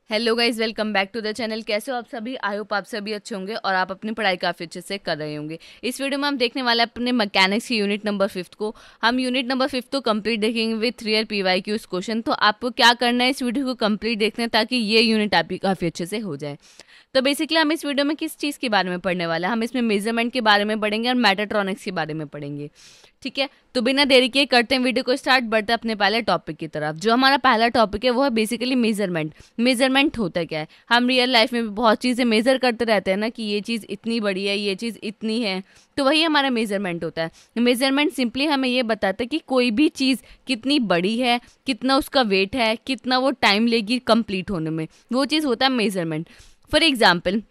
Hello guys, welcome back to the channel. कैसे हो आप सभी? आई होप आप सभी अच्छे होंगे और आप अपनी पढ़ाई काफ़ी अच्छे से कर रहे होंगे। इस वीडियो में हम देखने वाले हैं अपने मैकेनिक्स की यूनिट नंबर 5 को। हम यूनिट नंबर 5 को कंप्लीट देखेंगे विथ रियल PYQs क्वेश्चन। तो आपको क्या करना है, इस वीडियो को कंप्लीट देखना है ताकि ये यूनिट आपकी काफ़ी अच्छे से हो जाए। तो बेसिकली हम इस वीडियो में किस चीज़ के बारे में पढ़ने वाले हैं? हम इसमें मेजरमेंट के बारे में पढ़ेंगे और मैटाट्रॉनिक्स के बारे में पढ़ेंगे। ठीक है, तो बिना देरी के करते हैं वीडियो को स्टार्ट, बढ़ते हैं अपने पहले टॉपिक की तरफ। जो हमारा पहला टॉपिक है वो है बेसिकली मेजरमेंट। मेजरमेंट होता क्या है? हम रियल लाइफ में भी बहुत चीज़ें मेजर करते रहते हैं ना, कि ये चीज़ इतनी बड़ी है, ये चीज़ इतनी है, तो वही हमारा मेजरमेंट होता है। मेजरमेंट सिंपली हमें ये बताता है कि कोई भी चीज़ कितनी बड़ी है, कितना उसका वेट है, कितना वो टाइम लेगी कंप्लीट होने में, वो चीज़ होता है मेजरमेंट। फॉर एग्जाम्पल,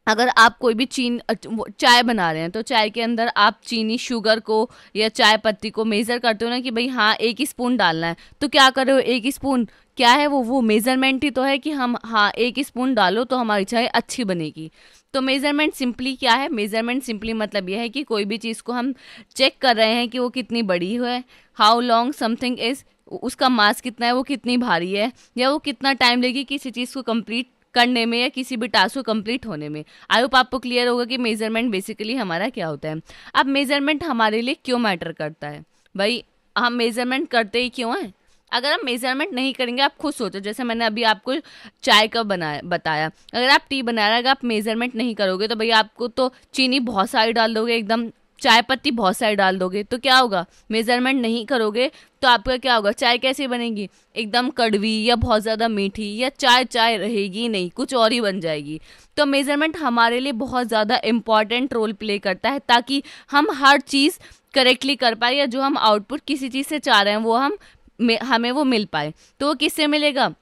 अगर आप कोई भी चाय बना रहे हैं तो चाय के अंदर आप चीनी, शुगर को या चाय पत्ती को मेज़र करते हो ना, कि भाई हाँ 1 स्पून डालना है। तो क्या कर रहे हो? 1 स्पून क्या है? वो मेज़रमेंट ही तो है कि हम हाँ 1 स्पून डालो तो हमारी चाय अच्छी बनेगी। तो मेज़रमेंट सिंपली क्या है? मेज़रमेंट सिंपली मतलब यह है कि कोई भी चीज़ को हम चेक कर रहे हैं कि वो कितनी बड़ी है, हाउ लॉन्ग समथिंग इज़, उसका मास कितना है, वो कितनी भारी है, या वो कितना टाइम लेगी किसी चीज़ को कंप्लीट करने में या किसी भी टास्क को कंप्लीट होने में। आई होप आपको क्लियर होगा कि मेजरमेंट बेसिकली हमारा क्या होता है। अब मेजरमेंट हमारे लिए क्यों मैटर करता है? भाई, हम मेजरमेंट करते ही क्यों हैं? अगर हम मेजरमेंट नहीं करेंगे, आप खुद सोचो, जैसे मैंने अभी आपको चाय का बताया, अगर आप टी बना रहे हैं, अगर आप मेजरमेंट नहीं करोगे तो भैया आपको तो चीनी बहुत सारी डाल दोगे, एकदम चाय पत्ती बहुत सारी डाल दोगे, तो क्या होगा? मेजरमेंट नहीं करोगे तो आपका क्या होगा? चाय कैसी बनेगी? एकदम कड़वी या बहुत ज़्यादा मीठी, या चाय चाय रहेगी नहीं, कुछ और ही बन जाएगी। तो मेजरमेंट हमारे लिए बहुत ज़्यादा इम्पॉर्टेंट रोल प्ले करता है, ताकि हम हर चीज़ करेक्टली कर पाए, या जो हम आउटपुट किसी चीज़ से चाह रहे हैं वो हमें वो मिल पाए। तो वो किससे मिलेगा?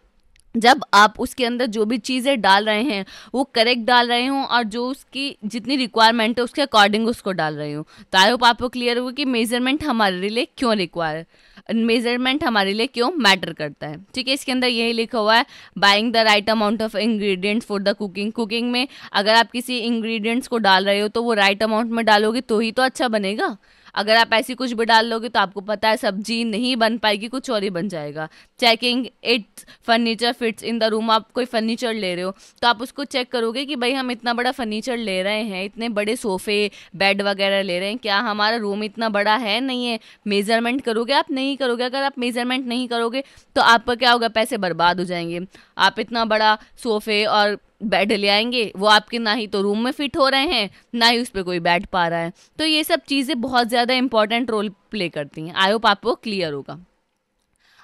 जब आप उसके अंदर जो भी चीज़ें डाल रहे हैं वो करेक्ट डाल रहे हो, और जो उसकी जितनी रिक्वायरमेंट है उसके अकॉर्डिंग उसको डाल रहे हो। तो आई होप आपको क्लियर होगा कि मेजरमेंट हमारे लिए क्यों रिक्वायर, मेजरमेंट हमारे लिए क्यों मैटर करता है। ठीक है, इसके अंदर यही लिखा हुआ है, buying the right amount of ingredients for the cooking. Cooking में अगर आप किसी इंग्रेडिएंट्स को डाल रहे हो तो वो राइट अमाउंट में डालोगे तो ही तो अच्छा बनेगा। अगर आप ऐसी कुछ भी डाल लोगे तो आपको पता है सब्जी नहीं बन पाएगी, कुछ और ही बन जाएगा। Checking it's furniture fits in the room. आप कोई फर्नीचर ले रहे हो तो आप उसको चेक करोगे कि भाई हम इतना बड़ा फर्नीचर ले रहे हैं, इतने बड़े सोफे बेड वगैरह ले रहे हैं, क्या हमारा रूम इतना बड़ा है? नहीं है। मेजरमेंट करोगे आप? नहीं करोगे। अगर आप मेजरमेंट नहीं करोगे तो आपका क्या होगा? पैसे बर्बाद हो जाएंगे। आप इतना बड़ा सोफे और बेड ले आएंगे, वो आपके ना ही तो रूम में फिट हो रहे हैं, ना ही उस पर कोई बैठ पा रहा है। तो ये सब चीज़ें बहुत ज़्यादा इंपॉर्टेंट रोल प्ले करती हैं। आई होप आपको क्लियर होगा।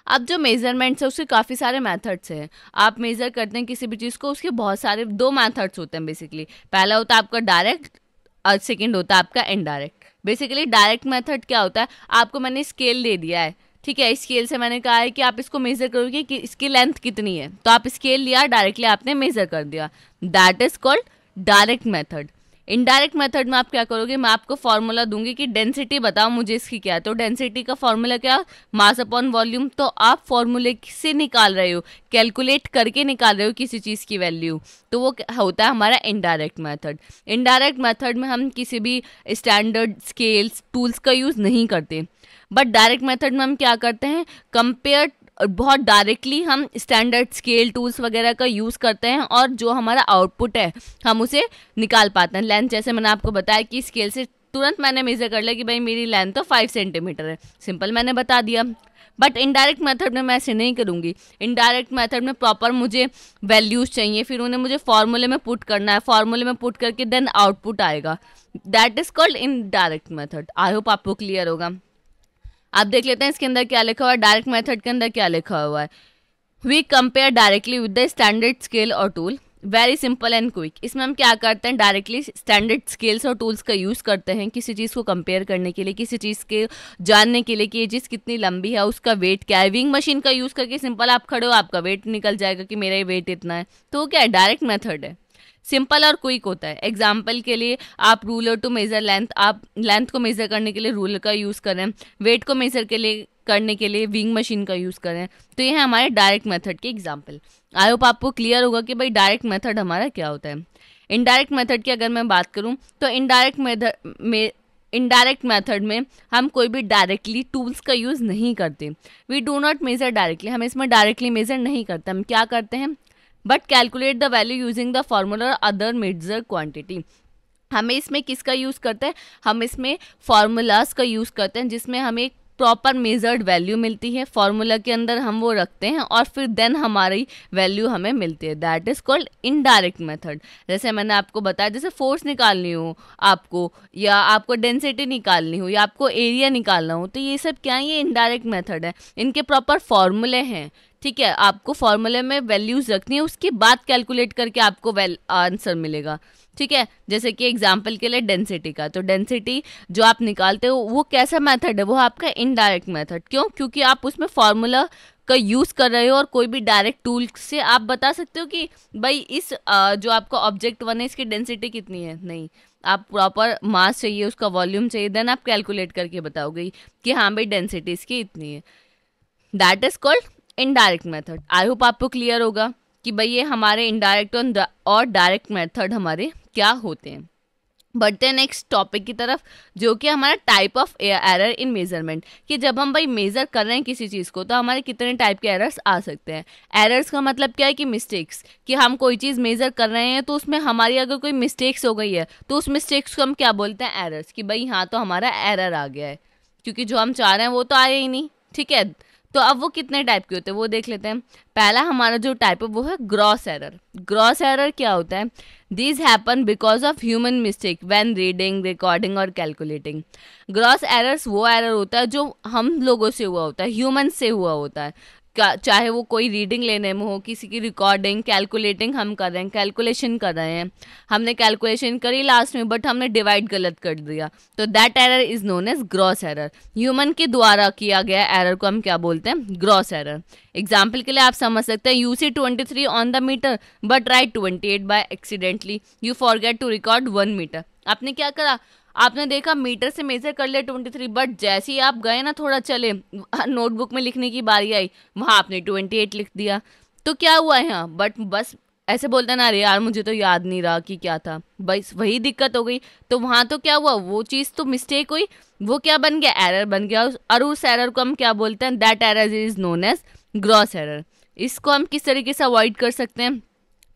अब जो मेजरमेंट्स है उसके काफ़ी सारे मेथड्स हैं। आप मेज़र करते हैं किसी भी चीज़ को, उसके बहुत सारे 2 मेथड्स होते हैं बेसिकली। पहला होता है आपका डायरेक्ट और सेकंड होता है आपका इनडायरेक्ट। बेसिकली डायरेक्ट मेथड क्या होता है? आपको मैंने स्केल दे दिया है, ठीक है, स्केल से मैंने कहा है कि आप इसको मेज़र करोगे कि इसकी लेंथ कितनी है, तो आप स्केल लिया, डायरेक्टली आपने मेज़र कर दिया। That is called direct method. Indirect method में आप क्या करोगे? मैं आपको फॉर्मूला दूंगी कि डेंसिटी बताओ मुझे इसकी क्या है, तो डेंसिटी का फॉर्मूला क्या? Mass upon volume. तो आप फॉर्मूले से निकाल रहे हो, कैलकुलेट करके निकाल रहे हो किसी चीज़ की वैल्यू, तो वो होता है हमारा इनडायरेक्ट मेथड। इनडायरेक्ट मेथड में हम किसी भी स्टैंडर्ड स्केल्स टूल्स का यूज़ नहीं करते, बट डायरेक्ट मेथड में हम क्या करते हैं? कंपेयर, बहुत डायरेक्टली हम स्टैंडर्ड स्केल टूल्स वगैरह का यूज़ करते हैं, और जो हमारा आउटपुट है हम उसे निकाल पाते हैं। लेंथ, जैसे मैंने आपको बताया कि स्केल से तुरंत मैंने मेज़र कर लिया कि भाई मेरी लेंथ तो 5 सेंटीमीटर है, सिंपल मैंने बता दिया। बट इनडायरेक्ट मेथड में मैं ऐसे नहीं करूँगी। इनडायरेक्ट मेथड में प्रॉपर मुझे वैल्यूज़ चाहिए, फिर उन्हें मुझे फॉर्मूले में पुट करना है, फॉर्मूले में पुट करके देन आउटपुट आएगा। That is called indirect method. I hope आपको क्लियर होगा। आप देख लेते हैं इसके अंदर क्या लिखा हुआ है, डायरेक्ट मेथड के अंदर क्या लिखा हुआ है। We compare directly with the standard scale और tool, very simple and quick. इसमें हम क्या करते हैं? डायरेक्टली स्टैंडर्ड स्केल्स और टूल्स का यूज़ करते हैं किसी चीज़ को कंपेयर करने के लिए, किसी चीज़ के जानने के लिए कि ये चीज़ कितनी लंबी है, उसका वेट क्या है। विंग मशीन का यूज़ करके सिंपल आप खड़े हो, आपका वेट निकल जाएगा कि मेरा ये वेट इतना है, तो वो क्या है? डायरेक्ट मेथड है, सिंपल और क्विक होता है। एग्जाम्पल के लिए, आप रूलर टू मेज़र लेंथ, आप लेंथ को मेज़र करने के लिए रूलर का यूज़ करें, वेट को मेज़र के लिए करने के लिए विंग मशीन का यूज़ करें। तो ये है हमारे डायरेक्ट मेथड के एग्जाम्पल। आई होप आपको क्लियर होगा कि भाई डायरेक्ट मेथड हमारा क्या होता है। इनडायरेक्ट मेथड की अगर मैं बात करूँ तो इनडायरेक्ट मेथड में हम कोई भी डायरेक्टली टूल्स का यूज़ नहीं करते। We do not measure directly, हम इसमें डायरेक्टली मेज़र नहीं करते। हम क्या करते हैं? But calculate the value using the formula other measure quantity. हमें इसमें किसका यूज़ करते हैं, हम इसमें फार्मूलाज का यूज़ करते हैं जिसमें हमें एक प्रॉपर मेजर्ड वैल्यू मिलती है, फार्मूला के अंदर हम वो रखते हैं और फिर देन हमारी वैल्यू हमें मिलती है। That is called indirect method. जैसे मैंने आपको बताया, जैसे फोर्स निकालनी हो आपको, या आपको डेंसिटी निकालनी हो, या आपको एरिया निकालना हो, तो ये सब क्या है, ये इनडायरेक्ट मेथड है। इनके प्रॉपर फॉर्मूले हैं, ठीक है। आपको फॉर्मूले में वैल्यूज रखनी है, उसके बाद कैलकुलेट करके आपको आंसर मिलेगा, ठीक है। जैसे कि एग्जांपल के लिए डेंसिटी का, तो डेंसिटी जो आप निकालते हो वो कैसा मेथड है, वो आपका इनडायरेक्ट मेथड। क्यों? क्योंकि आप उसमें फॉर्मूला का यूज़ कर रहे हो और कोई भी डायरेक्ट टूल से आप बता सकते हो कि भाई इस जो आपका ऑब्जेक्ट वन है इसकी डेंसिटी कितनी है, नहीं। आप प्रॉपर मास चाहिए, उसका वॉल्यूम चाहिए, देन आप कैलकुलेट करके बताओगे कि हाँ भाई डेंसिटी इसकी इतनी है। That is called indirect method. I hope आपको क्लियर होगा कि भाई ये हमारे इनडायरेक्ट और डायरेक्ट मेथड हमारे क्या होते हैं। बढ़ते हैं नेक्स्ट टॉपिक की तरफ, जो कि हमारा type of error in measurement, कि जब हम भाई मेजर कर रहे हैं किसी चीज़ को तो हमारे कितने टाइप के एरर्स आ सकते हैं। एरर्स का मतलब क्या है कि मिस्टेक्स, कि हम कोई चीज़ मेजर कर रहे हैं तो उसमें हमारी अगर कोई मिस्टेक्स हो गई है तो उस मिस्टेक्स को हम क्या बोलते हैं, एरर्स। कि भाई हाँ तो हमारा एरर आ गया है, क्योंकि जो हम चाह रहे हैं वो तो आया ही नहीं, ठीक है। तो अब वो कितने टाइप के होते हैं वो देख लेते हैं। पहला हमारा जो टाइप है वो है ग्रॉस एरर। ग्रॉस एरर क्या होता है, this happen because of human mistake when reading, recording और कैलकुलेटिंग। ग्रॉस एरर्स वो एरर होता है जो हम लोगों से हुआ होता है, ह्यूमन से हुआ होता है, चाहे वो कोई रीडिंग लेने में हो, किसी की रिकॉर्डिंग, कैलकुलेटिंग हम कर रहे हैं, कैलकुलेशन कर रहे हैं, हमने कैलकुलेशन करी लास्ट में बट हमने डिवाइड गलत कर दिया, तो that error is known as gross error. Human के द्वारा किया गया एरर को हम क्या बोलते हैं, ग्रॉस एरर। एग्जाम्पल के लिए आप समझ सकते हैं, you see 23 on the meter but right 28 by accidentally, you forget to record 1 meter. आपने क्या करा, आपने देखा मीटर से मेजर कर लिया 23, बट जैसे ही आप गए ना थोड़ा चले, नोटबुक में लिखने की बारी आई, वहाँ आपने 28 लिख दिया। तो क्या हुआ है यहाँ, बट बस ऐसे बोलते ना, अरे यार मुझे तो याद नहीं रहा कि क्या था, बस वही दिक्कत हो गई। तो वहाँ तो क्या हुआ, वो चीज़ तो मिस्टेक हुई, वो क्या बन गया, एरर बन गया। और उस एरर को हम क्या बोलते हैं, that error is known as gross error. इसको हम किस तरीके से अवॉइड कर सकते हैं,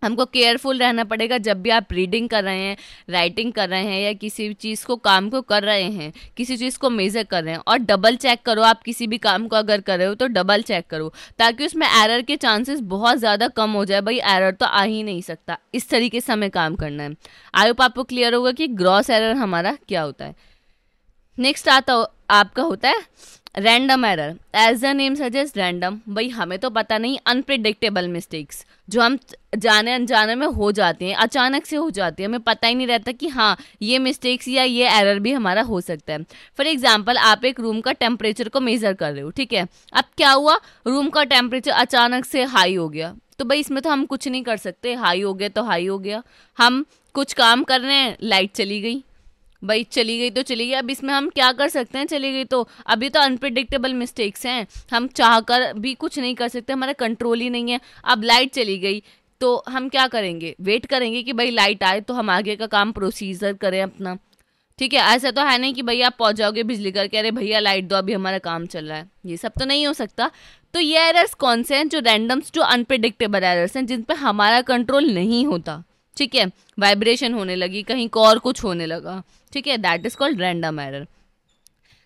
हमको केयरफुल रहना पड़ेगा जब भी आप रीडिंग कर रहे हैं, राइटिंग कर रहे हैं, या किसी भी चीज़ को काम को कर रहे हैं, किसी चीज़ को मेज़र कर रहे हैं, और डबल चेक करो। आप किसी भी काम को अगर कर रहे हो तो डबल चेक करो, ताकि उसमें एरर के चांसेस बहुत ज़्यादा कम हो जाए। भाई एरर तो आ ही नहीं सकता, इस तरीके से हमें काम करना है। आई होप आपको क्लियर होगा कि ग्रॉस एरर हमारा क्या होता है। नेक्स्ट आपका होता है random error. As the name suggest random, भाई हमें तो पता नहीं, अनप्रिडिक्टेबल मिस्टेक्स जो हम जाने अनजाने में हो जाती हैं, अचानक से हो जाती है, हमें पता ही नहीं रहता कि हाँ ये मिस्टेक्स या ये एरर भी हमारा हो सकता है। फॉर एग्जांपल, आप एक रूम का टेम्परेचर को मेज़र कर रहे हो, ठीक है। अब क्या हुआ, रूम का टेम्परेचर अचानक से हाई हो गया, तो भाई इसमें तो हम कुछ नहीं कर सकते, हाई हो गया तो हाई हो गया। हम कुछ काम कर रहे हैं, लाइट चली गई, भाई चली गई तो चली गई, अब इसमें हम क्या कर सकते हैं, चली गई तो। अभी तो अनप्रिडिक्टेबल मिस्टेक्स हैं, हम चाह कर भी कुछ नहीं कर सकते, हमारा कंट्रोल ही नहीं है। अब लाइट चली गई तो हम क्या करेंगे, वेट करेंगे कि भाई लाइट आए तो हम आगे का काम प्रोसीजर करें अपना, ठीक है। ऐसा तो है नहीं कि भैया आप पहुंच जाओगे बिजली करके, अरे भैया लाइट दो अभी हमारा काम चल रहा है, ये सब तो नहीं हो सकता। तो ये एरर्स कौन से हैं, जो रैंडम्स, जो अनप्रिडिक्टेबल एरर्स हैं, जिन पे हमारा कंट्रोल नहीं होता, ठीक है। वाइब्रेशन होने लगी, कहीं और कुछ होने लगा, ठीक है, that is called random error.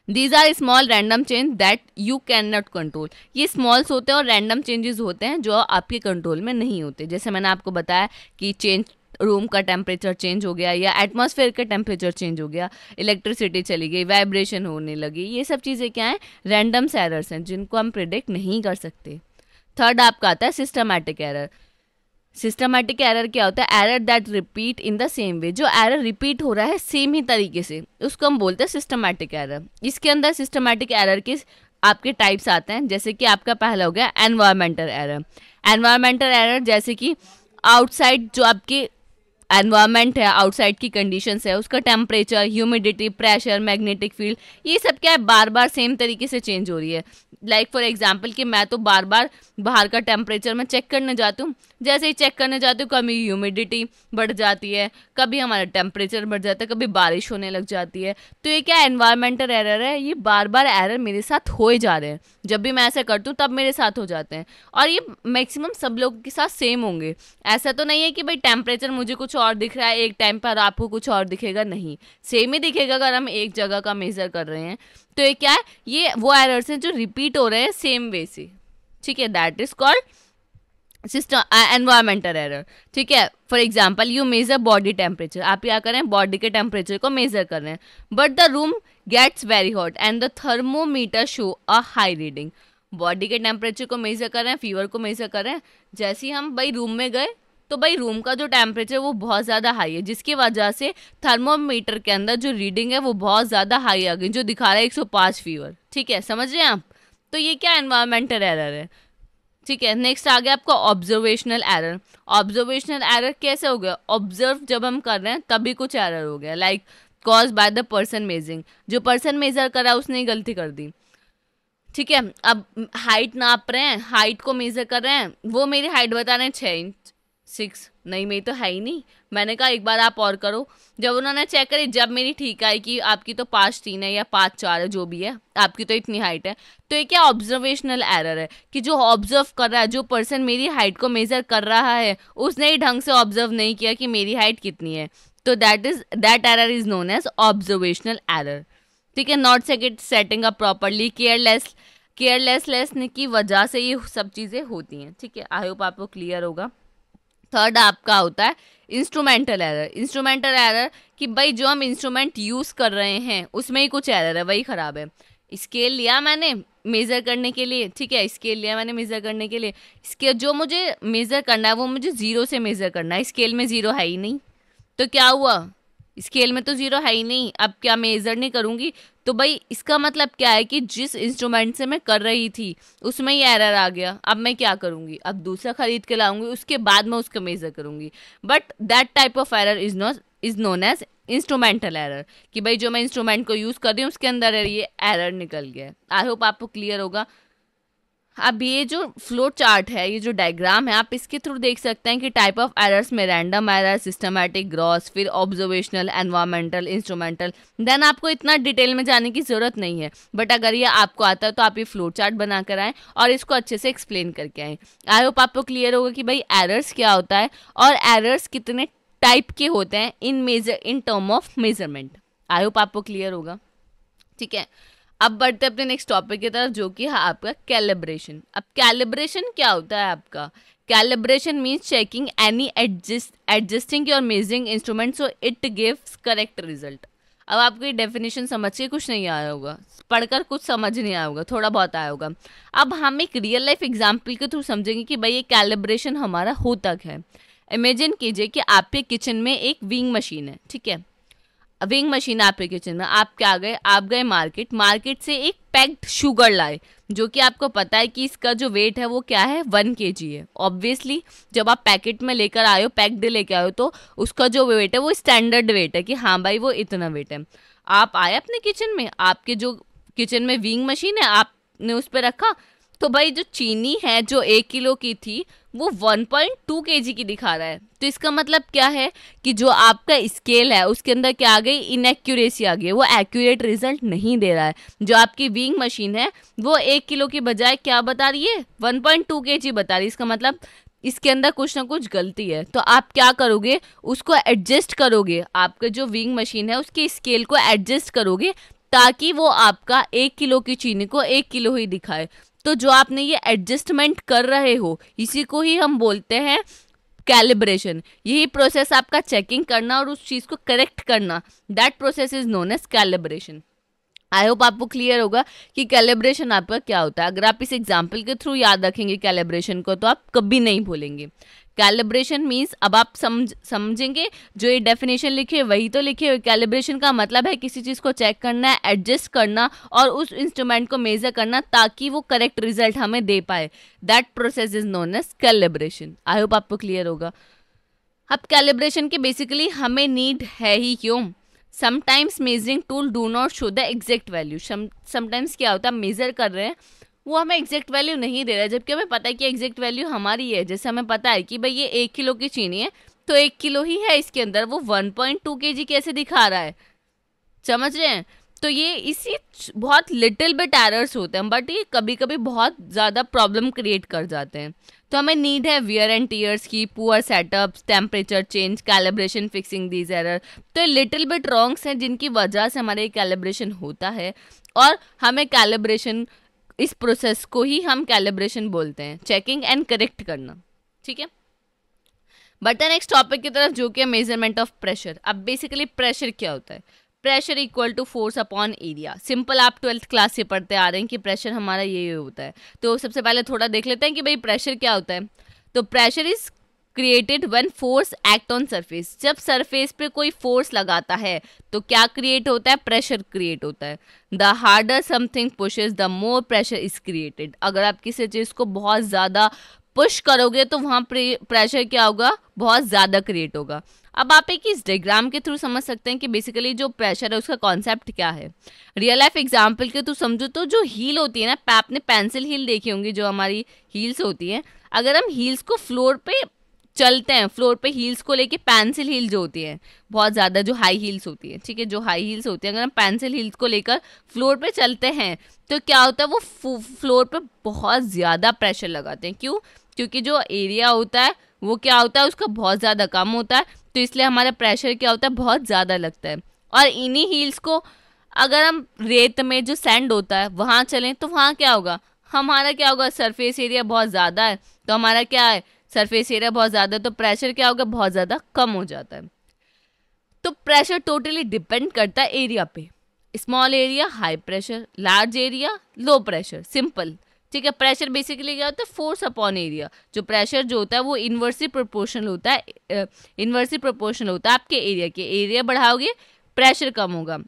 These are small random change that you can not control. ये स्मॉल्स होते हैं और रैंडम चेंजेस होते हैं जो आपके कंट्रोल में नहीं होते। जैसे मैंने आपको बताया कि चेंज, रूम का टेम्परेचर चेंज हो गया, या एटमॉस्फेयर का टेम्परेचर चेंज हो गया, इलेक्ट्रिसिटी चली गई, वाइब्रेशन होने लगी, ये सब चीज़ें क्या हैं, रैंडम एरर्स हैं जिनको हम प्रिडिक्ट नहीं कर सकते। थर्ड आपका आता है सिस्टमैटिक एरर। सिस्टमैटिक एरर क्या होता है, error that repeat in the same way, जो एरर रिपीट हो रहा है सेम ही तरीके से, उसको हम बोलते हैं सिस्टमैटिक एरर। इसके अंदर सिस्टमैटिक एरर के आपके टाइप्स आते हैं, जैसे कि आपका पहला हो गया एनवायरमेंटल एरर। एनवायरमेंटल एरर जैसे कि आउटसाइड जो आपके एनवायरनमेंट है, आउटसाइड की कंडीशंस है, उसका temperature, humidity, pressure, magnetic field, ये सब क्या है बार बार सेम तरीके से चेंज हो रही है। लाइक फॉर एग्जांपल कि मैं तो बार बार बाहर का टेम्परेचर मैं चेक करने जाती हूँ, जैसे ही चेक करने जाती हूँ कभी ह्यूमिडिटी बढ़ जाती है, कभी हमारा टेम्परेचर बढ़ जाता है, कभी बारिश होने लग जाती है। तो ये क्या एनवायरमेंटल एरर है, ये बार बार एरर मेरे साथ हो ही जा रहे हैं, जब भी मैं ऐसा करती हूँ तब मेरे साथ हो जाते हैं, और ये मैक्सिमम सब लोगों के साथ सेम होंगे। ऐसा तो नहीं है कि भाई टेम्परेचर मुझे कुछ और दिख रहा है एक टाइम पर आपको कुछ और दिखेगा, नहीं, सेम ही दिखेगा अगर हम एक जगह का मेजर कर रहे हैं। तो ये क्या है, ये वो एरर्स हैं जो रिपीट हो रहे हैं सेम वे से, ठीक है, that is called system environmental error. ठीक है, for example you measure body temperature, आप क्या कर रहे हैं बॉडी के टेम्परेचर को मेजर कर रहे हैं, but the room gets very hot and the thermometer show a high reading. Body के टेम्परेचर को मेजर कर रहे हैं, फीवर को मेजर कर रहे हैं, जैसे ही हम भाई रूम में गए तो भाई रूम का जो टेम्परेचर वो बहुत ज़्यादा हाई है, जिसकी वजह से थर्मोमीटर के अंदर जो रीडिंग है वो बहुत ज़्यादा हाई आ गई, जो दिखा रहा है 105 फीवर। ठीक है, समझ रहे हैं आप? तो ये क्या एनवायरमेंटल एरर है। ठीक है, नेक्स्ट आ गया आपका ऑब्जर्वेशनल एरर। ऑब्जर्वेशनल एरर कैसे हो गया, ऑब्जर्व जब हम कर रहे हैं तभी कुछ एरर हो गया, like cause by the person measuring, जो पर्सन मेजर कर रहा है उसने ही गलती कर दी। ठीक है, अब हाइट नाप रहे हैं, हाइट को मेजर कर रहे हैं, वो मेरी हाइट बता रहे हैं 6 इंच 6, नहीं मेरी तो है ही नहीं, मैंने कहा एक बार आप और करो, जब उन्होंने चेक करी, जब मेरी ठीक आई कि आपकी तो 5'3" है या 5'4" है, जो भी है, आपकी तो इतनी हाइट है, तो ये क्या ऑब्जर्वेशनल एरर है कि जो ऑब्जर्व कर रहा है, जो पर्सन मेरी हाइट को मेजर कर रहा है उसने ही ढंग से ऑब्जर्व नहीं किया कि मेरी हाइट कितनी है, तो that error is known as observational error. ठीक है, not setting up properly, carelessness की वजह से ये सब चीज़ें होती हैं। ठीक है, आई होप आपको क्लियर होगा। थर्ड आपका होता है इंस्ट्रूमेंटल एरर। इंस्ट्रूमेंटल एरर कि भाई जो हम इंस्ट्रूमेंट यूज़ कर रहे हैं उसमें ही कुछ एरर है, वही ख़राब है। स्केल लिया मैंने मेज़र करने के लिए, ठीक है, स्केल लिया मैंने मेज़र करने के लिए, स्केल जो मुझे मेज़र करना है वो मुझे 0 से मेज़र करना है, स्केल में 0 है ही नहीं, तो क्या हुआ, स्केल में तो 0 है ही नहीं, अब क्या मेज़र नहीं करूँगी, तो भाई इसका मतलब क्या है कि जिस इंस्ट्रूमेंट से मैं कर रही थी उसमें ही एरर आ गया, अब मैं क्या करूँगी, अब दूसरा खरीद के लाऊंगी, उसके बाद मैं उसका मेज़र करूँगी, but that type of error is known as instrumental error, कि भाई जो मैं इंस्ट्रूमेंट को यूज़ कर रही हूँ उसके अंदर ये एरर निकल गया। आई होप आपको क्लियर होगा। अब ये जो फ्लो चार्ट है, ये जो डायग्राम है, आप इसके थ्रू देख सकते हैं कि टाइप ऑफ एरर्स में रैंडम एरर, सिस्टमैटिक, ग्रॉस, फिर ऑब्जर्वेशनल, एनवायरमेंटल, इंस्ट्रूमेंटल, देन आपको इतना डिटेल में जाने की ज़रूरत नहीं है, बट अगर ये आपको आता है तो आप ये फ्लो चार्ट बना कर आएँ और इसको अच्छे से एक्सप्लेन करके आएँ। आई होप आपको क्लियर होगा कि भाई एरर्स क्या होता है और एरर्स कितने टाइप के होते हैं in term of measurement. I hope आपको क्लियर होगा। ठीक है, अब बढ़ते हैं अपने नेक्स्ट टॉपिक की तरफ, जो कि है आपका कैलिब्रेशन। अब कैलिब्रेशन क्या होता है आपका, calibration means checking any adjusting your measuring instrument so it gives correct result. अब आपको ये डेफिनेशन समझ के कुछ नहीं आया होगा, पढ़कर कुछ समझ नहीं आया होगा, थोड़ा बहुत आया होगा। अब हम एक रियल लाइफ एग्जाम्पल के थ्रू समझेंगे कि भाई ये कैलिब्रेशन हमारा होता क्या है। इमेजिन कीजिए कि आपके किचन में एक विंग मशीन है, ठीक है, विंग मशीन आपके किचन में, आप गए मार्केट से एक पैक्ड शुगर लाए, जो कि आपको पता है कि इसका जो वेट है वो क्या है 1 kg है। ऑब्वियसली जब आप पैकेट में लेकर आए हो, पैक्ड लेकर आए हो, तो उसका जो वेट है वो स्टैंडर्ड वेट है कि हाँ भाई वो इतना वेट है। आप आए अपने किचन में, आपके जो किचन में विंग मशीन है आपने उस पर रखा, तो भाई जो चीनी है जो 1 किलो की थी वो 1.2 kg की दिखा रहा है। तो इसका मतलब क्या है कि जो आपका स्केल है उसके अंदर क्या आ गई, इनएक्यूरेसी आ गई, वो एक्यूरेट रिजल्ट नहीं दे रहा है। जो आपकी विंग मशीन है वो 1 किलो की बजाय क्या बता रही है, 1.2 kg बता रही है। इसका मतलब इसके अंदर कुछ ना कुछ गलती है। तो आप क्या करोगे, उसको एडजस्ट करोगे, आपका जो विंग मशीन है उसके स्केल को एडजस्ट करोगे ताकि वो आपका 1 किलो की चीनी को 1 किलो ही दिखाए। तो जो आपने ये एडजस्टमेंट कर रहे हो इसी को ही हम बोलते हैं कैलिब्रेशन। यही प्रोसेस आपका चेकिंग करना और उस चीज़ को करेक्ट करना, that process is known as calibration. I hope आपको क्लियर होगा कि कैलिब्रेशन आपका क्या होता है। अगर आप इस एग्जाम्पल के थ्रू याद रखेंगे कैलिब्रेशन को तो आप कभी नहीं भूलेंगे। कैलिब्रेशन मीन्स, अब आप समझेंगे जो ये डेफिनेशन लिखे वही तो लिखे हुए। कैलिब्रेशन का मतलब है किसी चीज़ को चेक करना है, एडजस्ट करना और उस इंस्ट्रूमेंट को मेजर करना ताकि वो करेक्ट रिजल्ट हमें दे पाए। That process is known as calibration. I hope आपको क्लियर होगा। अब कैलिब्रेशन के बेसिकली हमें नीड है ही क्यों? Sometimes measuring tool do not show the exact value. Sometimes क्या होता है, मेजर कर रहे हैं, वो हमें एग्जैक्ट वैल्यू नहीं दे रहा है, जबकि हमें पता है कि एग्जैक्ट वैल्यू हमारी है। जैसे हमें पता है कि भाई ये 1 किलो की चीनी है, तो 1 किलो ही है इसके अंदर, वो 1.2 kg कैसे दिखा रहा है? समझ रहे हैं? तो ये इसी बहुत लिटिल बिट एरर्स होते हैं, बट ये कभी कभी बहुत ज़्यादा प्रॉब्लम क्रिएट कर जाते हैं। तो हमें नीड है वियर एंड टीयर्स की, poor setups, temperature change, calibration, fixing these error. तो लिटिल बिट रॉन्ग्स हैं जिनकी वजह से हमारे कैलिब्रेशन होता है, और हमें कैलिब्रेशन, इस प्रोसेस को ही हम कैलिब्रेशन बोलते हैं, चेकिंग एंड करेक्ट करना। ठीक है, बट नेक्स्ट टॉपिक की तरफ, जो कि है मेजरमेंट ऑफ प्रेशर। अब बेसिकली प्रेशर क्या होता है? Pressure equal to force upon area. Simple, आप 12th क्लास से पढ़ते आ रहे हैं कि प्रेशर हमारा ये होता है। तो सबसे पहले थोड़ा देख लेते हैं कि भाई प्रेशर क्या होता है। तो pressure is created when force act on surface. जब सरफेस पे कोई फोर्स लगाता है तो क्या क्रिएट होता है? प्रेशर क्रिएट होता है। The harder something pushes the more pressure is created. अगर आप किसी चीज़ को बहुत ज़्यादा पुश करोगे तो वहाँ प्रेशर क्या होगा? बहुत ज़्यादा क्रिएट होगा। अब आप एक इस डायग्राम के थ्रू समझ सकते हैं कि बेसिकली जो प्रेशर है उसका कॉन्सेप्ट क्या है। रियल लाइफ एग्जांपल के थ्रू समझो तो जो हील होती है ना, आपने पेंसिल हील देखी होंगी, जो हमारी हील्स होती हैं। अगर हम हील्स को फ्लोर पे चलते हैं, फ्लोर पे हील्स को लेके, पेंसिल हील जो होती है बहुत ज़्यादा, जो हाई हील्स होती है, ठीक है, जो हाई हील्स होती है, अगर हम पेंसिल हील्स को लेकर फ्लोर पे चलते हैं तो क्या होता है? वो फ्लोर पे बहुत ज़्यादा प्रेशर लगाते हैं। क्यों? क्योंकि जो एरिया होता है वो क्या होता है? उसका बहुत ज़्यादा कम होता है, तो इसलिए हमारा प्रेशर क्या होता है? बहुत ज़्यादा लगता है। और इन्हीं हील्स को अगर हम रेत में, जो सैंड होता है, वहाँ चलें तो वहाँ क्या होगा? हमारा क्या होगा? सरफेस एरिया बहुत ज़्यादा है, तो हमारा क्या है? सरफेस एरिया बहुत ज़्यादा है, तो प्रेशर क्या होगा? बहुत ज़्यादा कम हो जाता है। तो प्रेशर टोटली डिपेंड करता है एरिया पे। Small area high pressure, large area low pressure, simple. ठीक है, प्रेशर बेसिकली क्या होता है? Force upon area. जो प्रेशर जो होता है वो इन्वर्सली प्रोपोर्शनल होता है, इन्वर्सली प्रोपोर्शनल होता है आपके एरिया के। एरिया बढ़ाओगे प्रेशर कम होगा,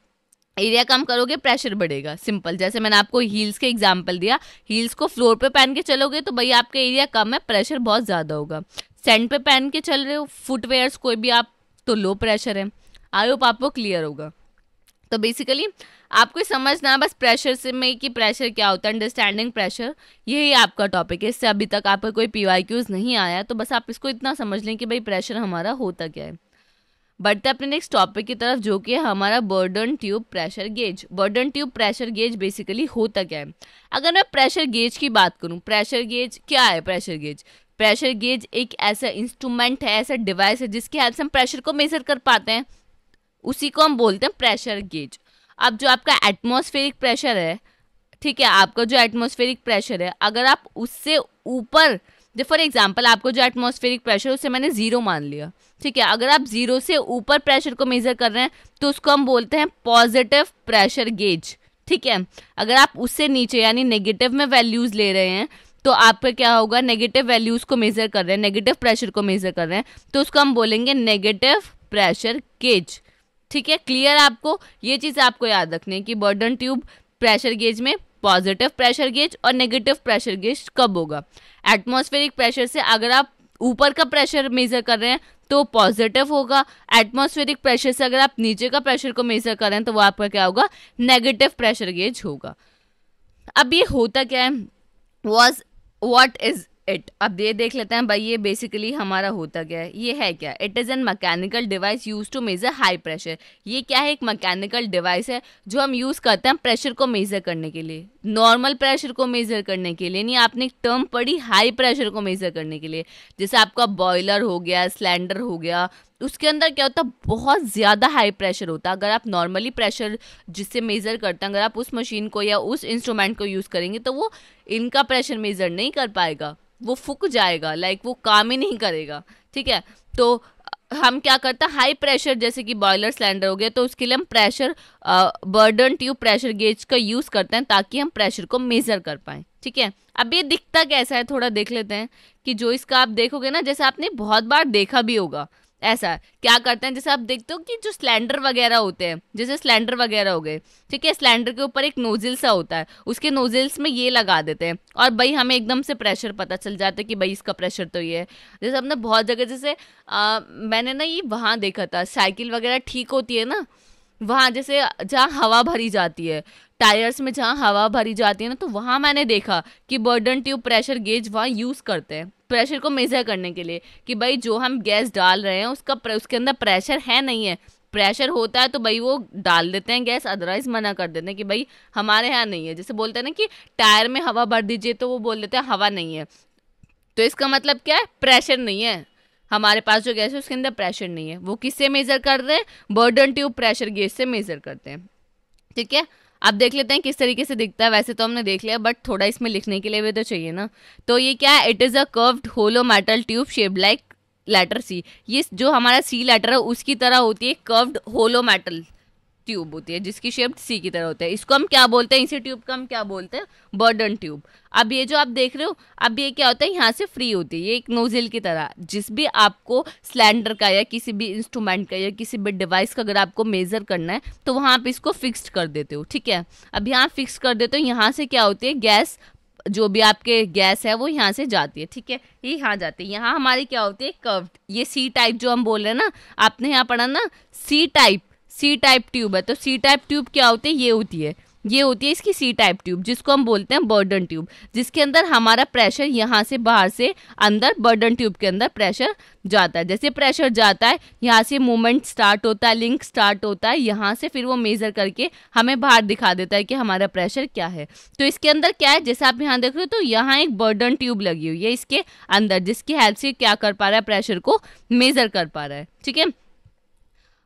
एरिया कम करोगे प्रेशर बढ़ेगा, सिंपल। जैसे मैंने आपको हील्स के एग्जांपल दिया, हील्स को फ्लोर पे पहन के चलोगे तो भाई आपका एरिया कम है, प्रेशर बहुत ज़्यादा होगा। सैंड पे पहन के चल रहे हो, फुटवेयर्स कोई भी आप, तो लो प्रेशर है। आई होप आपको क्लियर होगा। तो बेसिकली आपको समझना है बस प्रेशर से में कि प्रेशर क्या होता है, अंडरस्टैंडिंग प्रेशर, यही आपका टॉपिक है। इससे अभी तक आपका कोई PYQs नहीं आया, तो बस आप इसको इतना समझ लें कि भाई प्रेशर हमारा होता क्या है। बढ़ते अपने नेक्स्ट टॉपिक की तरफ, जो कि है हमारा burden tube pressure gauge. Burden tube pressure gauge basically होता क्या है? अगर मैं प्रेशर गेज की बात करूं, प्रेशर गेज क्या है? प्रेशर गेज, प्रेशर गेज एक ऐसा इंस्ट्रूमेंट है, ऐसा डिवाइस है जिसकी हेल्प से हम प्रेशर को मेजर कर पाते हैं, उसी को हम बोलते हैं प्रेशर गेज। अब जो आपका एटमॉस्फेरिक प्रेशर है, ठीक है, आपका जो एटमॉस्फेरिक प्रेशर है, अगर आप उससे ऊपर, जो फॉर एग्जांपल आपको जो एटमॉस्फेरिक प्रेशर उसे मैंने 0 मान लिया, ठीक है, अगर आप 0 से ऊपर प्रेशर को मेजर कर रहे हैं तो उसको हम बोलते हैं पॉजिटिव प्रेशर गेज। ठीक है, अगर आप उससे नीचे यानी नेगेटिव में वैल्यूज ले रहे हैं तो आपका क्या होगा? नेगेटिव वैल्यूज को मेजर कर रहे हैं, नेगेटिव प्रेशर को मेजर कर रहे हैं, तो उसको हम बोलेंगे नेगेटिव प्रेशर गेज। ठीक है, क्लियर? आपको ये चीज़ आपको याद रखनी है कि बर्डन ट्यूब प्रेशर गेज में पॉजिटिव प्रेशर गेज और नेगेटिव प्रेशर गेज कब होगा? एटमॉस्फेरिक प्रेशर से अगर आप ऊपर का प्रेशर मेजर कर रहे हैं तो पॉजिटिव होगा, एटमॉस्फेरिक प्रेशर से अगर आप नीचे का प्रेशर को मेजर कर रहे हैं तो वो आपका क्या होगा? नेगेटिव प्रेशर गेज होगा। अब ये होता क्या है? What is it? अब ये देख लेते हैं भाई, ये बेसिकली हमारा होता क्या है, ये है क्या? It is an mechanical device use to measure high pressure. ये क्या है? एक मैकेनिकल डिवाइस है जो हम यूज़ करते हैं प्रेशर को मेजर करने के लिए, नॉर्मल प्रेशर को मेजर करने के लिए नहीं। आपने एक टर्म पढ़ी हाई प्रेशर को मेजर करने के लिए, जैसे आपका बॉयलर हो गया, सिलेंडर हो गया, उसके अंदर क्या होता है? बहुत ज़्यादा हाई प्रेशर होता है। अगर आप नॉर्मली प्रेशर जिससे मेज़र करते हैं, अगर आप उस मशीन को या उस इंस्ट्रूमेंट को यूज़ करेंगे तो वो इनका प्रेशर मेज़र नहीं कर पाएगा, वो फूक जाएगा, लाइक वो काम ही नहीं करेगा। ठीक है, तो हम क्या करते हैं? हाई प्रेशर जैसे कि बॉयलर सिलेंडर हो गया, तो उसके लिए हम pressure burden tube pressure gauge का यूज़ करते हैं ताकि हम प्रेशर को मेज़र कर पाएँ। ठीक है, अब ये दिखता कैसा है थोड़ा देख लेते हैं कि जो इसका आप देखोगे ना, जैसे आपने बहुत बार देखा भी होगा, ऐसा क्या करते हैं, जैसे आप देखते हो कि जो सिलेंडर वगैरह होते हैं, जैसे सिलेंडर वगैरह हो गए, ठीक है, सिलेंडर के ऊपर एक नोजल सा होता है, उसके नोजल्स में ये लगा देते हैं और भाई हमें एकदम से प्रेशर पता चल जाता है कि भाई इसका प्रेशर तो ये है। जैसे हमने बहुत जगह, जैसे मैंने ना ये वहाँ देखा था, साइकिल वगैरह ठीक होती है ना, वहाँ जैसे जहाँ हवा भरी जाती है, टायर्स में जहाँ हवा भरी जाती है ना, तो वहाँ मैंने देखा कि बर्डन ट्यूब प्रेशर गेज वहाँ यूज़ करते हैं प्रेशर को मेजर करने के लिए, कि भाई जो हम गैस डाल रहे हैं उसके अंदर प्रेशर है नहीं है। प्रेशर होता है तो भाई वो डाल देते हैं गैस, अदरवाइज मना कर देते हैं कि भाई हमारे यहाँ नहीं है। जैसे बोलते हैं ना कि टायर में हवा भर दीजिए, तो वो बोल देते हैं हवा नहीं है, तो इसका मतलब क्या है, प्रेशर नहीं है। हमारे पास जो गैस है उसके अंदर प्रेशर नहीं है। वो किससे मेजर कर रहे हैं, बर्डन ट्यूब प्रेशर गेज से मेजर करते हैं, ठीक है। अब देख लेते हैं किस तरीके से दिखता है। वैसे तो हमने देख लिया, बट थोड़ा इसमें लिखने के लिए भी तो चाहिए ना। तो ये क्या है, it is a curved hollow metal tube shaped like letter C. ये जो हमारा सी लेटर है उसकी तरह होती है, कर्व्ड होलो मेटल ट्यूब होती है जिसकी शेप सी की तरह होता है। इसको हम क्या बोलते हैं, इसी ट्यूब का हम क्या बोलते हैं, बर्डन ट्यूब। अब ये जो आप देख रहे हो, अब ये क्या होता है, यहाँ से फ्री होती है, ये एक नोजल की तरह। जिस भी आपको सिलेंडर का या किसी भी इंस्ट्रूमेंट का या किसी भी डिवाइस का अगर आपको मेजर करना है, तो वहाँ आप इसको फिक्स्ड कर देते हो, ठीक है। अब यहाँ फिक्स कर देते हो, यहाँ से क्या होती है, गैस जो भी आपके गैस है वो यहाँ से जाती है, ठीक है, ये यहाँ जाती है। यहाँ हमारी क्या होती है, कर्व्ड, ये सी टाइप जो हम बोल रहे हैं ना, आपने यहाँ पढ़ा ना सी टाइप ट्यूब है। तो सी टाइप ट्यूब क्या होती है, ये होती है इसकी सी टाइप ट्यूब, जिसको हम बोलते हैं बर्डन ट्यूब, जिसके अंदर हमारा प्रेशर यहाँ से बाहर से अंदर बर्डन ट्यूब के अंदर प्रेशर जाता है। जैसे प्रेशर जाता है, यहाँ से मूवमेंट स्टार्ट होता है, लिंक स्टार्ट होता है, यहाँ से फिर वो मेजर करके हमें बाहर दिखा देता है कि हमारा प्रेशर क्या है। तो इसके अंदर क्या है, जैसे आप यहाँ देख रहे हो, तो यहाँ एक बर्डन ट्यूब लगी हुई है इसके अंदर, जिसकी हेल्प से क्या कर पा रहा है, प्रेशर को मेजर कर पा रहा है, ठीक है।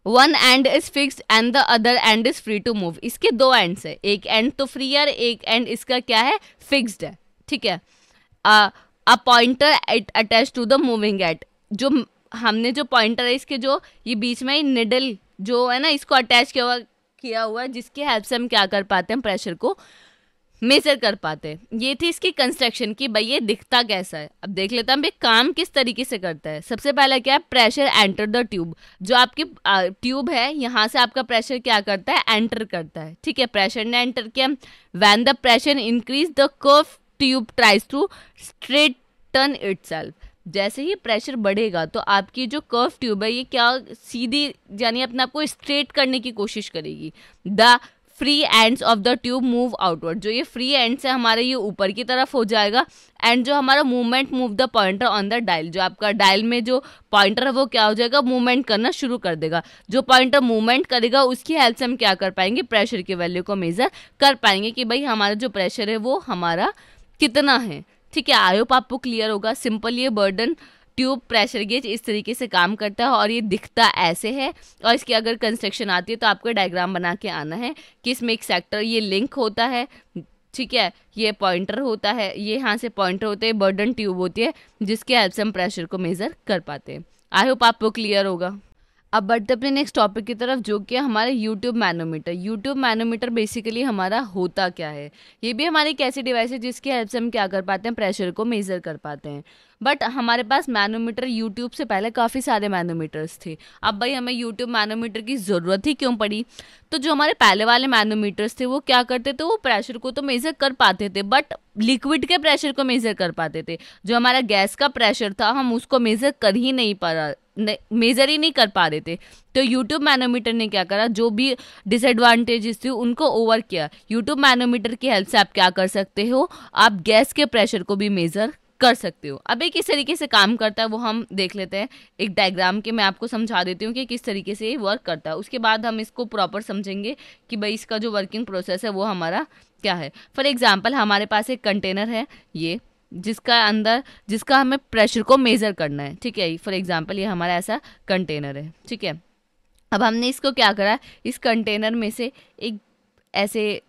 One end is fixed and the other end is free to move. इसके दो एंड्स है, एक एंड तो फ्री है, एक एंड इसका क्या है, फिक्स्ड है, ठीक है। A pointer attach to the moving at, जो हमने जो पॉइंटर है इसके जो ये बीच में निडल जो है ना, इसको अटैच किया हुआ है, जिसकी हेल्प से हम क्या कर पाते हैं, प्रेशर को मेजर कर पाते हैं। ये थी इसकी कंस्ट्रक्शन की, भाई ये दिखता कैसा है। अब देख लेते हैं भाई काम किस तरीके से करता है। सबसे पहला क्या है, प्रेशर एंटर द ट्यूब। जो आपकी ट्यूब है, यहाँ से आपका प्रेशर क्या करता है, एंटर करता है, ठीक है। प्रेशर ने एंटर किया, when the pressure increase the curve tube tries to straighten itself. जैसे ही प्रेशर बढ़ेगा तो आपकी जो कर्व ट्यूब है ये क्या सीधी, यानी अपने आप को स्ट्रेट करने की कोशिश करेगी। The free ends of the tube move outward. जो ये फ्री एंड्स है हमारे, ये ऊपर की तरफ हो जाएगा। एंड जो हमारा movement move the pointer on the dial, जो आपका डायल में जो पॉइंटर है वो क्या हो जाएगा, मूवमेंट करना शुरू कर देगा। जो पॉइंटर मूवमेंट करेगा उसकी हेल्प से हम क्या कर पाएंगे, प्रेशर की वैल्यू को मेजर कर पाएंगे कि भाई हमारा जो प्रेशर है वो हमारा कितना है, ठीक है। आई होप आपको क्लियर होगा। सिंपल ये बर्डन ट्यूब प्रेशर गेज इस तरीके से काम करता है और ये दिखता ऐसे है। और इसकी अगर कंस्ट्रक्शन आती है तो आपको डायग्राम बना के आना है कि इसमें एक सेक्टर ये लिंक होता है, ठीक है, ये पॉइंटर होता है, ये यहाँ से पॉइंटर होते हैं, बर्डन ट्यूब होती है जिसके हेल्प से हम प्रेशर को मेजर कर पाते हैं। आई होप आपको क्लियर होगा। अब बढ़ते अपने नेक्स्ट टॉपिक की तरफ, जो कि हमारे U tube manometer. U tube manometer basically हमारा होता क्या है, ये भी हमारी एक ऐसी डिवाइस है जिसकी हेल्प से हम क्या कर पाते हैं, प्रेशर को मेजर कर पाते हैं। बट हमारे पास मैनोमीटर यूट्यूब से पहले काफ़ी सारे मैनोमीटर्स थे। अब भाई हमें यूट्यूब मैनोमीटर की ज़रूरत ही क्यों पड़ी, तो जो हमारे पहले वाले मैनोमीटर्स थे वो क्या करते थे, वो प्रेशर को तो मेज़र कर पाते थे, बट लिक्विड के प्रेशर को मेज़र कर पाते थे। जो हमारा गैस का प्रेशर था हम उसको मेज़र कर ही नहीं पा रहा, मेज़र ही नहीं कर पा रहे थे। तो यूट्यूब मैनोमीटर ने क्या करा, जो भी डिसएडवांटेजेस थे उनको ओवर किया। यूट्यूब मैनोमीटर की हेल्प से आप क्या कर सकते हो, आप गैस के प्रेशर को भी मेज़र कर सकते हो। अब ये किस तरीके से काम करता है वो हम देख लेते हैं। एक डायग्राम के मैं आपको समझा देती हूँ कि किस तरीके से ये वर्क करता है, उसके बाद हम इसको प्रॉपर समझेंगे कि भाई इसका जो वर्किंग प्रोसेस है वो हमारा क्या है। फॉर एग्जाम्पल हमारे पास एक कंटेनर है ये, जिसका हमें प्रेशर को मेज़र करना है, ठीक है। फॉर एग्जाम्पल ये हमारा ऐसा कंटेनर है, ठीक है। अब हमने इसको क्या करा, इस कंटेनर में से एक ऐसे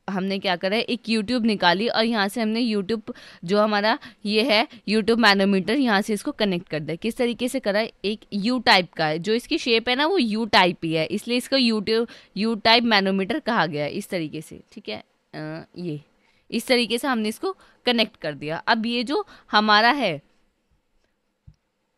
हमने क्या करा, एक यूट्यूब निकाली और यहाँ से हमने यूट्यूब जो हमारा ये है यूट्यूब मैनोमीटर, यहाँ से इसको कनेक्ट कर दिया। किस तरीके से करा, एक यू टाइप का है, जो इसकी शेप है ना वो यू टाइप ही है, इसलिए इसको यू टाइप मैनोमीटर कहा गया है, इस तरीके से, ठीक है। ये इस तरीके से हमने इसको कनेक्ट कर दिया। अब ये जो हमारा है,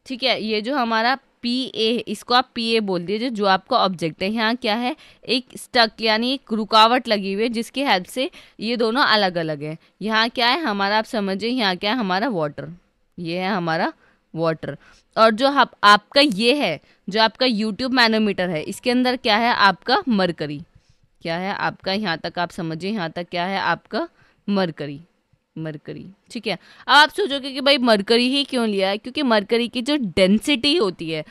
ठीक है, ये जो हमारा PA, इसको आप PA बोल दीजिए, जो आपका ऑब्जेक्ट है। यहाँ क्या है, एक स्टक यानी एक रुकावट लगी हुई है जिसकी हेल्प से ये दोनों अलग अलग है। यहाँ क्या है हमारा, आप समझिए, यहाँ क्या है हमारा वाटर, ये है हमारा वाटर। और जो आपका ये है, जो आपका यूट्यूब मैनोमीटर है, इसके अंदर क्या है आपका मरकरी, क्या है आपका, यहाँ तक आप समझिए, यहाँ तक क्या है आपका मरकरी, मरकरी। ठीक है, अब आप सोचोगे कि भाई मरकरी ही क्यों लिया है, क्योंकि मरकरी की जो डेंसिटी होती है,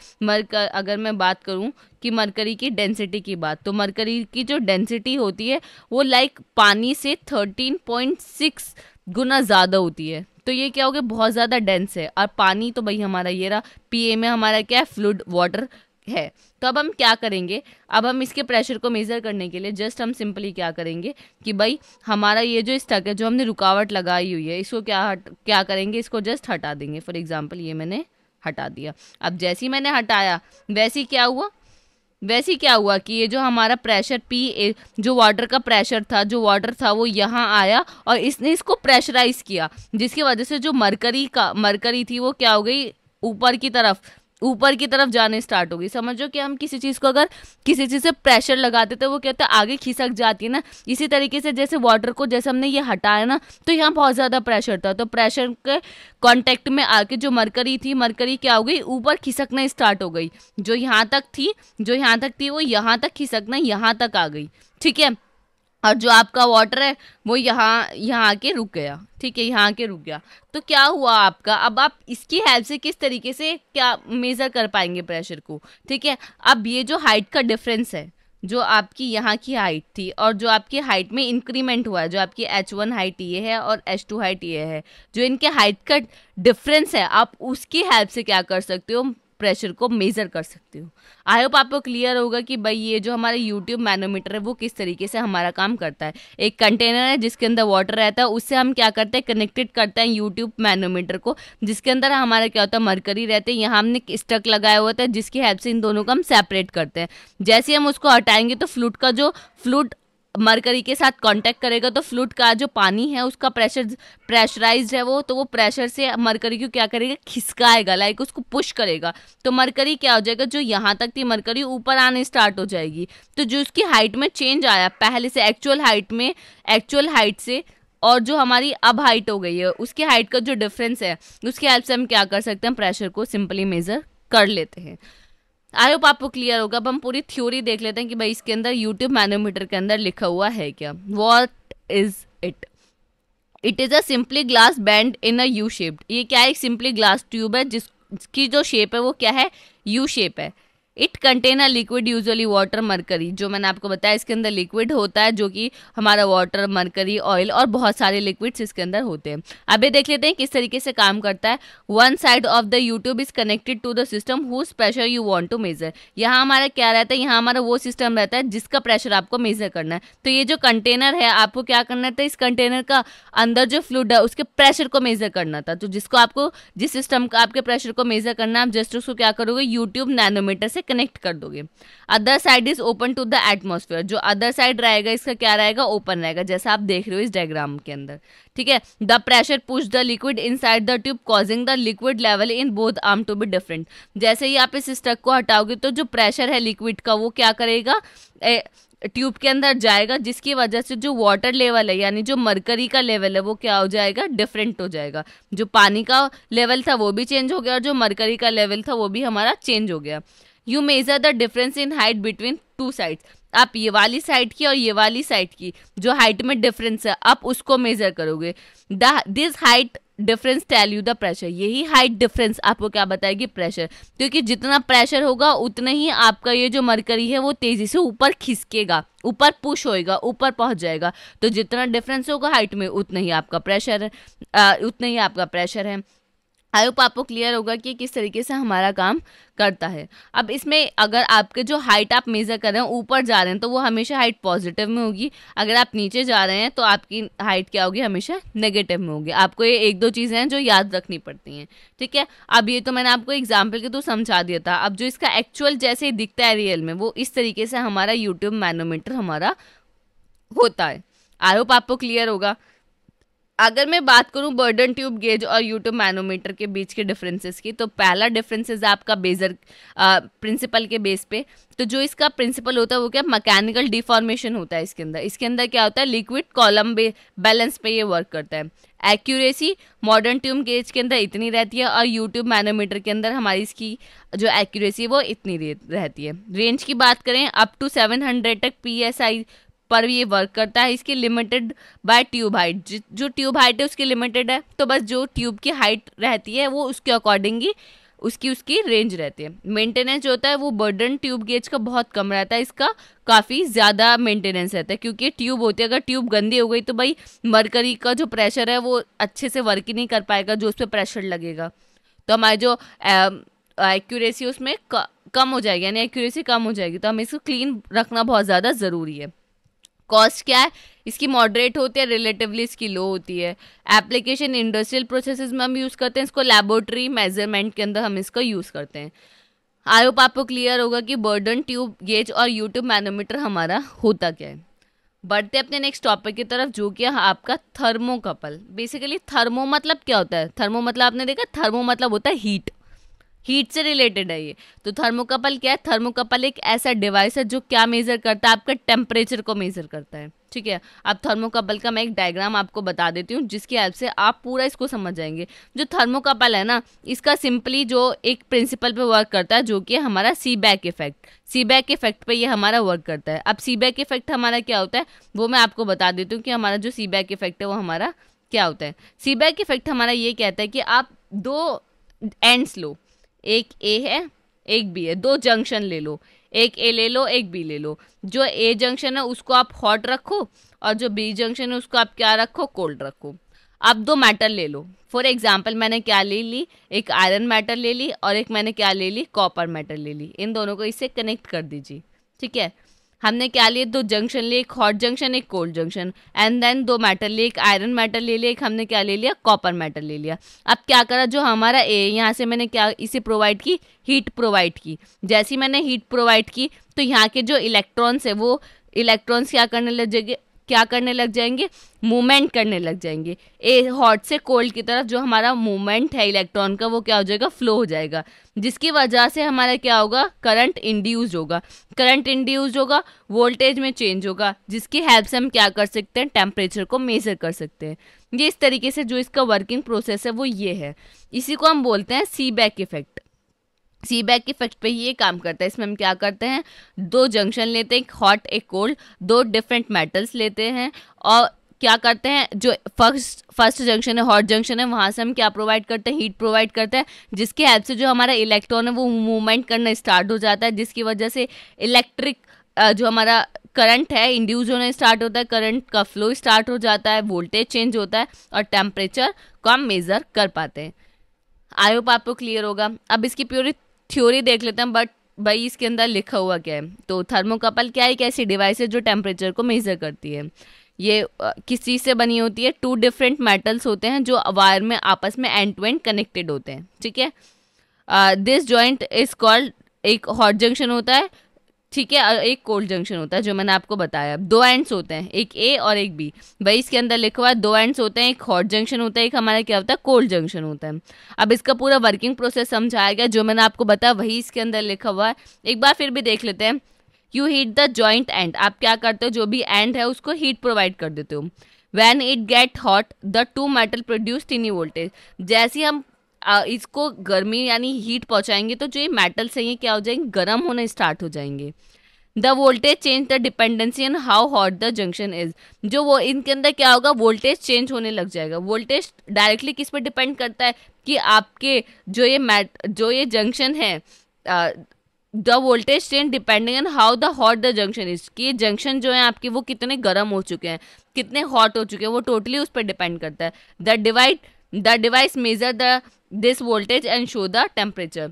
अगर मैं बात करूं कि मरकरी की डेंसिटी की बात, तो मरकरी की जो डेंसिटी होती है वो लाइक पानी से 13.6 गुना ज़्यादा होती है। तो ये क्या हो गया, बहुत ज़्यादा डेंस है। और पानी तो भाई हमारा ये रहा, PA में हमारा क्या है, फ्लूइड वाटर है। तो अब हम क्या करेंगे, अब हम इसके प्रेशर को मेज़र करने के लिए जस्ट हम सिंपली क्या करेंगे कि भाई हमारा ये जो स्टक है, जो हमने रुकावट लगाई हुई है, इसको क्या करेंगे, इसको जस्ट हटा देंगे। फॉर एग्जांपल ये मैंने हटा दिया। अब जैसे ही मैंने हटाया वैसे ही क्या हुआ कि ये जो हमारा प्रेशर PA, जो वाटर का प्रेशर था, जो वाटर था वो यहाँ आया और इसने इसको प्रेशराइज किया, जिसकी वजह से जो मरकरी थी वो क्या हो गई, ऊपर की तरफ जाने स्टार्ट हो गई। समझो कि हम किसी चीज़ को अगर किसी चीज़ से प्रेशर लगाते तो वो कहते हैं आगे खिसक जाती है ना, इसी तरीके से जैसे वाटर को जैसे हमने ये हटाया ना, तो यहाँ बहुत ज़्यादा प्रेशर था, तो प्रेशर के कांटेक्ट में आके जो मरकरी क्या हो गई, ऊपर खिसकना स्टार्ट हो गई। जो यहाँ तक थी वो यहाँ तक खिसकना यहाँ तक आ गई। ठीक है, और जो आपका वाटर है वो यहाँ आके रुक गया। ठीक है, यहाँ आके रुक गया। तो क्या हुआ आपका, अब आप इसकी हेल्प से किस तरीके से क्या मेज़र कर पाएंगे प्रेशर को। ठीक है, अब ये जो हाइट का डिफरेंस है, जो आपकी यहाँ की हाइट थी और जो आपकी हाइट में इंक्रीमेंट हुआ है, जो आपकी H1 हाइट ये है और H2 हाइट ये है, जो इनके हाइट का डिफरेंस है, आप उसकी हेल्प से क्या कर सकते हो, प्रेशर को मेज़र कर सकते हो। आई होप आपको क्लियर होगा कि भाई ये जो हमारा यूट्यूब मैनोमीटर है वो किस तरीके से हमारा काम करता है। एक कंटेनर है जिसके अंदर वाटर रहता है, उससे हम क्या करते हैं, कनेक्टेड करते हैं यूट्यूब मैनोमीटर को, जिसके अंदर हमारा क्या होता है, मरकरी रहते हैं। यहाँ हमने स्टक लगाया हुआ था जिसकी हेल्प से इन दोनों को हम सेपरेट करते हैं। जैसे हम उसको हटाएंगे तो फ्लूइड मरकरी के साथ कांटेक्ट करेगा, तो फ्लूइड का जो पानी है उसका प्रेशराइज्ड है वो, तो वो प्रेशर से मरकरी को क्या करेगा, खिसकाएगा, लाइक उसको पुश करेगा। तो मरकरी क्या हो जाएगा, जो यहाँ तक थी मरकरी ऊपर आने स्टार्ट हो जाएगी। तो जो उसकी हाइट में चेंज आया पहले से एक्चुअल हाइट से, और जो हमारी अब हाइट हो गई है उसकी हाइट का जो डिफरेंस है, उसकी हेल्प से हम क्या कर सकते हैं, प्रेशर को सिंपली मेजर कर लेते हैं। आई होप आपको क्लियर होगा। अब हम पूरी थ्योरी देख लेते हैं कि भाई इसके अंदर यूट्यूब मैनोमीटर के अंदर लिखा हुआ है क्या। What is it? It is a simply glass band in a U shaped. ये क्या है, एक सिंपली ग्लास ट्यूब है जिसकी जो शेप है वो क्या है, यू शेप है। It contain a liquid usually water mercury, जो मैंने आपको बताया इसके अंदर लिक्विड होता है, जो कि हमारा वाटर, मरकरी, ऑयल और बहुत सारे लिक्विड्स इसके अंदर होते हैं। अब ये देख लेते हैं किस तरीके से काम करता है। One side of the tube is connected to the system whose pressure you want to measure. यहाँ हमारा क्या रहता है, यहाँ हमारा वो सिस्टम रहता है जिसका प्रेशर आपको मेजर करना है। तो ये जो कंटेनर है आपको क्या करना था, इस कंटेनर का अंदर जो फ्लूइड है उसके प्रेशर को मेजर करना था। तो जिस सिस्टम का आपके प्रेशर को मेजर करना है, आप जस्ट उसको क्या करोगे, यूट्यूब नैनोमीटर से कनेक्ट कर दोगे। Other side is open to the atmosphere, जो अदर साइड रहेगा इसका क्या रहेगा, ओपन रहेगा, जैसा आप देख रहे हो इस डायग्राम के अंदर। ठीक है, the pressure push the liquid inside the tube causing the liquid level in both arm to be different. जैसे ही आप इस स्टक को हटाओगे तो जो प्रेशर है लिक्विड का वो क्या करेगा, ट्यूब के अंदर जाएगा, जिसकी वजह से जो वाटर लेवल है यानी जो मरकरी का लेवल है वो क्या हो जाएगा, डिफरेंट हो जाएगा। जो पानी का लेवल था वो भी चेंज हो गया और जो मरकरी का लेवल था वो भी हमारा चेंज हो गया। You measure the difference in height between two sides. आप ये वाली साइड की और ये वाली साइड की जो हाइट में डिफरेंस है आप उसको मेजर करोगे। This height difference tell you the pressure. यही हाइट डिफरेंस आपको क्या बताएगी, प्रेशर। क्योंकि जितना प्रेशर होगा उतना ही आपका ये जो मरकरी है वो तेजी से ऊपर खिसकेगा, ऊपर पुश होएगा, ऊपर पहुंच जाएगा। तो जितना डिफरेंस होगा हाइट में उतना ही आपका प्रेशर है। आई होप आपको क्लियर होगा कि किस तरीके से हमारा काम करता है। अब इसमें अगर आपके जो हाइट आप मेज़र कर रहे हैं ऊपर जा रहे हैं तो वो हमेशा हाइट पॉजिटिव में होगी। अगर आप नीचे जा रहे हैं तो आपकी हाइट क्या होगी, हमेशा नेगेटिव में होगी। आपको ये एक दो चीज़ें हैं जो याद रखनी पड़ती हैं। ठीक है, अब ये तो मैंने आपको एग्जाम्पल के थ्रू समझा दिया था। अब जो इसका एक्चुअल जैसे दिखता है रियल में, वो इस तरीके से हमारा यूट्यूब मैनोमीटर हमारा होता है। आई होप आपको क्लियर होगा। अगर मैं बात करूं बर्डन ट्यूब गेज और यूट्यूब मैनोमीटर के बीच के डिफरेंसेस की, तो पहला डिफरेंसेस आपका बेजर प्रिंसिपल के बेस पे। तो जो इसका प्रिंसिपल होता है वो क्या, मैकेनिकल डिफॉर्मेशन होता है इसके अंदर क्या होता है, लिक्विड कॉलम बैलेंस पे ये वर्क करता है। एक्यूरेसी मॉडर्न ट्यूब गेज के अंदर इतनी रहती है और यूट्यूब मैनोमीटर के अंदर हमारी इसकी जो एक्यूरेसी है वो इतनी रहती है। रेंज की बात करें अप टू 700 तक PSI पर ये वर्क करता है। इसकी लिमिटेड बाय ट्यूब हाइट, जो ट्यूब हाइट है उसकी लिमिटेड है, तो बस जो ट्यूब की हाइट रहती है वो उसके अकॉर्डिंग ही उसकी रेंज रहती है। मेंटेनेंस जो होता है वो बर्डन ट्यूब गेज का बहुत कम रहता है, इसका काफ़ी ज़्यादा मेंटेनेंस रहता है, क्योंकि ट्यूब होती है, अगर ट्यूब गंदी हो गई तो भाई मरकरी का जो प्रेशर है वो अच्छे से वर्क ही नहीं कर पाएगा, जो उस पर प्रेशर लगेगा तो हमारी जो एक्यूरेसी उसमें कम हो जाएगी, यानी एक्यूरेसी कम हो जाएगी। तो हमें इसको क्लीन रखना बहुत ज़्यादा ज़रूरी है। कॉस्ट क्या है इसकी, मॉडरेट होती है, रिलेटिवली इसकी लो होती है। एप्लीकेशन इंडस्ट्रियल प्रोसेसेस में हम यूज़ करते हैं इसको, लैबोरेटरी मेजरमेंट के अंदर हम इसको यूज़ करते हैं। आई होप आपको क्लियर होगा कि बर्डन ट्यूब गेज और यूट्यूब मैनोमीटर हमारा होता क्या है। बढ़ते अपने नेक्स्ट टॉपिक की तरफ, जो कि आपका थर्मोकपल। बेसिकली थर्मो मतलब क्या होता है, थर्मो मतलब आपने देखा, थर्मो मतलब होता है हीट से रिलेटेड है ये। तो थर्मोकपल क्या है, थर्मोकपल एक ऐसा डिवाइस है जो क्या मेजर करता है, आपका टेम्परेचर को मेजर करता है। ठीक है, अब थर्मोकपल का मैं एक डायग्राम आपको बता देती हूँ जिसकी हेल्प से आप पूरा इसको समझ जाएंगे। जो थर्मोकपल है ना, इसका सिंपली जो एक प्रिंसिपल पे वर्क करता है जो कि हमारा सीबैक इफेक्ट, सीबैक इफेक्ट पे ये हमारा वर्क करता है। अब सीबैक इफेक्ट हमारा क्या होता है वो मैं आपको बता देती हूँ कि हमारा जो सीबैक इफेक्ट है वो हमारा क्या होता है। सीबैक इफेक्ट हमारा ये कहता है कि आप दो एंड्स लो, एक ए है एक बी है, दो जंक्शन ले लो, एक ए ले लो एक बी ले लो। जो ए जंक्शन है उसको आप हॉट रखो और जो बी जंक्शन है उसको आप क्या रखो, कोल्ड रखो। अब दो मेटल ले लो, फॉर एग्जाम्पल मैंने क्या ले ली, एक आयरन मेटल ले ली और एक मैंने क्या ले ली, कॉपर मेटल ले ली। इन दोनों को इससे कनेक्ट कर दीजिए। ठीक है, हमने क्या लिए, दो जंक्शन लिए, एक हॉट जंक्शन एक कोल्ड जंक्शन, एंड देन दो मेटल लिए, एक आयरन मेटल ले लिया, एक हमने क्या ले लिया, कॉपर मेटल ले लिया। अब क्या करा, जो हमारा ए यहाँ से मैंने क्या इसे प्रोवाइड की, हीट प्रोवाइड की। जैसी मैंने हीट प्रोवाइड की तो यहाँ के जो इलेक्ट्रॉन्स है वो इलेक्ट्रॉन्स क्या करने लग जाएंगे, मूवमेंट करने लग जाएंगे। ए हॉट से कोल्ड की तरफ जो हमारा मूवमेंट है इलेक्ट्रॉन का वो क्या हो जाएगा, फ्लो हो जाएगा, जिसकी वजह से हमारा क्या होगा, करंट इंड्यूस्ड होगा। करंट इंड्यूस्ड होगा, वोल्टेज में चेंज होगा, जिसकी हेल्प से हम क्या कर सकते हैं, टेम्परेचर को मेजर कर सकते हैं। ये इस तरीके से जो इसका वर्किंग प्रोसेस है वो ये है। इसी को हम बोलते हैं सीबैक इफेक्ट। सीबैक इफेक्ट पे ही ये काम करता है। इसमें हम क्या करते हैं, दो जंक्शन लेते हैं, एक हॉट एक कोल्ड, दो डिफरेंट मेटल्स लेते हैं और क्या करते हैं, जो फर्स्ट जंक्शन है, हॉट जंक्शन है, वहाँ से हम क्या प्रोवाइड करते हैं, हीट प्रोवाइड करते हैं, जिसकी हेल्प से जो हमारा इलेक्ट्रॉन है वो मूवमेंट करना स्टार्ट हो जाता है, जिसकी वजह से इलेक्ट्रिक जो हमारा करंट है इंड्यूस होना स्टार्ट होता है, करंट का फ्लो स्टार्ट हो जाता है, वोल्टेज चेंज होता है और टेम्परेचर को हम मेज़र कर पाते हैं। आई होप आपको क्लियर होगा। अब इसकी प्योरी थ्योरी देख लेते हैं, बट भाई इसके अंदर लिखा हुआ क्या है। तो थर्मोकपल क्या है, एक ऐसी डिवाइस है जो टेम्परेचर को मेजर करती है। ये किस चीज़ से बनी होती है, टू डिफरेंट मेटल्स होते हैं जो वायर में आपस में एंड टू एंड कनेक्टेड होते हैं। ठीक है, दिस जॉइंट इज कॉल्ड, एक हॉट जंक्शन होता है, ठीक है, और एक कोल्ड जंक्शन होता है जो मैंने आपको बताया। दो एंड्स होते हैं, एक ए और एक बी। भाई इसके अंदर लिखा हुआ है दो एंड्स होते हैं, एक हॉट जंक्शन होता है, एक हमारा क्या होता है, कोल्ड जंक्शन होता है। अब इसका पूरा वर्किंग प्रोसेस समझाया गया, जो मैंने आपको बताया वही इसके अंदर लिखा हुआ है। एक बार फिर भी देख लेते हैं। You heat the joint and, आप क्या करते हो, जो भी एंड है उसको हीट प्रोवाइड कर देते हो। When it get hot the two metal produce टिनी voltage, जैसे हम इसको गर्मी यानी हीट पहुंचाएंगे तो जो ये मेटल्स हैं ये क्या हो जाएंगे, गर्म होने स्टार्ट हो जाएंगे। The voltage change the dependency on how hot the junction is, जो वो इनके अंदर क्या होगा, वोल्टेज चेंज होने लग जाएगा। वोल्टेज डायरेक्टली किस पे डिपेंड करता है कि आपके जो ये जंक्शन है, the voltage change depending on how the hot the junction is, कि ये जंक्शन जो है आपके वो कितने गर्म हो चुके हैं, कितने हॉट हो चुके हैं, वो टोटली उस पर डिपेंड करता है। The device measure this voltage and show the temperature,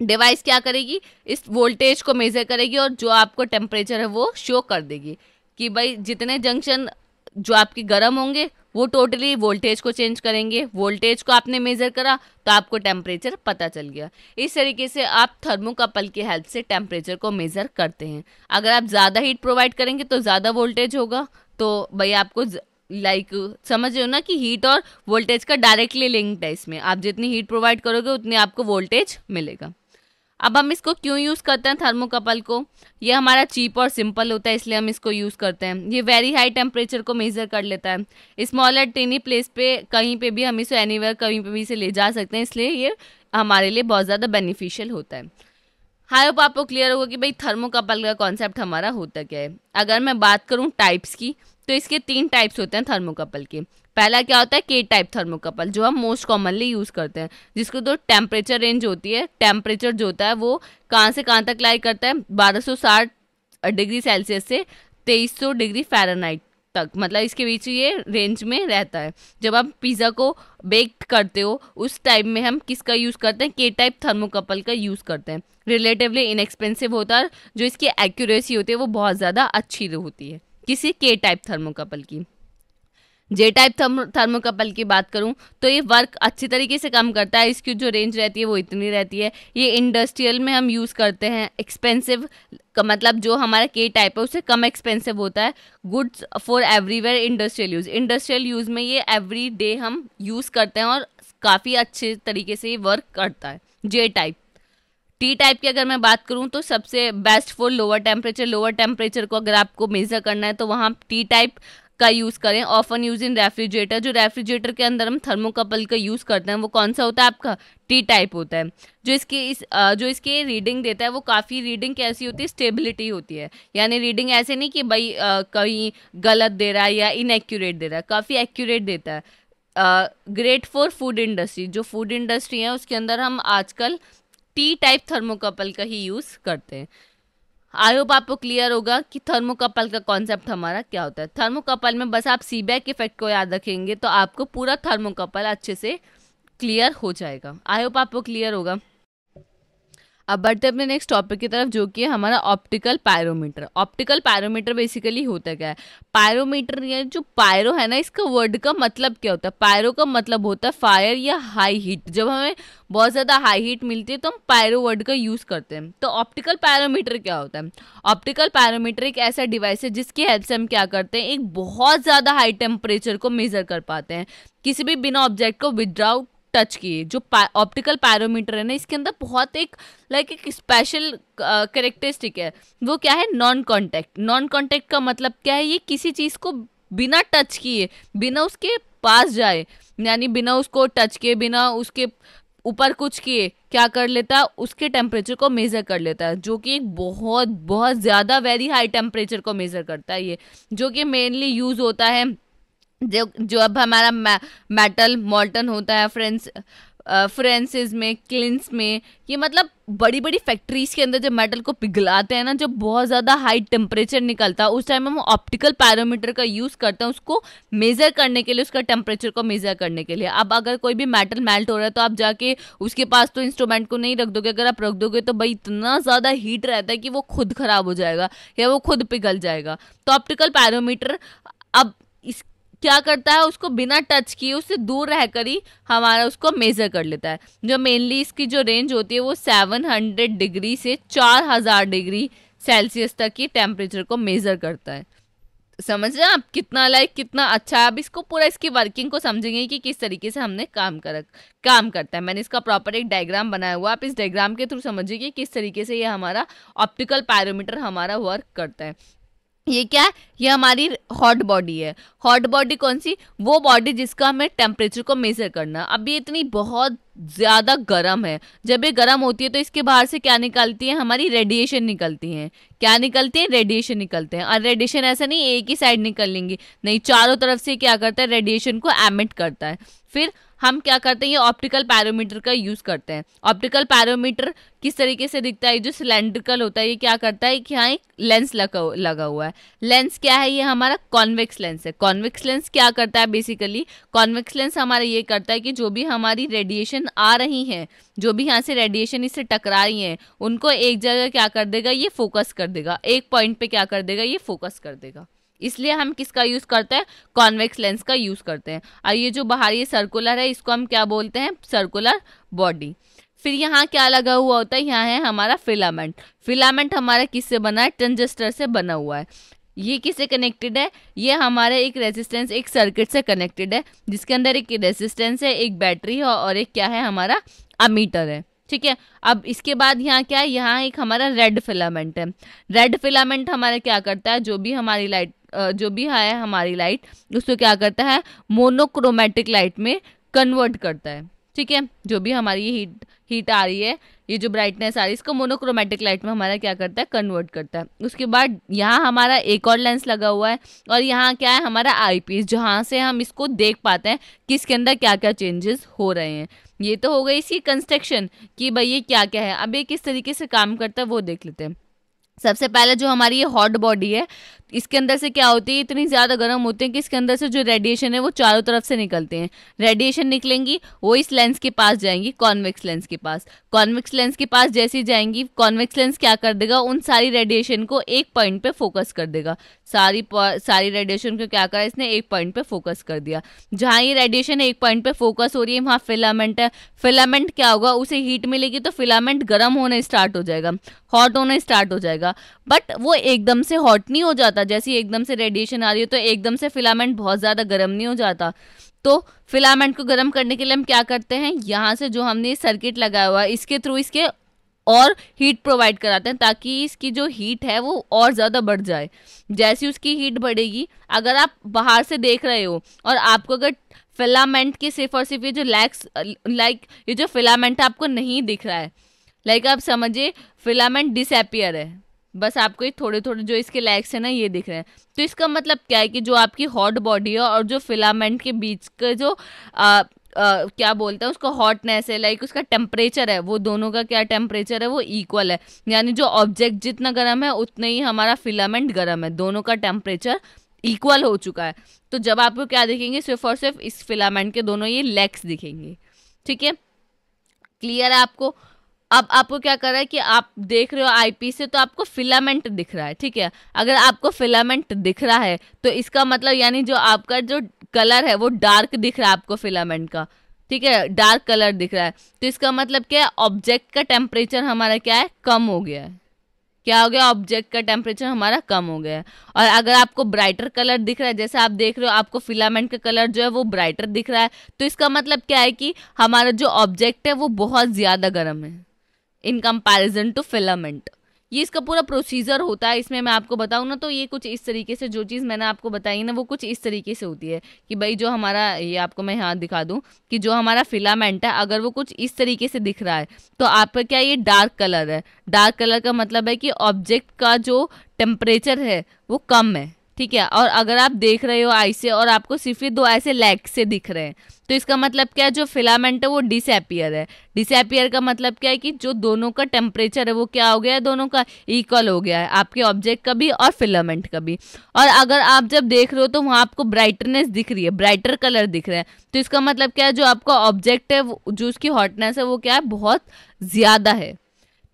device क्या करेगी, इस वोल्टेज को मेजर करेगी और जो आपको टेम्परेचर है वो शो कर देगी कि भाई जितने जंक्शन जो आपके गर्म होंगे वो टोटली वोल्टेज को चेंज करेंगे। वोल्टेज को आपने मेजर करा तो आपको टेम्परेचर पता चल गया। इस तरीके से आप थर्मोकपल की हेल्प से टेम्परेचर को मेजर करते हैं। अगर आप ज़्यादा हीट प्रोवाइड करेंगे तो ज़्यादा वोल्टेज होगा, तो भाई आपको लाइक समझ रहे हो ना कि हीट और वोल्टेज का डायरेक्टली लिंक्ड है इसमें। आप जितनी हीट प्रोवाइड करोगे उतनी आपको वोल्टेज मिलेगा। अब हम इसको क्यों यूज़ करते हैं थर्मोकपल को? ये हमारा चीप और सिंपल होता है इसलिए हम इसको यूज़ करते हैं। ये वेरी हाई टेम्परेचर को मेज़र कर लेता है। स्मॉल और टेनी प्लेस पे कहीं पे भी हम इसे एनीवेयर कहीं पे भी इसे ले जा सकते हैं, इसलिए ये हमारे लिए बहुत ज़्यादा बेनिफिशियल होता है। आई होप आपको क्लियर होगा कि भाई थर्मोकपल का कॉन्सेप्ट हमारा होता क्या है। अगर मैं बात करूँ टाइप्स की, तो इसके 3 टाइप्स होते हैं थर्मोकपल के। पहला क्या होता है के टाइप थर्मोकपल, जो हम मोस्ट कॉमनली यूज़ करते हैं, जिसको तो टेम्परेचर रेंज होती है, टेम्परेचर जो होता है वो कहाँ से कहाँ तक लाई करता है, 1260 डिग्री सेल्सियस से 2300 डिग्री फ़ारेनहाइट तक, मतलब इसके बीच ये रेंज में रहता है। जब आप पिज़्ज़ा को बेक करते हो उस टाइम में हम किसका यूज़ करते हैं, के टाइप थर्मोकपल का यूज़ करते हैं। रिलेटिवली इनएक्सपेंसिव होता है, जो इसकी एक्यूरेसी होती है वो बहुत ज़्यादा अच्छी होती है किसी के टाइप थर्मोकपल की। जे टाइप थर्मोकपल की बात करूं तो ये वर्क अच्छी तरीके से कम करता है, इसकी जो रेंज रहती है वो इतनी रहती है। ये इंडस्ट्रियल में हम यूज़ करते हैं। एक्सपेंसिव का मतलब जो हमारा के टाइप है उससे कम एक्सपेंसिव होता है। Goods for everywhere industrial use, industrial use में ये एवरी डे हम यूज़ करते हैं और काफ़ी अच्छे तरीके से ये वर्क करता है। जे टाइप। टी टाइप की अगर मैं बात करूं तो सबसे best for lower temperature. Lower temperature को अगर आपको मेजर करना है तो वहाँ टी टाइप का यूज़ करें। ऑफन यूज इन रेफ्रिजरेटर, जो रेफ्रिजरेटर के अंदर हम थर्मोकपल का यूज़ करते हैं वो कौन सा होता है आपका, टी टाइप होता है। जो इसकी रीडिंग देता है वो काफ़ी रीडिंग कैसी होती है, स्टेबिलिटी होती है। यानी रीडिंग ऐसे नहीं कि भाई कहीं गलत दे रहा है या इनएक्यूरेट दे रहा है, काफ़ी एक्यूरेट देता है। ग्रेट फॉर फूड इंडस्ट्री, जो फूड इंडस्ट्री है उसके अंदर हम आजकल टी टाइप थर्मोकपल का ही यूज़ करते हैं। आई होप आपको क्लियर होगा कि थर्मोकपल का कॉन्सेप्ट हमारा क्या होता है। थर्मोकपल में बस आप सीबैक इफेक्ट को याद रखेंगे तो आपको पूरा थर्मोकपल अच्छे से क्लियर हो जाएगा। आई होप आपको क्लियर होगा। अब बढ़ते अपने नेक्स्ट टॉपिक की तरफ, जो कि है हमारा optical pyrometer. Optical pyrometer basically होता क्या है? पायरोमीटर, ये जो पायरो है ना, इसका वर्ड का मतलब क्या होता है? पायरो का मतलब होता है फायर या हाई हीट। जब हमें बहुत ज़्यादा हाई हीट मिलती है तो हम पायरो वर्ड का यूज़ करते हैं। तो ऑप्टिकल पायरोमीटर क्या होता है? ऑप्टिकल पायरोमीटर एक ऐसा डिवाइस है जिसकी हेल्प से हम क्या करते हैं, एक बहुत ज़्यादा हाई टेम्परेचर को मेज़र कर पाते हैं किसी भी बिना ऑब्जेक्ट को विदाउट टच किए। जो ऑप्टिकल पायरोमीटर है ना, इसके अंदर बहुत एक एक स्पेशल करेक्टरिस्टिक है। वो क्या है? Non contact. नॉन कांटेक्ट का मतलब क्या है? ये किसी चीज़ को बिना टच किए, बिना उसके पास जाए, यानी बिना उसको टच किए, बिना उसके ऊपर कुछ किए क्या कर लेता है, उसके टेम्परेचर को मेज़र कर लेता है, जो कि एक बहुत बहुत ज़्यादा वेरी हाई टेम्परेचर को मेज़र करता है ये, जो कि मेनली यूज़ होता है जो अब हमारा मेटल मॉल्टन होता है फ्रेंसिस में, क्लिंस में। ये मतलब बड़ी बड़ी फैक्ट्रीज के अंदर जब मेटल को पिघलाते हैं ना, जब बहुत ज़्यादा हाई टेम्परेचर निकलता है, उस टाइम हम ऑप्टिकल पायरोमीटर का यूज़ करते हैं उसको मेज़र करने के लिए, उसका टेम्परेचर को मेज़र करने के लिए। अब अगर कोई भी मेटल मेल्ट हो रहा है तो आप जाके उसके पास तो इंस्ट्रूमेंट को नहीं रख दोगे। अगर आप रख दोगे तो भाई इतना ज़्यादा हीट रहता है कि वो खुद ख़राब हो जाएगा या वो खुद पिघल जाएगा। तो ऑप्टिकल पायरोमीटर अब इस क्या करता है, उसको बिना टच किए उससे दूर रहकर ही हमारा उसको मेज़र कर लेता है। जो मेनली इसकी जो रेंज होती है वो 700 डिग्री से 4000 डिग्री सेल्सियस तक की टेम्परेचर को मेज़र करता है। समझ रहे हैं आप कितना कितना अच्छा है। अब इसको पूरा इसकी वर्किंग को समझेंगे कि किस तरीके से हमने काम करता है। मैंने इसका प्रॉपर एक डायग्राम बनाया हुआ, आप इस डायग्राम के थ्रू समझिए कि किस तरीके से ये हमारा ऑप्टिकल पायरोमीटर हमारा वर्क करता है। ये क्या है? ये हमारी हॉट बॉडी है। हॉट बॉडी कौन सी? वो बॉडी जिसका हमें टेम्परेचर को मेज़र करना। अब ये इतनी बहुत ज़्यादा गर्म है। जब ये गर्म होती है तो इसके बाहर से क्या निकलती है? हमारी रेडिएशन निकलती हैं। क्या निकलती है? रेडिएशन निकलते हैं। और रेडिएशन ऐसा नहीं एक ही साइड निकलेंगी, नहीं, चारों तरफ से क्या करता है, रेडिएशन को एमिट करता है। फिर हम क्या करते हैं, ये ऑप्टिकल पायरोमीटर का यूज़ करते हैं। ऑप्टिकल किस तरीके से दिखता है? जो सिलेंड्रिकल होता है, ये क्या करता है कि यहाँ एक लेंस लगा हुआ है। लेंस क्या है? ये हमारा कॉन्वेक्स लेंस है। कॉन्वेक्स लेंस क्या करता है? बेसिकली कॉन्वेक्स लेंस हमारा ये करता है कि जो भी हमारी रेडिएशन आ रही हैं, जो भी यहाँ से रेडिएशन इससे टकरा रही हैं, उनको एक जगह क्या कर देगा, ये फोकस कर देगा। एक पॉइंट पे क्या कर देगा, ये फोकस कर देगा। इसलिए हम किसका यूज़ करते हैं? कॉन्वेक्स लेंस का यूज़ करते हैं। और ये जो बाहर ये सर्कुलर है, इसको हम क्या बोलते हैं? Circular body. फिर यहाँ क्या लगा हुआ होता है? यहाँ है हमारा फिलामेंट। फिलामेंट हमारा किससे बना है? टंजस्टर से बना हुआ है। ये किससे कनेक्टेड है, ये हमारे एक रेजिस्टेंस, एक सर्किट से कनेक्टेड है, जिसके अंदर एक रेजिस्टेंस है, एक बैटरी है और एक क्या है हमारा अमीटर है। ठीक है, अब इसके बाद यहाँ क्या है, यहाँ एक हमारा रेड फिलामेंट है। रेड फिलामेंट हमारा क्या करता है, जो भी हमारी लाइट जो भी है हमारी लाइट, उसको क्या करता है, मोनोक्रोमेटिक लाइट में कन्वर्ट करता है। ठीक है, जो भी हमारी हीट आ रही है, ये जो ब्राइटनेस आ रही है, इसको मोनोक्रोमेटिक लाइट में हमारा क्या करता है, कन्वर्ट करता है। उसके बाद यहाँ हमारा एक और लेंस लगा हुआ है और यहाँ क्या है हमारा आईपीस, जहाँ से हम इसको देख पाते हैं कि इसके अंदर क्या क्या चेंजेस हो रहे हैं। ये तो हो गई इसकी कंस्ट्रक्शन कि भाई ये क्या क्या है। अब ये किस तरीके से काम करता है वो देख लेते हैं। सबसे पहले जो हमारी ये हॉट बॉडी है, इसके अंदर से क्या होती है, इतनी ज़्यादा गर्म होते हैं कि इसके अंदर से जो रेडिएशन है वो चारों तरफ से निकलते हैं। रेडिएशन निकलेंगी वो इस लेंस के पास जाएंगी, कॉन्वेक्स लेंस के पास। कॉन्वेक्स लेंस के पास जैसी जाएंगी, कॉन्वेक्स लेंस क्या कर देगा, उन सारी रेडिएशन को एक पॉइंट पे फोकस कर देगा। सारी रेडिएशन को क्या करा इसने, एक पॉइंट पे फोकस कर दिया। जहाँ ये रेडिएशन एक पॉइंट पे फोकस हो रही है, वहाँ फिलामेंट है। फिलामेंट क्या होगा, उसे हीट मिलेगी तो फिलामेंट गर्म होने स्टार्ट हो जाएगा, हॉट होना स्टार्ट हो जाएगा। बट वो एकदम से हॉट नहीं हो जाता, जैसे एकदम से रेडिएशन आ रही है तो एकदम से फिलामेंट बहुत ज़्यादा गर्म नहीं हो जाता। तो फिलामेंट को गर्म करने के लिए हम क्या करते हैं, यहाँ से जो हमने सर्किट लगाया हुआ है इसके थ्रू इसके और हीट प्रोवाइड कराते हैं, ताकि इसकी जो हीट है वो और ज़्यादा बढ़ जाए। जैसी उसकी हीट बढ़ेगी, अगर आप बाहर से देख रहे हो और आपको अगर फिलामेंट के सिर्फ और सिर्फ ये जो ये जो फिलामेंट आपको नहीं दिख रहा है, आप समझिए फिलामेंट डिसअपियर है, बस आपको ये थोड़े थोड़े जो इसके लैग्स है ना ये दिख रहे हैं। तो इसका मतलब क्या है कि जो आपकी हॉट बॉडी है और जो फिलामेंट के बीच का जो क्या बोलते हैं उसको हॉटनेस है, उसका टेम्परेचर है, वो दोनों का क्या टेम्परेचर है, वो इक्वल है। यानी जो ऑब्जेक्ट जितना गर्म है उतना ही हमारा फिलामेंट गर्म है, दोनों का टेम्परेचर इक्वल हो चुका है। तो जब आपको क्या दिखेंगे, सिर्फ और सिर्फ इस फिलामेंट के दोनों ये लेग्स दिखेंगे। ठीक है, क्लियर है आपको। अब आपको क्या कर रहा है कि आप देख रहे हो आईपीस से, तो आपको फिलामेंट दिख रहा है। ठीक है, अगर आपको फिलामेंट दिख रहा है तो इसका मतलब यानी जो आपका जो कलर है वो डार्क दिख रहा है आपको फिलामेंट का। ठीक है, डार्क कलर दिख रहा है, तो इसका मतलब क्या है, ऑब्जेक्ट का टेम्परेचर हमारा क्या है, कम हो गया है। क्या हो गया, ऑब्जेक्ट का टेम्परेचर हमारा कम हो गया है। और अगर आपको ब्राइटर कलर दिख रहा है, जैसे आप देख रहे हो आपको फिलामेंट का कलर जो है वो ब्राइटर दिख रहा है, तो इसका मतलब क्या है कि हमारा जो ऑब्जेक्ट है वो बहुत ज़्यादा गर्म है इन कंपैरिजन टू फिलामेंट। ये इसका पूरा प्रोसीजर होता है। इसमें मैं आपको बताऊँ ना, तो ये कुछ इस तरीके से, जो चीज़ मैंने आपको बताई ना वो कुछ इस तरीके से होती है कि भाई जो हमारा, ये आपको मैं यहाँ दिखा दूँ कि जो हमारा फिलामेंट है अगर वो कुछ इस तरीके से दिख रहा है तो आपका क्या, ये डार्क कलर है। डार्क कलर का मतलब है कि ऑब्जेक्ट का जो टेम्परेचर है वो कम है। ठीक है, और अगर आप देख रहे हो आई से और आपको सिर्फ दो ऐसे लैग से दिख रहे हैं, तो इसका मतलब क्या है, जो फिलामेंट है वो डिसअपियर है। डिसअपियर का मतलब क्या है कि जो दोनों का टेम्परेचर है वो क्या हो गया है, दोनों का इक्वल हो गया है, आपके ऑब्जेक्ट का भी और फिलामेंट का भी। और अगर आप जब देख रहे हो तो वहाँ आपको ब्राइटनेस दिख रही है, ब्राइटर कलर दिख रहा है, तो इसका मतलब क्या है, जो आपका ऑब्जेक्ट है जो उसकी हॉटनेस है वो क्या है, बहुत ज़्यादा है।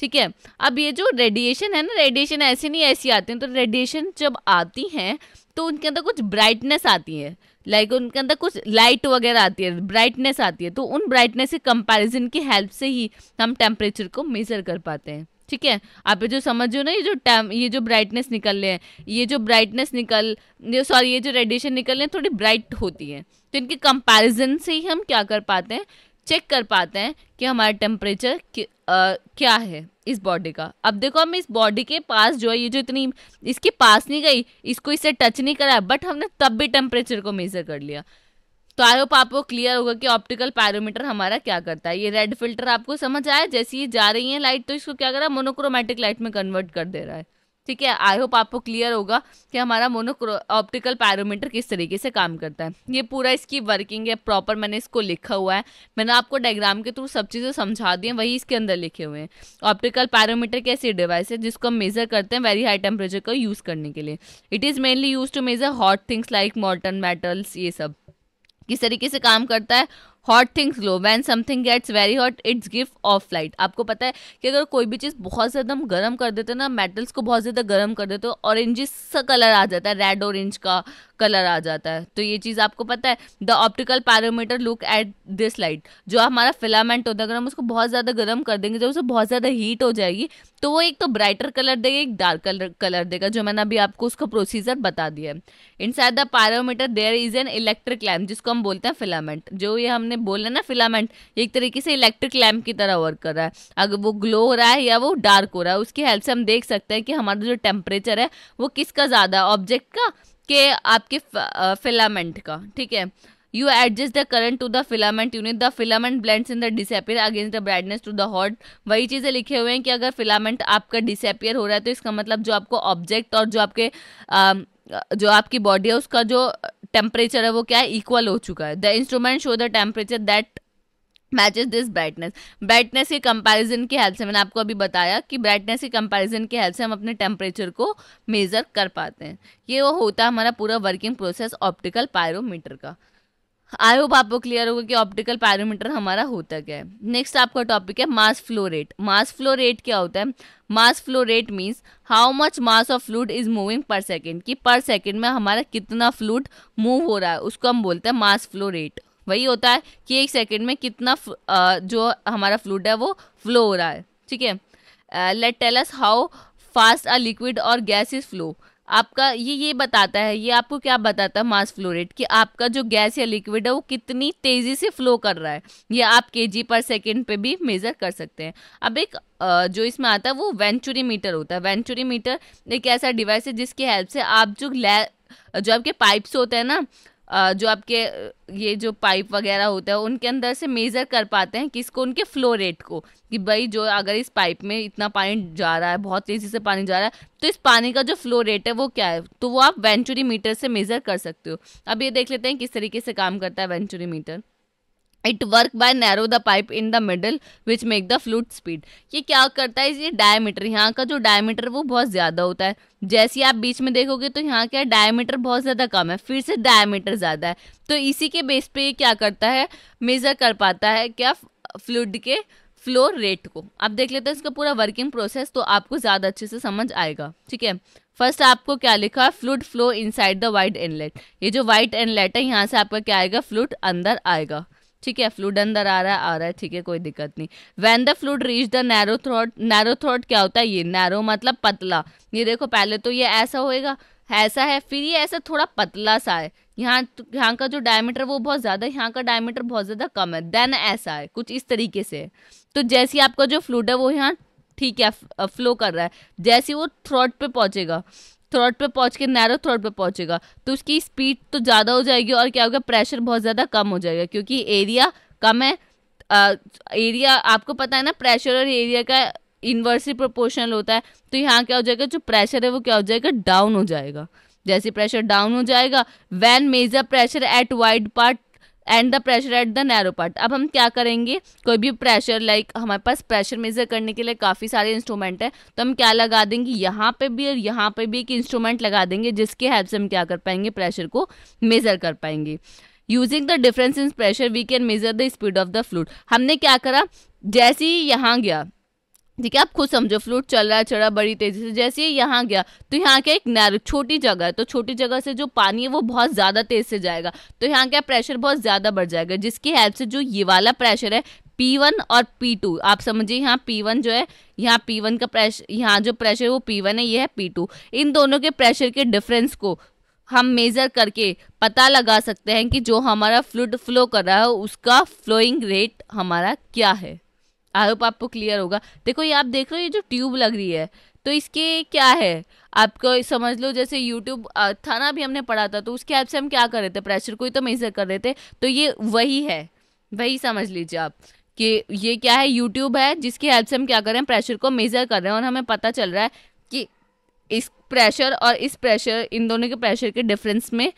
ठीक है, अब ये जो रेडिएशन है ना, रेडिएशन ऐसे नहीं ऐसी आती हैं, तो रेडिएशन जब आती हैं तो उनके अंदर कुछ ब्राइटनेस आती है, उनके अंदर कुछ लाइट वगैरह आती है, ब्राइटनेस आती है। तो उन ब्राइटनेस के कंपैरिजन की हेल्प से ही हम टेम्परेचर को मेजर कर पाते हैं। ठीक है, आप ये जो समझो ना, ये जो ब्राइटनेस निकल रहे हैं, ये जो रेडिएशन निकल रहे हैं थोड़ी ब्राइट होती है, तो इनके कंपैरिजन से ही हम क्या कर पाते हैं, चेक कर पाते हैं कि हमारा टेम्परेचर क्या है इस बॉडी का। अब देखो, हम इस बॉडी के पास जो है, ये जो इतनी इसके पास नहीं गई, इसको इससे टच नहीं करा, बट हमने तब भी टेम्परेचर को मेजर कर लिया। तो आई होप आपको क्लियर होगा कि ऑप्टिकल पायरोमीटर हमारा क्या करता है। ये रेड फिल्टर आपको समझ आया, जैसे ये जा रही है लाइट तो इसको क्या कर रहा है, मोनोक्रोमेटिक लाइट में कन्वर्ट कर दे रहा है। ठीक है, आई होप आपको क्लियर होगा कि हमारा ऑप्टिकल पायरोमीटर किस तरीके से काम करता है। ये पूरा इसकी वर्किंग है प्रॉपर, मैंने इसको लिखा हुआ है, मैंने आपको डायग्राम के थ्रू सब चीज़ें समझा दी हैं, वही इसके अंदर लिखे हुए हैं। ऑप्टिकल पायरोमीटर एक ऐसी डिवाइस है जिसको हम मेजर करते हैं वेरी हाई टेम्परेचर को यूज़ करने के लिए। It is mainly use to measure hot things like molten metals. ये सब किस तरीके से काम करता है, hot things glow, when something gets very hot its give off light. आपको पता है कि अगर कोई भी चीज़ बहुत ज़्यादा हम गर्म कर देते हैं ना, मेटल्स को बहुत ज़्यादा गर्म कर देते हो, ऑरेंजिस सा कलर आ जाता है, रेड ऑरेंज का कलर आ जाता है। तो ये चीज़ आपको पता है। The optical pyrometer look at this light, जो हमारा फिलामेंट होता है, अगर हम उसको बहुत ज़्यादा गर्म कर देंगे, जब उसे बहुत ज़्यादा हीट हो जाएगी तो वो एक तो ब्राइटर कलर देगा, एक डार्क कलर देगा, जो मैंने अभी आपको उसका प्रोसीजर बता दिया है। Inside the pyrometer there is an electric lamp, जिसको हम बोलते हैं फिलामेंट। जो ये हमने बोला ना फिलामेंट, एक तरीके से इलेक्ट्रिक लैम्प की तरह वर्क कर रहा है। अगर वो ग्लो हो रहा है या वो डार्क हो रहा है, उसकी हेल्प से हम देख सकते हैं कि हमारा जो टेम्परेचर है वो किसका ज़्यादा है, ऑब्जेक्ट का के आपके फिलामेंट का। ठीक है। You adjust the current to the filament unit, the filament blends in the disappear against the brightness to the hot. वही चीज़ें लिखे हुए हैं कि अगर फिलामेंट आपका डिसअपियर हो रहा है तो इसका मतलब जो आपको ऑब्जेक्ट और जो आपके जो आपकी बॉडी है उसका जो टेम्परेचर है वो क्या है, इक्वल हो चुका है। The instrument show the temperature that matches this brightness. Brightness के कंपैरिजन की हेल्प से, मैंने आपको अभी बताया कि ब्राइटनेस के कंपैरिजन की हेल्प से हम अपने टेम्परेचर को मेजर कर पाते हैं। ये वो होता है हमारा पूरा वर्किंग प्रोसेस ऑप्टिकल पायरोमीटर का। आई होप आपको क्लियर होगा कि ऑप्टिकल पायरोमीटर हमारा होता क्या है। नेक्स्ट आपका टॉपिक है mass flow rate. Mass flow rate क्या होता है? Mass flow rate means how much mass of fluid is moving पर सेकेंड, कि पर सेकेंड में हमारा कितना फ्लूइड मूव हो रहा है, उसको हम बोलते हैं मास फ्लो रेट। वही होता है कि एक सेकेंड में कितना जो हमारा फ्लूइड है वो फ्लो हो रहा है। ठीक है। Let tell us how fast a liquid और गैस इज फ्लो। आपका ये बताता है, ये आपको क्या बताता है मास फ्लो रेट, कि आपका जो गैस या लिक्विड है वो कितनी तेजी से फ्लो कर रहा है। ये आप केजी पर सेकेंड पे भी मेजर कर सकते हैं। अब एक जो इसमें आता है वो वेंचुरी मीटर होता है। वेंचुरी मीटर एक ऐसा डिवाइस है जिसकी हेल्प से आप जो आपके पाइप्स होते हैं ना, जो आपके ये जो पाइप वगैरह होता है उनके अंदर से मेज़र कर पाते हैं किसको, उनके फ्लो रेट को, कि भाई जो अगर इस पाइप में इतना पानी जा रहा है, बहुत तेज़ी से पानी जा रहा है, तो इस पानी का जो फ्लो रेट है वो क्या है, तो वो आप वेंचुरी मीटर से मेज़र कर सकते हो। अब ये देख लेते हैं किस तरीके से काम करता है venturi meter. It work bye narrow the pipe in the middle which make the fluid speed. ये क्या करता है, ये डायमीटर, यहाँ का जो डायमीटर वो बहुत ज़्यादा होता है। जैसे आप बीच में देखोगे तो यहाँ क्या डायमीटर बहुत ज़्यादा कम है, फिर से डायमीटर ज़्यादा है, तो इसी के बेस पे ये क्या करता है, मेज़र कर पाता है क्या, फ्लूइड के फ्लो रेट को। अब देख लेते हैं इसका पूरा वर्किंग प्रोसेस, तो आपको ज़्यादा अच्छे से समझ आएगा। ठीक है। फर्स्ट आपको क्या लिखा है, fluid flow inside the wide inlet. ये जो वाइड इनलेट है यहाँ से आपका क्या आएगा, फ्लूइड अंदर आएगा। ठीक है, फ्लूइड अंदर आ रहा है, ठीक है, कोई दिक्कत नहीं। When the fluid reach the narrow throat, narrow throat क्या होता है, ये नैरो मतलब पतला। ये देखो पहले तो ये ऐसा होएगा, ऐसा है, फिर ये ऐसा थोड़ा पतला सा है। यहाँ का जो डायमीटर वो बहुत ज़्यादा है, यहाँ का डायमीटर बहुत ज़्यादा कम है, देन ऐसा है, कुछ इस तरीके से है। तो जैसे आपका जो फ्लूइड है वो यहाँ ठीक है फ्लो कर रहा है, जैसे वो थ्रोट पे पहुँचेगा, थ्रोट पे पहुंच के नैरो थ्रोट पे पहुंचेगा तो उसकी स्पीड तो ज़्यादा हो जाएगी और क्या होगा, प्रेशर बहुत ज़्यादा कम हो जाएगा, क्योंकि एरिया कम है। एरिया आपको पता है ना, प्रेशर और एरिया का इन्वर्सली प्रोपोर्शनल होता है। तो यहाँ क्या हो जाएगा, जो प्रेशर है वो क्या हो जाएगा, डाउन हो जाएगा। जैसे प्रेशर डाउन हो जाएगा, when major pressure at wide part and the pressure at the narrow part. अब हम क्या करेंगे, कोई भी प्रेशर, लाइक हमारे पास प्रेशर मेजर करने के लिए काफ़ी सारे इंस्ट्रूमेंट है, तो हम क्या लगा देंगे, यहाँ पे भी और यहाँ पे भी एक इंस्ट्रूमेंट लगा देंगे, जिसके हेल्प से हम क्या कर पाएंगे, प्रेशर को मेजर कर पाएंगे। Using the difference in pressure we can measure the speed of the fluid. हमने क्या करा, जैसे ही यहाँ गया, ठीक है, आप खुद समझो, फ्लूइड चल रहा है, चढ़ा बड़ी तेजी से, जैसे ही यहाँ गया तो यहाँ क्या एक नैरो छोटी जगह है, तो छोटी जगह से जो पानी है वो बहुत ज़्यादा तेज से जाएगा, तो यहाँ क्या प्रेशर बहुत ज़्यादा बढ़ जाएगा, जिसकी हेल्प से जो ये वाला प्रेशर है P1 और P2, आप समझिए यहाँ P1 जो है, यहाँ P1 का प्रेशर, यहाँ जो प्रेशर वो P1 है, ये है P2, इन दोनों के प्रेशर के डिफरेंस को हम मेज़र करके पता लगा सकते हैं कि जो हमारा फ्लूइड फ्लो कर रहा है उसका फ्लोइंग रेट हमारा क्या है। आई होप आपको क्लियर होगा। देखो ये आप देख रहे हो, ये जो ट्यूब लग रही है तो इसके क्या है, आपको समझ लो जैसे यूट्यूब था ना, अभी हमने पढ़ा था, तो उसके हेल्प से हम क्या कर रहे थे, प्रेशर को ही तो मेजर कर रहे थे। तो ये वही है, वही समझ लीजिए आप कि ये क्या है, यूट्यूब है, जिसकी हेल्प से हम क्या कर रहे हैं, प्रेशर को मेजर कर रहे हैं, और हमें पता चल रहा है कि इस प्रेशर और इस प्रेशर, इन दोनों के प्रेशर के डिफरेंस में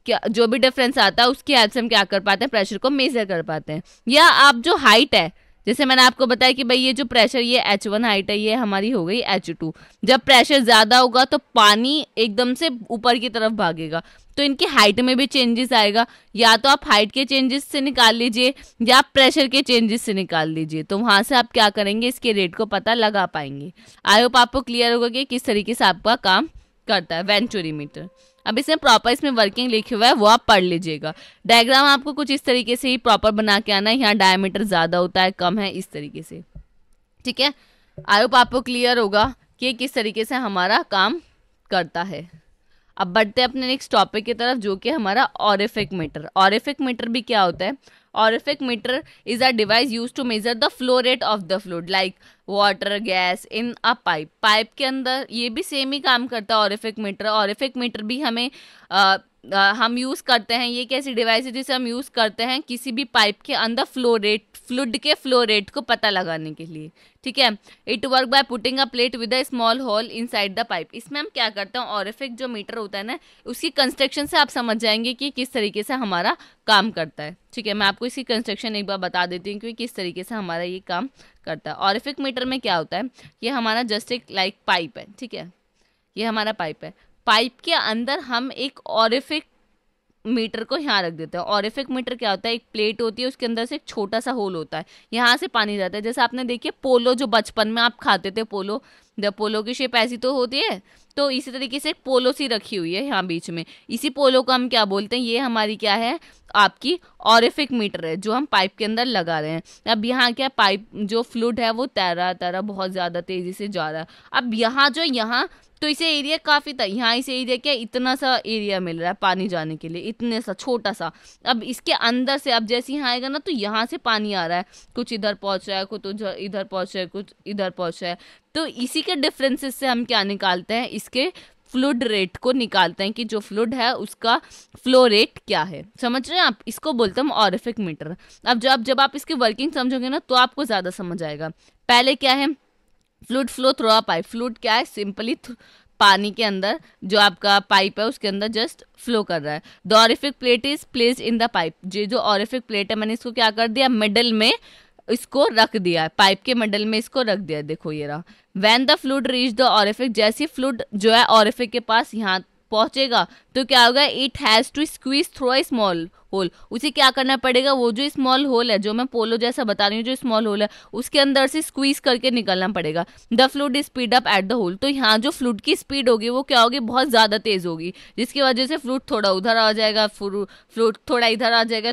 क्या जो भी डिफरेंस आता है उसकी हेल्प से हम क्या कर पाते हैं, प्रेशर को मेजर कर पाते हैं। या आप जो हाइट है, जैसे मैंने आपको बताया कि भाई ये जो प्रेशर, ये H1 हाइट है, ये हमारी हो गई H2। जब प्रेशर ज़्यादा होगा तो पानी एकदम से ऊपर की तरफ भागेगा, तो इनकी हाइट में भी चेंजेस आएगा। या तो आप हाइट के चेंजेस से निकाल लीजिए या आप प्रेशर के चेंजेस से निकाल लीजिए, तो वहाँ से आप क्या करेंगे, इसके रेट को पता लगा पाएंगे। आई होप आपको क्लियर होगा कि किस तरीके से आपका काम करता है वेंचुरी मीटर। अब इसमें प्रॉपर इसमें वर्किंग लिखे हुआ है, वो आप पढ़ लीजिएगा। डायग्राम आपको कुछ इस तरीके से ही प्रॉपर बना के आना है। यहाँ डायमीटर ज़्यादा होता है, कम है, इस तरीके से, ठीक है। आई होप आपको क्लियर होगा कि किस तरीके से हमारा काम करता है। अब बढ़ते हैं अपने नेक्स्ट टॉपिक की तरफ, जो कि हमारा ऑरिफिक मीटर। ऑरिफिक मीटर भी क्या होता है? Orifice meter is a device use to measure the flow rate of the fluid like water, gas in a pipe. Pipe के अंदर ये भी सेम ही काम करता है ऑरिफिक मीटर। ऑरिफिक मीटर भी हमें हम यूज़ करते हैं। ये कैसी डिवाइस है जिसे हम यूज़ करते हैं किसी भी पाइप के अंदर फ्लो रेट, फ्लूइड के फ्लो रेट को पता लगाने के लिए, ठीक है। It work by putting a plate with a small hole inside the pipe. इसमें हम क्या करते हैं, ऑरिफिक जो मीटर होता है ना, उसकी कंस्ट्रक्शन से आप समझ जाएंगे कि किस तरीके से हमारा काम करता है, ठीक है। मैं आपको इसकी कंस्ट्रक्शन एक बार बता देती हूँ कि किस तरीके से हमारा ये काम करता है। ऑरिफिक मीटर में क्या होता है, ये हमारा जस्ट एक लाइक पाइप है, ठीक है। ये हमारा पाइप है। पाइप के अंदर हम एक ऑरिफिक मीटर को यहाँ रख देते हैं। ऑरिफिक मीटर क्या होता है, एक प्लेट होती है, उसके अंदर से एक छोटा सा होल होता है, यहाँ से पानी जाता है। जैसे आपने देखिए पोलो, जो बचपन में आप खाते थे पोलो, जब पोलो की शेप ऐसी तो होती है, तो इसी तरीके से एक पोलो सी रखी हुई है यहाँ बीच में। इसी पोलो को हम क्या बोलते हैं, ये हमारी क्या है, आपकी ऑरिफिक मीटर है, जो हम पाइप के अंदर लगा रहे हैं। अब यहाँ क्या, पाइप जो फ्लूइड है वो तैरा तैरा बहुत ज़्यादा तेज़ी से जा रहा है। अब यहाँ जो यहाँ तो इसे एरिया काफ़ी था, यहाँ इसे एरिया क्या, इतना सा एरिया मिल रहा है पानी जाने के लिए, इतने सा छोटा सा। अब इसके अंदर से अब जैसे यहाँ आएगा ना, तो यहाँ से पानी आ रहा है, कुछ इधर पहुँच रहा है, कुछ इधर पहुँच रहा है, कुछ इधर पहुँच रहा है। तो इसी के डिफरेंसेस से हम क्या निकालते हैं, इसके फ्लूइड रेट को निकालते हैं कि जो फ्लूइड है उसका फ्लो रेट क्या है। समझ रहे हैं आप, इसको बोलते हैं ऑरिफिक मीटर। अब जब आप इसकी वर्किंग समझोगे ना, तो आपको ज़्यादा समझ आएगा। पहले क्या है, fluid flow through a pipe. Fluid क्या है, सिंपली पानी के अंदर जो आपका पाइप है उसके अंदर जस्ट फ्लो कर रहा है। The orifice plate is placed in the pipe. जो ऑरिफिक प्लेट है, मैंने इसको क्या कर दिया, मिडल में इसको रख दिया है, पाइप के मिडल में इसको रख दिया। देखो ये रहा। When the fluid reach the orifice, जैसे फ्लूइड जो है ऑरिफिक के पास यहाँ पहुंचेगा, तो क्या होगा, it has to squeeze through a small hole. उसे क्या करना पड़ेगा, वो जो स्मॉल होल है, जो मैं पोलो जैसा बता रही हूँ, जो स्मॉल होल है, उसके अंदर से स्क्वीज करके निकलना पड़ेगा। The fluid speed up at the hole. तो यहाँ जो फ्लूइड की स्पीड होगी वो क्या होगी, बहुत ज़्यादा तेज़ होगी, जिसकी वजह से फ्लूइड थोड़ा उधर आ जाएगा, फ्लूइड थोड़ा इधर आ जाएगा,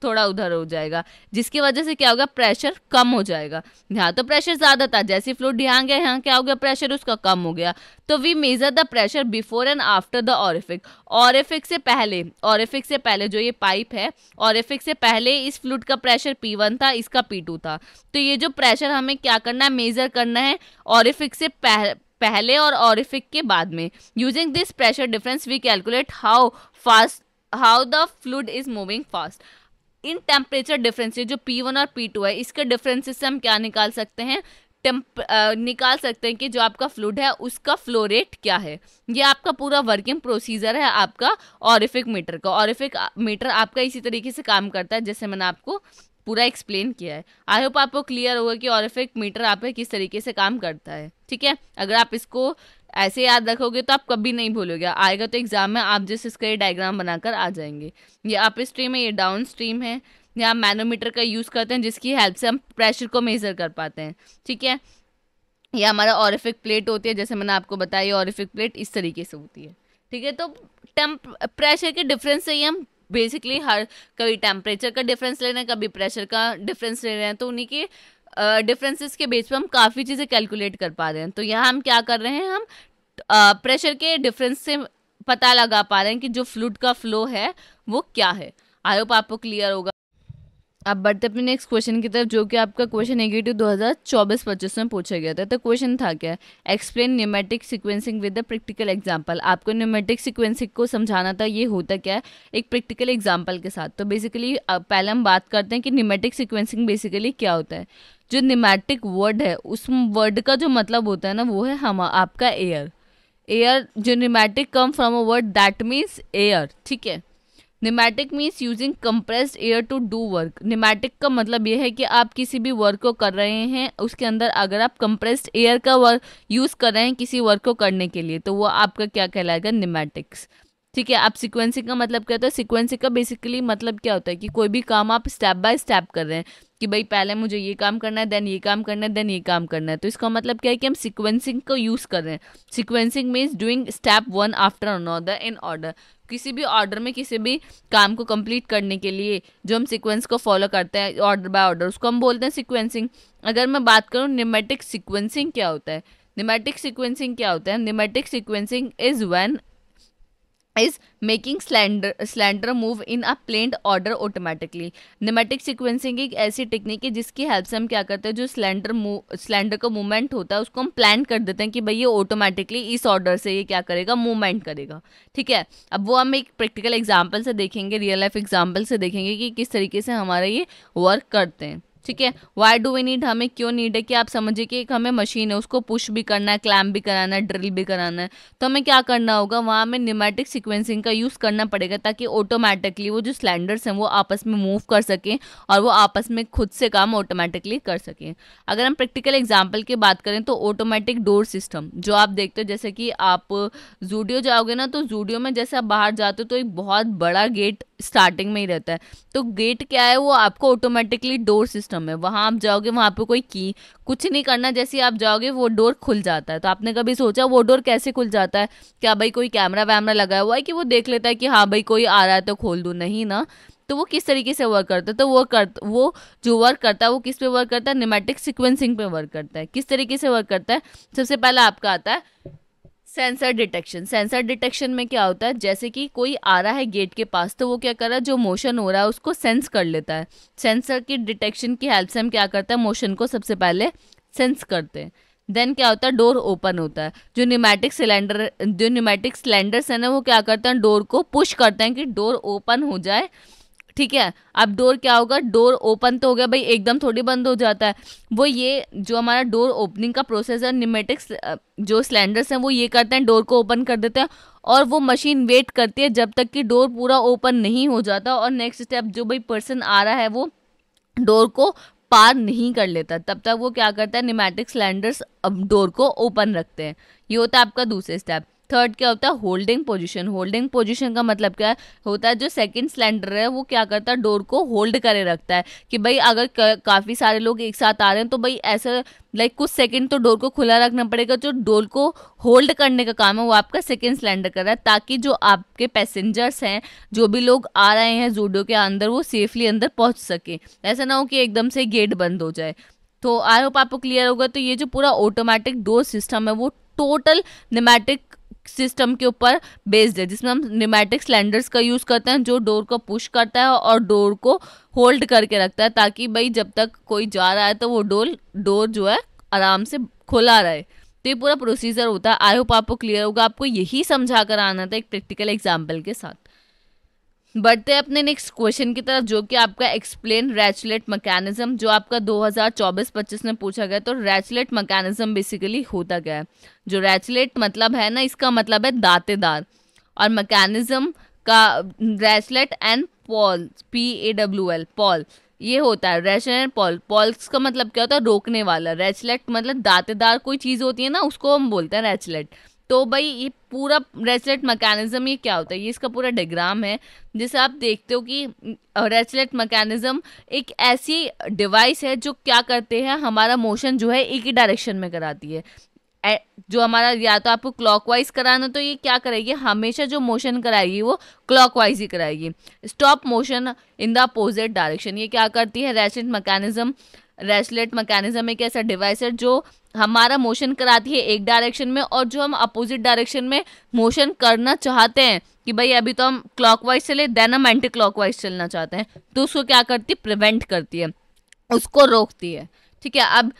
थोड़ा उधर हो जाएगा, जिसकी वजह से क्या होगा, प्रेशर कम हो जाएगा। यहाँ तो प्रेशर ज़्यादा था, जैसे फ्लूइड यहाँ गया, यहाँ क्या हो गया, प्रेशर उसका कम हो गया। तो we measure the pressure before and after the orifice. Orifice से पहले जो ये पाइप है, ऑरिफिक से पहले इस फ्लूइड का प्रेशर P1 था, इसका P2 था। तो ये जो प्रेशर हमें क्या करना है, मेजर करना है ऑरिफिक से पहले और ऑरिफिक के बाद में। Using this pressure difference we calculate how the fluid is moving fast. इन टेम्परेचर डिफरेंस जो P1 और P2 है, इसके डिफरेंसेस से हम क्या निकाल सकते हैं, निकाल सकते हैं कि जो आपका फ्लूइड है उसका फ्लो रेट क्या है। ये आपका पूरा वर्किंग प्रोसीजर है आपका ऑरिफिक मीटर का। ऑरिफिक मीटर आपका इसी तरीके से काम करता है जैसे मैंने आपको पूरा एक्सप्लेन किया है। आई होप आपको क्लियर होगा कि ऑरिफिक मीटर आपका किस तरीके से काम करता है, ठीक है। अगर आप इसको ऐसे याद रखोगे तो आप कभी नहीं भूलोगे, आएगा तो एग्जाम में आप जैसे इसका डायग्राम बनाकर आ जाएंगे। ये अप स्ट्रीम है, ये डाउन स्ट्रीम है। यहाँ मैनोमीटर का यूज़ करते हैं जिसकी हेल्प से हम प्रेशर को मेज़र कर पाते हैं, ठीक है। ये हमारा ऑरिफिक प्लेट होती है, जैसे मैंने आपको बताया ऑरिफिक प्लेट इस तरीके से होती है, ठीक है। तो प्रेशर के डिफरेंस से ही हम बेसिकली कभी टेम्परेचर का डिफरेंस ले रहे हैं, कभी प्रेशर का डिफरेंस ले रहे हैं, तो उन्हीं के डिफरेंसेस के बेस पे हम काफ़ी चीज़ें कैलकुलेट कर पा रहे हैं। तो यहाँ हम क्या कर रहे हैं, हम प्रेशर के डिफरेंस से पता लगा पा रहे हैं कि जो फ्लूइड का फ्लो है वो क्या है। आई होप आपको क्लियर होगा। अब बढ़ते अपने नेक्स्ट क्वेश्चन की तरफ, जो कि आपका क्वेश्चन नेगेटिव 2024-25 में पूछा गया था। तो क्वेश्चन था क्या, explain pneumatic sequencing with the practical example. आपको न्यूमेटिक सीक्वेंसिंग को समझाना था, ये होता क्या है, एक प्रैक्टिकल एग्जांपल के साथ। तो बेसिकली पहले हम बात करते हैं कि न्यूमेटिक सीक्वेंसिंग बेसिकली क्या होता है। जो न्यूमेटिक वर्ड है, उस वर्ड का जो मतलब होता है ना, वो है हम आपका एयर। जो pneumatic come from a word that means air, ठीक है। Pneumatic means using compressed air to do work. Pneumatic का मतलब यह है कि आप किसी भी वर्क को कर रहे हैं, उसके अंदर अगर आप कंप्रेस्ड एयर का वर्क यूज़ कर रहे हैं किसी वर्क को करने के लिए, तो वो आपका क्या कहलाएगा, निमैटिक्स, ठीक है। अब सीक्वेंसिंग का मतलब क्या होता है? सीक्वेंसिंग का बेसिकली मतलब क्या होता है कि कोई भी काम आप स्टेप बाय स्टेप कर रहे हैं, कि भाई पहले मुझे ये काम करना है, देन ये काम करना है, देन ये काम करना है। तो इसका मतलब क्या है कि हम सीक्वेंसिंग को यूज कर रहे हैं। Sequencing means doing step one after another in order. किसी भी ऑर्डर में किसी भी काम को कंप्लीट करने के लिए जो हम सीक्वेंस को फॉलो करते हैं ऑर्डर बाय ऑर्डर, उसको हम बोलते हैं सीक्वेंसिंग। अगर मैं बात करूँ न्यूमेटिक सीक्वेंसिंग क्या होता है, न्यूमेटिक सीक्वेंसिंग क्या होता है? Pneumatic sequencing is when is making slender move in a planned order automatically। Pneumatic sequencing एक ऐसी टेक्निक है जिसकी हेल्प से हम क्या करते हैं, जो स्लेंडर का मूवमेंट होता है उसको हम प्लान कर देते हैं कि भाई ये ऑटोमेटिकली इस ऑर्डर से ये क्या करेगा, मूवमेंट करेगा। ठीक है। अब वो हम एक प्रैक्टिकल एग्जांपल से देखेंगे, रियल लाइफ एग्जांपल से देखेंगे कि किस तरीके से हमारा ये वर्क करते हैं। ठीक है। वाई डू वी नीड, हमें क्यों नीड है कि आप समझिए कि एक हमें मशीन है, उसको पुश भी करना है, क्लैम्प भी कराना है, ड्रिल भी कराना है। तो हमें क्या करना होगा, वहाँ हमें न्यूमेटिक सीक्वेंसिंग का यूज़ करना पड़ेगा ताकि ऑटोमेटिकली वो जो सिलेंडर्स हैं वो आपस में मूव कर सकें और वो आपस में खुद से काम ऑटोमेटिकली कर सकें। अगर हम प्रैक्टिकल एग्जाम्पल की बात करें तो ऑटोमेटिक डोर सिस्टम जो आप देखते हो, जैसे कि आप जूडियो जाओगे ना, तो जूडियो में जैसे आप बाहर जाते हो तो एक बहुत बड़ा गेट स्टार्टिंग में ही रहता है। तो गेट क्या है, वो आपको ऑटोमेटिकली डोर सिस्टम है। वहां आप जाओगे, वहां पे कोई की कुछ नहीं करना, जैसे ही आप जाओगे वो डोर खुल जाता है। तो आपने कभी सोचा वो डोर कैसे खुल जाता है? क्या भाई कोई कैमरा वैमरा लगा हुआ है कि वो देख लेता है कि हाँ भाई कोई आ रहा है तो खोल दूं? नहीं ना। तो वो किस तरीके से वर्क करता है? तो वो जो वर्क करता है वो किस पे वर्क करता है? न्यूमेटिक सीक्वेंसिंग पे वर्क करता है। किस तरीके से वर्क करता है? सबसे पहले आपका आता है सेंसर डिटेक्शन। सेंसर डिटेक्शन में क्या होता है, जैसे कि कोई आ रहा है गेट के पास, तो वो क्या कर रहा है, जो मोशन हो रहा है उसको सेंस कर लेता है। सेंसर की डिटेक्शन की हेल्प से हम क्या करते हैं, मोशन को सबसे पहले सेंस करते हैं। देन क्या होता है, डोर ओपन होता है। जो न्यूमेटिक सिलेंडर्स है ना, वो क्या करते हैं, डोर को पुश करते हैं कि डोर ओपन हो जाए। ठीक है। अब डोर क्या होगा, डोर ओपन तो हो गया भाई, एकदम थोड़ी बंद हो जाता है। वो ये जो हमारा डोर ओपनिंग का प्रोसेस है, न्यूमेटिक्स जो सिलेंडर्स हैं वो ये करते हैं, डोर को ओपन कर देते हैं और वो मशीन वेट करती है जब तक कि डोर पूरा ओपन नहीं हो जाता और नेक्स्ट स्टेप जो भाई पर्सन आ रहा है वो डोर को पार नहीं कर लेता, तब तक वो क्या करता है, न्यूमेटिक सिलेंडर्स अब डोर को ओपन रखते हैं। ये होता है आपका दूसरे स्टेप। थर्ड क्या होता है, होल्डिंग पोजीशन। होल्डिंग पोजीशन का मतलब क्या होता है, जो सेकंड सिलेंडर है वो क्या करता है, डोर को होल्ड करे रखता है कि भाई अगर काफ़ी सारे लोग एक साथ आ रहे हैं तो भाई ऐसा लाइक कुछ सेकंड तो डोर को खुला रखना पड़ेगा। जो डोर को होल्ड करने का काम है वो आपका सेकंड सिलेंडर कर रहा है, ताकि जो आपके पैसेंजर्स हैं, जो भी लोग आ रहे हैं जूडो के अंदर, वो सेफली अंदर पहुंच सके। ऐसा ना हो कि एकदम से गेट बंद हो जाए। तो आई होप आपको क्लियर होगा। तो ये जो पूरा ऑटोमेटिक डोर सिस्टम है वो टोटल न्यूमेटिक सिस्टम के ऊपर बेस्ड है, जिसमें हम न्यूमेटिक सिलेंडर्स का यूज़ करते हैं जो डोर को पुश करता है और डोर को होल्ड करके रखता है, ताकि भाई जब तक कोई जा रहा है तो वो डोर जो है आराम से खुला रहे। तो ये पूरा प्रोसीजर होता है। आई होप आपको क्लियर होगा। आपको यही समझा कर आना था एक प्रैक्टिकल एग्जाम्पल के साथ। बढ़ते हैं अपने नेक्स्ट क्वेश्चन की तरफ, जो कि आपका एक्सप्लेन रैचलेट मैकेनिज्म, जो आपका 2024-25 में पूछा गया। तो रैचलेट मैकेनिज्म बेसिकली होता क्या है? जो रैचलेट मतलब है ना, इसका मतलब है दांतेदार, और मैकेनिज्म का रैचलेट एंड पॉल, PAWL, पॉल, ये होता है रैचलेट एंड पॉल। पॉल्स का मतलब क्या होता है, रोकने वाला। रैचलेट मतलब दांतेदार कोई चीज़ होती है ना, उसको हम बोलते हैं रैचलेट। तो भाई ये पूरा रैचलेट मैकेनिज्म ये क्या होता है, ये इसका पूरा डायग्राम है, जिसे आप देखते हो कि रैचलेट मैकेनिज्म एक ऐसी डिवाइस है जो क्या करते हैं, हमारा मोशन जो है एक ही डायरेक्शन में कराती है। जो हमारा या तो आपको क्लॉकवाइज कराना, तो ये क्या करेगी, हमेशा जो मोशन कराएगी वो क्लॉकवाइज ही कराएगी। Stop motion in the opposite direction, ये क्या करती है रैचलेट मैकेनिज्म। रैचलेट मैकेनिज्म एक ऐसा डिवाइस है जो हमारा मोशन कराती है एक डायरेक्शन में, और जो हम अपोजिट डायरेक्शन में मोशन करना चाहते हैं कि भाई अभी तो हम क्लॉकवाइज चले, देन हम एंटी क्लॉकवाइज चलना चाहते हैं, तो उसको क्या करती है, प्रिवेंट करती है, उसको रोकती है। ठीक है। अब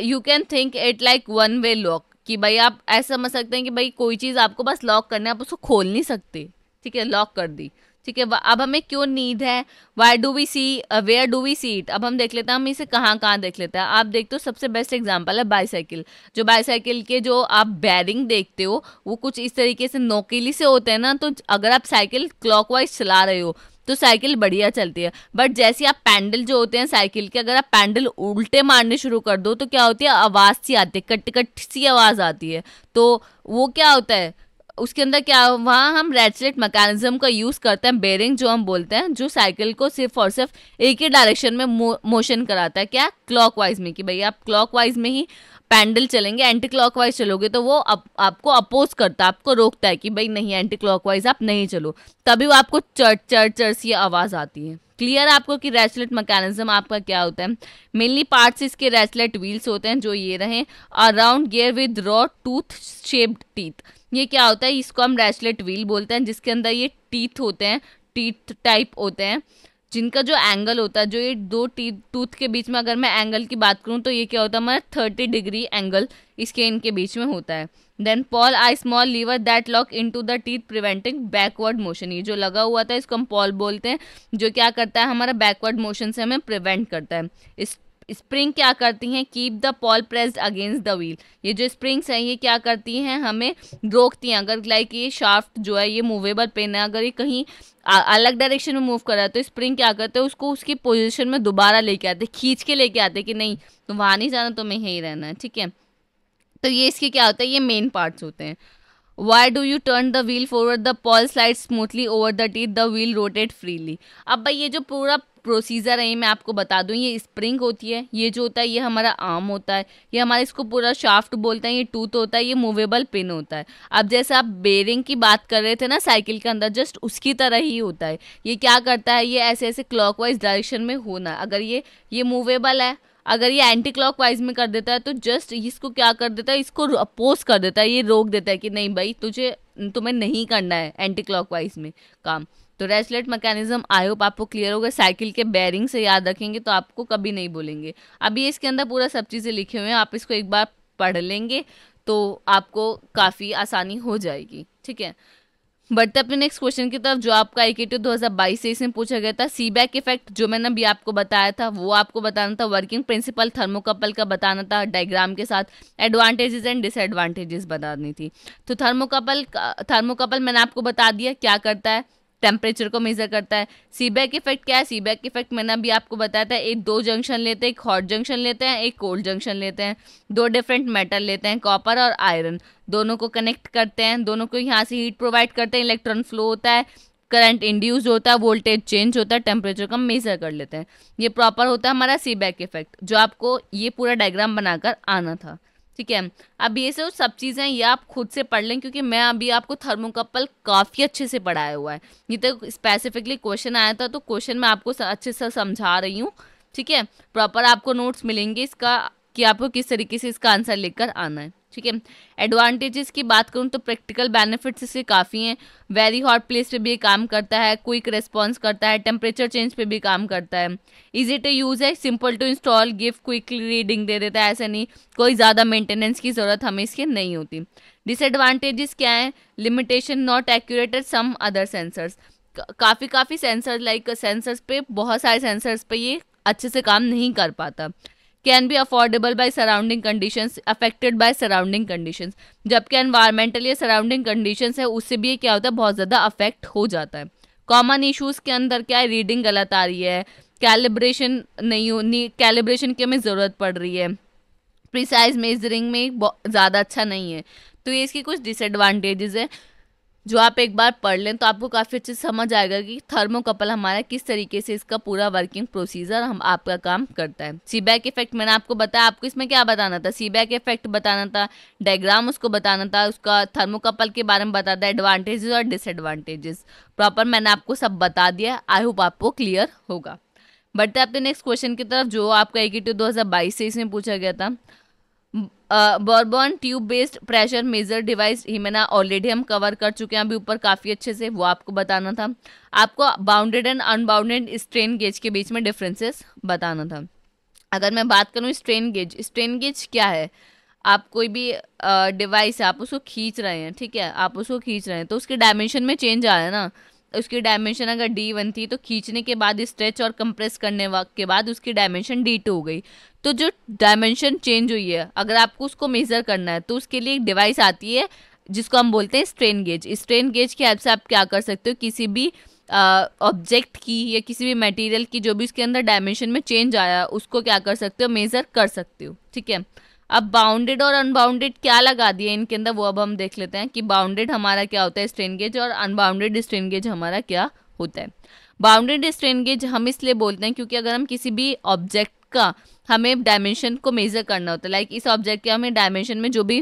you can think it like one way lock, कि भाई आप ऐसा समझ सकते हैं कि भाई कोई चीज़ आपको बस लॉक करना है, आप उसको खोल नहीं सकते। ठीक है, लॉक कर दी। ठीक है। अब हमें क्यों नीड है, why do we see, where do we see it. अब हम देख लेते हैं, हम इसे कहाँ कहाँ देख लेते हैं। आप देखते हो सबसे बेस्ट एग्जांपल है बाईसाइकिल। जो बाईसाइकिल के जो आप बैरिंग देखते हो वो कुछ इस तरीके से नोकीली से होते हैं ना, तो अगर आप साइकिल क्लॉकवाइज चला रहे हो तो साइकिल बढ़िया चलती है। बट जैसे आप पैंडल जो होते हैं साइकिल के, अगर आप पैंडल उल्टे मारने शुरू कर दो तो क्या होती है, आवाज़ सी आती है, कट कट सी आवाज़ आती है। तो वो क्या होता है, उसके अंदर क्या, वहाँ हम रेचलेट मैकेनिज्म का यूज़ करते हैं, बेरिंग जो हम बोलते हैं, जो साइकिल को सिर्फ और सिर्फ एक ही डायरेक्शन में मोशन कराता है, क्या, क्लॉकवाइज में, कि भाई आप क्लॉकवाइज में ही पैंडल चलेंगे, एंटी क्लॉकवाइज चलोगे तो वो आपको अपोज करता है, आपको रोकता है कि भाई नहीं, एंटी क्लॉकवाइज आप नहीं चलो, तभी वो आपको चर चर चर सी आवाज़ आती है। क्लियर है आपको कि रेचलेट मैकेनिज्म आपका क्या होता है। मेनली पार्ट्स इसके रेचलेट व्हील्स होते हैं, जो ये रहे, around gear with raw tooth shaped teeth. ये क्या होता है, इसको हम रेचलेट व्हील बोलते हैं, जिसके अंदर ये टीथ होते हैं, टीथ टाइप होते हैं, जिनका जो एंगल होता है, जो ये दो टूथ के बीच में अगर मैं एंगल की बात करूं तो ये क्या होता है, हमारा 30 डिग्री एंगल इसके इनके बीच में होता है। Then pawl a small lever that lock into the teeth preventing backward motion. ये जो लगा हुआ था इसको हम पॉल बोलते हैं, जो क्या करता है, हमारा बैकवर्ड मोशन से हमें प्रिवेंट करता है। इस स्प्रिंग क्या करती हैं, keep the Paul pressed against the wheel. ये जो स्प्रिंग्स हैं ये क्या करती हैं, हमें रोकती हैं। अगर लाइक ये शाफ्ट जो है, ये मूवेबल पेन है, अगर ये कहीं अलग डायरेक्शन में मूव कर रहा है तो स्प्रिंग क्या करते हैं, उसको उसकी पोजीशन में दोबारा लेके आते, खींच के लेके आते कि नहीं तो वहाँ नहीं जाना, तुम्हें यहीं रहना है, ठीक है। तो ये इसके क्या होता है, ये मेन पार्ट्स होते हैं। Why do you turn the wheel forward? The ball slides smoothly over the teeth. The wheel rotate freely. अब भाई ये जो पूरा प्रोसीजर है ये मैं आपको बता दूं, ये स्प्रिंग होती है, ये जो होता है ये हमारा आर्म होता है, ये हमारा इसको पूरा शाफ्ट बोलते हैं, ये टूथ होता है, ये मूवेबल पिन होता है। अब जैसे आप बेरिंग की बात कर रहे थे ना साइकिल के अंदर, जस्ट उसकी तरह ही होता है। ये क्या करता है, ये ऐसे ऐसे क्लॉकवाइज डायरेक्शन में होना, अगर ये मूवेबल है, अगर ये एंटी क्लॉकवाइज में कर देता है तो जस्ट इसको क्या कर देता है, इसको अपोज कर देता है, ये रोक देता है कि नहीं भाई तुम्हें नहीं करना है एंटी क्लॉकवाइज में काम। तो रेचलेट मैकेनिज्म आई होप आपको क्लियर होगा। साइकिल के बेरिंग से याद रखेंगे तो आपको कभी नहीं बोलेंगे। अभी इसके अंदर पूरा सब चीज़ें लिखे हुए हैं, आप इसको एक बार पढ़ लेंगे तो आपको काफ़ी आसानी हो जाएगी, ठीक है। बढ़ते अपने नेक्स्ट क्वेश्चन की तरफ, जो आपका AKT 2022 से इसमें पूछा गया था। सीबैक इफेक्ट जो मैंने अभी आपको बताया था वो आपको बताना था, वर्किंग प्रिंसिपल थर्मोकपल का बताना था डायग्राम के साथ, एडवांटेजेस एंड डिसएडवांटेजेस बतानी थी। तो थर्मोकपल मैंने आपको बता दिया क्या करता है, टेम्परेचर को मेजर करता है। सीबैक इफेक्ट क्या है, सीबैक इफेक्ट मैंने अभी आपको बताया था, एक दो जंक्शन लेते हैं, एक हॉट जंक्शन लेते हैं, एक कोल्ड जंक्शन लेते हैं, दो डिफरेंट मेटल लेते हैं, कॉपर और आयरन, दोनों को कनेक्ट करते हैं, दोनों को यहाँ से हीट प्रोवाइड करते हैं, इलेक्ट्रॉन फ्लो होता है, करंट इंड्यूस होता है, वोल्टेज चेंज होता है, टेम्परेचर का मेजर कर लेते हैं। ये प्रॉपर होता है हमारा सीबैक इफेक्ट, जो आपको ये पूरा डायग्राम बनाकर आना था, ठीक है। अब ये सब चीज़ें ये आप खुद से पढ़ लें, क्योंकि मैं अभी आपको थर्मोकपल काफ़ी अच्छे से पढ़ाया हुआ है। ये तो स्पेसिफिकली क्वेश्चन आया था तो क्वेश्चन मैं आपको अच्छे से समझा रही हूँ, ठीक है। प्रॉपर आपको नोट्स मिलेंगे इसका कि आपको किस तरीके से इसका आंसर लेकर आना है, ठीक है। एडवांटेजेस की बात करूँ तो प्रैक्टिकल बेनिफिट्स इससे काफ़ी हैं। वेरी हॉट प्लेस पे भी ये काम करता है, क्विक रिस्पॉन्स करता है, टेम्परेचर चेंज पे भी काम करता है, इजी टू यूज़ है, simple to install, give quickly reading दे देता है, ऐसा नहीं कोई ज़्यादा मेंटेनेंस की ज़रूरत हमें इसकी नहीं होती। डिसएडवांटेजेस क्या है, limitation, not accurate at some other sensors. काफ़ी सेंसर लाइक सेंसर्स पे, बहुत सारे सेंसर्स पे ये अच्छे से काम नहीं कर पाता। Can be affordable by surrounding conditions, affected by surrounding conditions, जबकि एनवायरमेंटल या सराउंडिंग कंडीशंस है उससे भी ये क्या होता है, बहुत ज़्यादा अफेक्ट हो जाता है। कॉमन इश्यूज के अंदर क्या है, रीडिंग गलत आ रही है, कैलिब्रेशन नहीं कैलिब्रेशन की हमें ज़रूरत पड़ रही है, प्रिसाइज मेजरिंग में ज़्यादा अच्छा नहीं है। तो ये इसकी कुछ डिसएडवांटेजेस है जो आप एक बार पढ़ लें तो आपको काफ़ी अच्छे से समझ आएगा कि थर्मोकपल हमारा किस तरीके से इसका पूरा वर्किंग प्रोसीजर हम आपका काम करता है। सीबैक इफेक्ट मैंने आपको बताया, आपको इसमें क्या बताना था, सीबैक इफेक्ट बताना था, डायग्राम उसको बताना था, उसका थर्मोकपल के बारे में बताता है, एडवांटेजेस और डिसएडवांटेजेस प्रॉपर मैंने आपको सब बता दिया। आई होप आपको क्लियर होगा। बढ़ते हैं अपने नेक्स्ट क्वेश्चन की तरफ, जो आपका AKT 2022 से इसमें पूछा गया था। Bourdon tube based pressure measure device, ही मैंने ऑलरेडी हम कवर कर चुके हैं अभी ऊपर काफ़ी अच्छे से, वो आपको बताना था। आपको bounded and unbounded strain gauge के बीच में डिफरेंसेस बताना था। अगर मैं बात करूँ स्ट्रेन गेज क्या है, आप कोई भी डिवाइस है आप उसको खींच रहे हैं, ठीक है, आप उसको खींच रहे हैं तो उसके डायमेंशन में चेंज आया ना, उसकी डायमेंशन अगर D1 थी तो खींचने के बाद स्ट्रेच और कंप्रेस करने के बाद उसकी डायमेंशन D2 हो गई। तो जो डायमेंशन चेंज हुई है अगर आपको उसको मेज़र करना है तो उसके लिए एक डिवाइस आती है जिसको हम बोलते हैं स्ट्रेन गेज। स्ट्रेन गेज की हेल्प से आप क्या कर सकते हो, किसी भी ऑब्जेक्ट की या किसी भी मटेरियल की जो भी उसके अंदर डायमेंशन में चेंज आया उसको क्या कर सकते हो, मेज़र कर सकते हो, ठीक है। अब बाउंडेड और अनबाउंडेड क्या लगा दिया इनके अंदर, वो अब हम देख लेते हैं कि बाउंडेड हमारा क्या होता है स्ट्रेन गेज, और अनबाउंडेड स्ट्रेन गेज हमारा क्या होता है। बाउंडेड स्ट्रेन गेज हम इसलिए बोलते हैं क्योंकि अगर हम किसी भी ऑब्जेक्ट का हमें डायमेंशन को मेजर करना होता है, लाइक इस ऑब्जेक्ट के हमें डायमेंशन में जो भी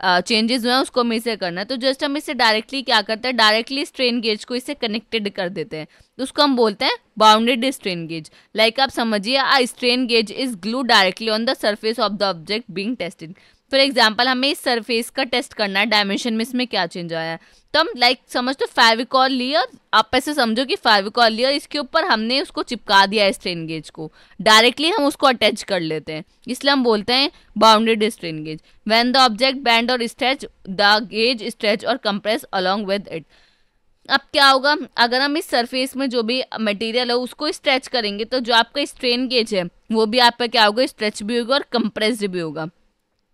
चेंजेस हुए हैं उसको मेजर करना है, तो जस्ट हम इससे डायरेक्टली क्या करते हैं, डायरेक्टली स्ट्रेन गेज को इससे कनेक्टेड कर देते हैं, तो उसको हम बोलते हैं बाउंडेड स्ट्रेन गेज। लाइक आप समझिए, a strain gauge is glue directly on the surface of the object being tested. For example हमें इस सरफेस का टेस्ट करना है, डायमेंशन में इसमें क्या चेंज आया है, तो हम लाइक समझ तो फेविकॉल लिया, आप ऐसे समझो कि फेविकॉल लिया, इसके ऊपर हमने उसको चिपका दिया है स्ट्रेन गेज को, डायरेक्टली हम उसको अटैच कर लेते हैं, इसलिए हम बोलते हैं bounded strain gauge. When the object bend और स्ट्रेच, द गेज स्ट्रेच और कंप्रेस अलोंग विद इट। अब क्या होगा, अगर हम इस सरफेस में जो भी मटेरियल है उसको स्ट्रेच करेंगे तो जो आपका स्ट्रेन गेज है वो भी आपका क्या होगा, स्ट्रेच भी होगा और कंप्रेस्ड भी होगा।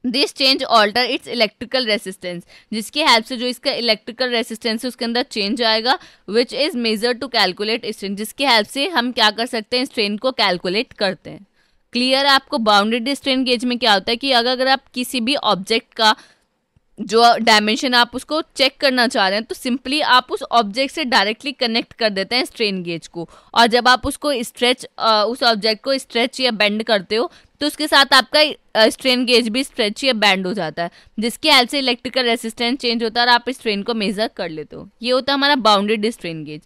This change alter its electrical resistance, जिसकी हेल्प से जो इसका इलेक्ट्रिकल रेसिस्टेंस है उसके अंदर चेंज आएगा, which is measure to calculate strain, जिसकी हेल्प से हम क्या कर सकते हैं, स्ट्रेन को कैलकुलेट करते हैं। क्लियर है आपको। बाउंडेड स्ट्रेन गेज में क्या होता है कि अगर आप किसी भी ऑब्जेक्ट का जो डायमेंशन आप उसको चेक करना चाह रहे हैं तो सिंपली आप उस ऑब्जेक्ट से डायरेक्टली कनेक्ट कर देते हैं स्ट्रेन गेज को, और जब आप उसको स्ट्रेच उस ऑब्जेक्ट को स्ट्रेच या बेंड करते हो तो उसके साथ आपका स्ट्रेन गेज भी स्ट्रेच या बेंड हो जाता है, जिसकी हेल्प से इलेक्ट्रिकल रेसिस्टेंस चेंज होता है और आप स्ट्रेन को मेजर कर लेते हो। ये होता है हमारा बाउंडेड स्ट्रेन गेज।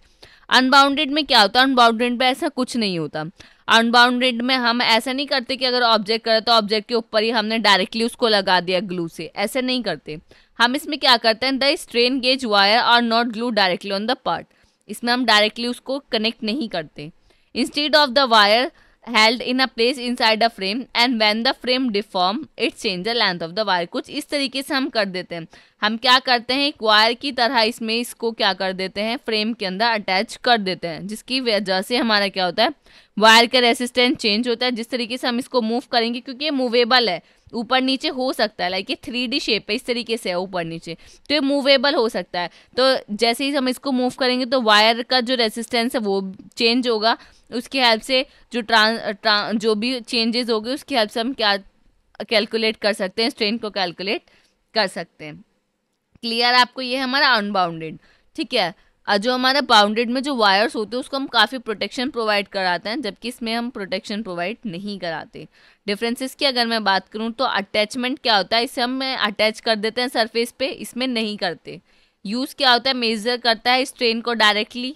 अनबाउंडेड में क्या होता है, अनबाउंडेड में ऐसा कुछ नहीं होता। अनबाउंडेड में हम ऐसा नहीं करते कि अगर ऑब्जेक्ट करे तो ऑब्जेक्ट के ऊपर ही हमने डायरेक्टली उसको लगा दिया ग्लू से, ऐसे नहीं करते। हम इसमें क्या करते हैं, the strain gauge wire are not glue directly on the part, इसमें हम डायरेक्टली उसको कनेक्ट नहीं करते। Instead of the wire held in a place inside a frame and when the frame deform it change the length of the wire। कुछ इस तरीके से हम कर देते हैं, हम क्या करते हैं एक वायर की तरह इसमें इसको क्या कर देते हैं, फ्रेम के अंदर अटैच कर देते हैं, जिसकी वजह से हमारा क्या होता है, वायर का रेसिस्टेंस चेंज होता है। जिस तरीके से हम इसको मूव करेंगे, क्योंकि ये मूवेबल है, ऊपर नीचे हो सकता है, लाइक ये 3D शेप है, इस तरीके से है ऊपर नीचे, तो ये मूवेबल हो सकता है। तो जैसे ही हम इसको मूव करेंगे तो वायर का जो रेसिस्टेंस है वो चेंज होगा, उसकी हेल्प से जो जो भी चेंजेस होंगे उसकी हेल्प से हम क्या कैलकुलेट कर सकते हैं, स्ट्रेन को कैलकुलेट कर सकते हैं। क्लियर आपको, ये है हमारा अनबाउंडेड। ठीक है, जो हमारा बाउंडेड में जो वायर्स होते हैं उसको हम काफ़ी प्रोटेक्शन प्रोवाइड कराते हैं, जबकि इसमें हम प्रोटेक्शन प्रोवाइड नहीं कराते। डिफरेंसेस की अगर मैं बात करूं तो अटैचमेंट क्या होता है, इसे हम अटैच कर देते हैं सरफेस पे, इसमें नहीं करते। यूज़ क्या होता है, मेजर करता है स्ट्रेन को डायरेक्टली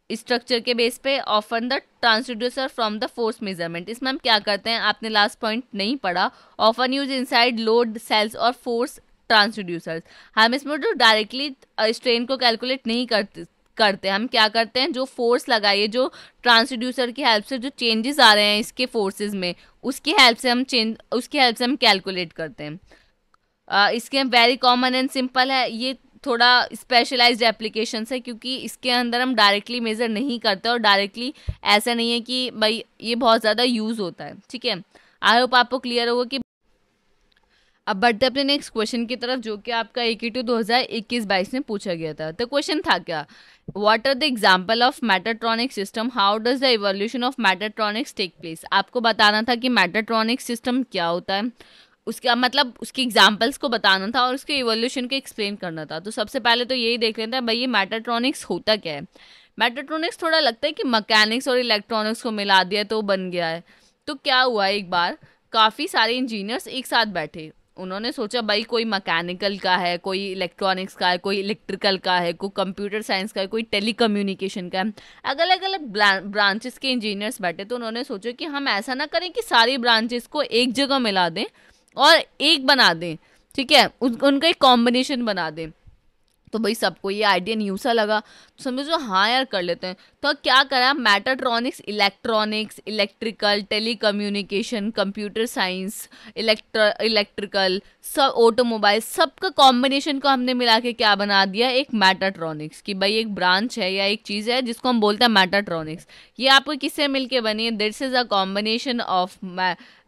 स्ट्रक्चर के बेस पे, often the transducer from the force measurement. इसमें हम क्या करते हैं, आपने लास्ट पॉइंट नहीं पढ़ा, often use inside load cells और फोर्स ट्रांसड्यूसर्स। हम इसमें जो डायरेक्टली स्ट्रेन को कैलकुलेट नहीं करते हम क्या करते हैं, जो फोर्स लगाइए, जो ट्रांसड्यूसर की हेल्प से जो चेंजेस आ रहे हैं इसके फोर्सेस में, उसकी हेल्प से हम कैलकुलेट करते हैं। इसके वेरी कॉमन एंड सिंपल है, ये थोड़ा स्पेशलाइज्ड एप्लीकेशंस है क्योंकि इसके अंदर हम डायरेक्टली मेजर नहीं करते, और डायरेक्टली ऐसा नहीं है कि भाई ये बहुत ज़्यादा यूज़ होता है। ठीक है, आई होप आपको क्लियर होगा कि अब बढ़ते अपने नेक्स्ट क्वेश्चन की तरफ, जो कि आपका AQ 2021-22 में पूछा गया था। तो क्वेश्चन था क्या, what are the example of mechatronic system, how does the evolution of mechatronics take place. आपको बताना था कि मैटरट्रॉनिक सिस्टम क्या होता है, उसका मतलब उसके एग्जाम्पल्स को बताना था और उसके इवोल्यूशन को एक्सप्लेन करना था। तो सबसे पहले तो यही देख लेते हैं भाई ये मैटरट्रॉनिक्स होता क्या है। मैटरट्रॉनिक्स थोड़ा लगता है कि मैकेनिक्स और इलेक्ट्रॉनिक्स को मिला दिया तो बन गया है। तो क्या हुआ, एक बार काफ़ी सारे इंजीनियर्स एक साथ बैठे, उन्होंने सोचा भाई कोई मैकेनिकल का है, कोई इलेक्ट्रॉनिक्स का है, कोई इलेक्ट्रिकल का है, कोई कंप्यूटर साइंस का है, कोई टेलीकम्युनिकेशन का है, अलग अलग ब्रांचेस के इंजीनियर्स बैठे। तो उन्होंने सोचा कि हम ऐसा ना करें कि सारी ब्रांचेस को एक जगह मिला दें और एक बना दें, ठीक है, उनका एक कॉम्बिनेशन बना दें। तो भाई सबको ये आइडिया न्यू सा लगा, तो समझो हाँ यार कर लेते हैं। तो क्या करा, mechatronics, electronics, electrical, telecommunication, computer science, electrical, सब ऑटोमोबाइल, सबका कॉम्बिनेशन को हमने मिला के क्या बना दिया, एक मैटरट्रॉनिक्स की। भाई एक ब्रांच है या एक चीज़ है जिसको हम बोलते हैं मैटरट्रॉनिक्स। ये आपको किससे मिलके बनी है, this is a combination of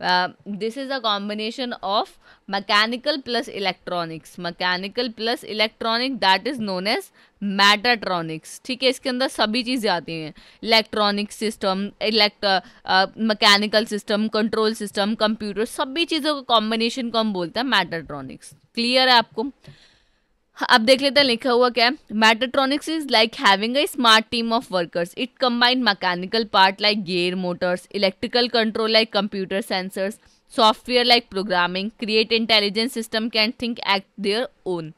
this is a combination of mechanical plus electronics, mechanical plus electronic, that is known as mechatronics. ठीक है, इसके अंदर सभी चीज़ें आती हैं, electronic system, mechanical system, control system, computer, सभी चीज़ों का कॉम्बिनेशन को हम बोलते हैं मैटाट्रॉनिक्स। क्लियर है आपको? अब देख लेते हैं लिखा हुआ क्या है। Mechatronics is like having a smart team of workers, it combine mechanical part like gear motors, electrical control like computer sensors, software like programming, create intelligence system can think act their own.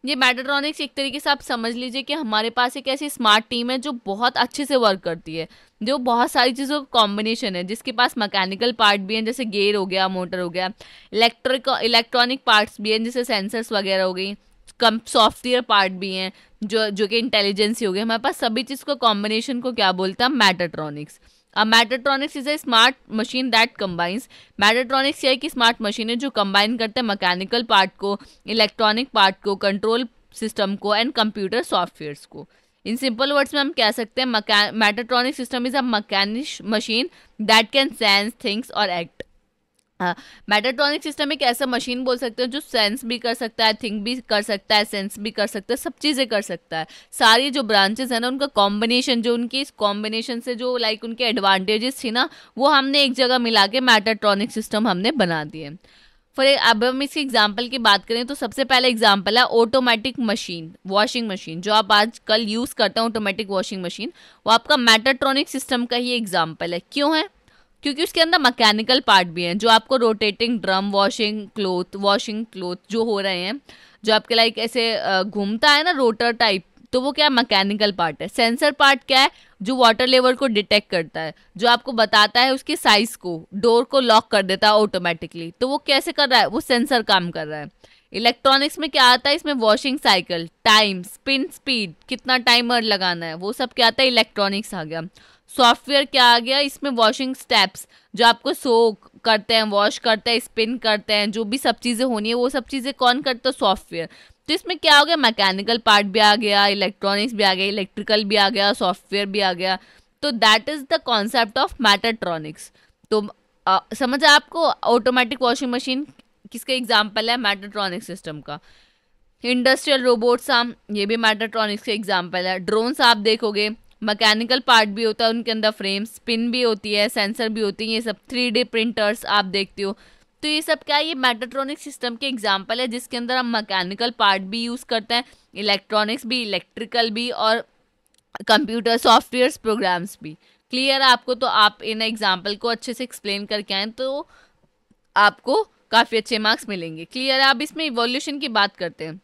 ये mechatronics एक तरीके से आप समझ लीजिए कि हमारे पास एक ऐसी स्मार्ट टीम है जो बहुत अच्छे से वर्क करती है, जो बहुत सारी चीज़ों का कॉम्बिनेशन है, जिसके पास मैकेनिकल पार्ट भी हैं जैसे गेयर हो गया, मोटर हो गया, इलेक्ट्रॉनिक पार्ट्स भी हैं जैसे सेंसर्स वगैरह हो गई, कम सॉफ्टवेयर पार्ट भी हैं जो कि इंटेलिजेंस ही हो गया। हमारे पास सभी चीज़ को कॉम्बिनेशन को क्या बोलते हैं? मैटाट्रॉनिक्स। अब mechatronics is a smart machine that combines, mechatronics ये है कि स्मार्ट मशीन है जो कंबाइन करते हैं मैकेनिकल पार्ट को, इलेक्ट्रॉनिक पार्ट को, कंट्रोल सिस्टम को एंड कंप्यूटर सॉफ्टवेयर्स को। इन सिंपल वर्ड्स में हम कह सकते हैं mechatronic system is a mechanic machine that can sense things और एक्ट। मैटाट्रॉनिक सिस्टम एक ऐसा मशीन बोल सकते हैं जो सेंस भी कर सकता है, थिंक भी कर सकता है, सेंस भी कर सकता है, सब चीज़ें कर सकता है। सारी जो ब्रांचेस है ना उनका कॉम्बिनेशन, जो उनकी इस कॉम्बिनेशन से जो लाइक उनके एडवांटेजेस थी ना, वो हमने एक जगह मिला के मैटाट्रॉनिक सिस्टम हमने बना दिए। अब हम इसकी एग्जाम्पल की बात करें तो सबसे पहला एग्जाम्पल है ऑटोमेटिक मशीन, वॉशिंग मशीन। जो आप आजकल यूज़ करते हैं ऑटोमेटिक वॉशिंग मशीन, वो आपका मैटाट्रॉनिक सिस्टम का ही एग्जाम्पल है। क्यों है? क्योंकि उसके अंदर मैकेनिकल पार्ट भी हैं, जो आपको रोटेटिंग ड्रम, वॉशिंग क्लोथ जो हो रहे हैं, जो आपके लाइक ऐसे घूमता है ना रोटर टाइप, तो वो क्या मैकेनिकल पार्ट है। सेंसर पार्ट क्या है? जो वाटर लेवल को डिटेक्ट करता है, जो आपको बताता है उसके साइज को, डोर को लॉक कर देता है ऑटोमेटिकली। तो वो कैसे कर रहा है? वो सेंसर काम कर रहा है। इलेक्ट्रॉनिक्स में क्या आता है? इसमें washing cycle, time, spin speed, कितना टाइमर लगाना है, वो सब क्या आता है? इलेक्ट्रॉनिक्स आ गया। सॉफ्टवेयर क्या आ गया? इसमें वॉशिंग स्टेप्स, जो आपको सोक करते हैं, वॉश करते हैं, स्पिन करते हैं, जो भी सब चीज़ें होनी है वो सब चीज़ें कौन करता है? सॉफ्टवेयर। तो इसमें क्या हो गया? मैकेनिकल पार्ट भी आ गया, इलेक्ट्रॉनिक्स भी आ गया, इलेक्ट्रिकल भी आ गया, सॉफ्टवेयर भी आ गया। तो that is the concept of mechatronics. तो समझ आया आपको? ऑटोमेटिक वॉशिंग मशीन किसका एग्जाम्पल है? मैटाट्रॉनिक सिस्टम का। इंडस्ट्रियल रोबोट्स ये भी मैटाट्रॉनिक्स के एग्जाम्पल है। ड्रोन्स आप देखोगे मैकेनिकल पार्ट भी होता है उनके अंदर, फ्रेम, स्पिन भी होती है, सेंसर भी होती है, ये सब 3D प्रिंटर्स आप देखते हो। तो ये सब क्या है? ये मैटाट्रॉनिक सिस्टम के एग्जाम्पल है, जिसके अंदर हम मैकेनिकल पार्ट भी यूज़ करते हैं, इलेक्ट्रॉनिक्स भी, इलेक्ट्रिकल भी, और कंप्यूटर सॉफ्टवेयर प्रोग्राम्स भी। क्लियर है आपको? तो आप इन एग्जाम्पल को अच्छे से एक्सप्लेन करके आए तो आपको काफ़ी अच्छे मार्क्स मिलेंगे। क्लियर है? अब इसमें इवोल्यूशन की बात करते हैं।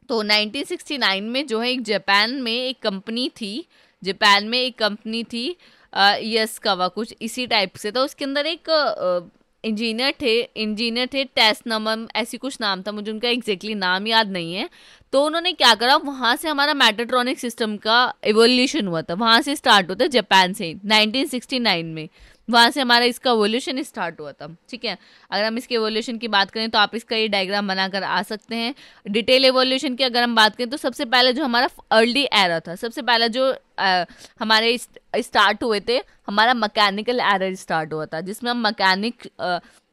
तो 1969 में जो है एक जापान में एक कंपनी थी, यस कवा कुछ इसी टाइप से। तो उसके अंदर एक इंजीनियर थे टेस्नमम, ऐसी कुछ नाम था, मुझे उनका एग्जैक्टली नाम याद नहीं है। तो उन्होंने क्या करा, वहाँ से हमारा मैटाट्रॉनिक सिस्टम का इवोल्यूशन हुआ था, वहाँ से स्टार्ट होता है जापान से 1969 में, वहाँ से हमारा इसका एवोल्यूशन स्टार्ट हुआ था। ठीक है, अगर हम इसके एवोल्यूशन की बात करें तो आप इसका ये डायग्राम बनाकर आ सकते हैं। डिटेल एवोल्यूशन की अगर हम बात करें तो सबसे पहले जो हमारा अर्ली एरा था, सबसे पहला जो हमारे स्टार्ट हुए थे, हमारा मैकेनिकल एरा स्टार्ट हुआ था, जिसमें हम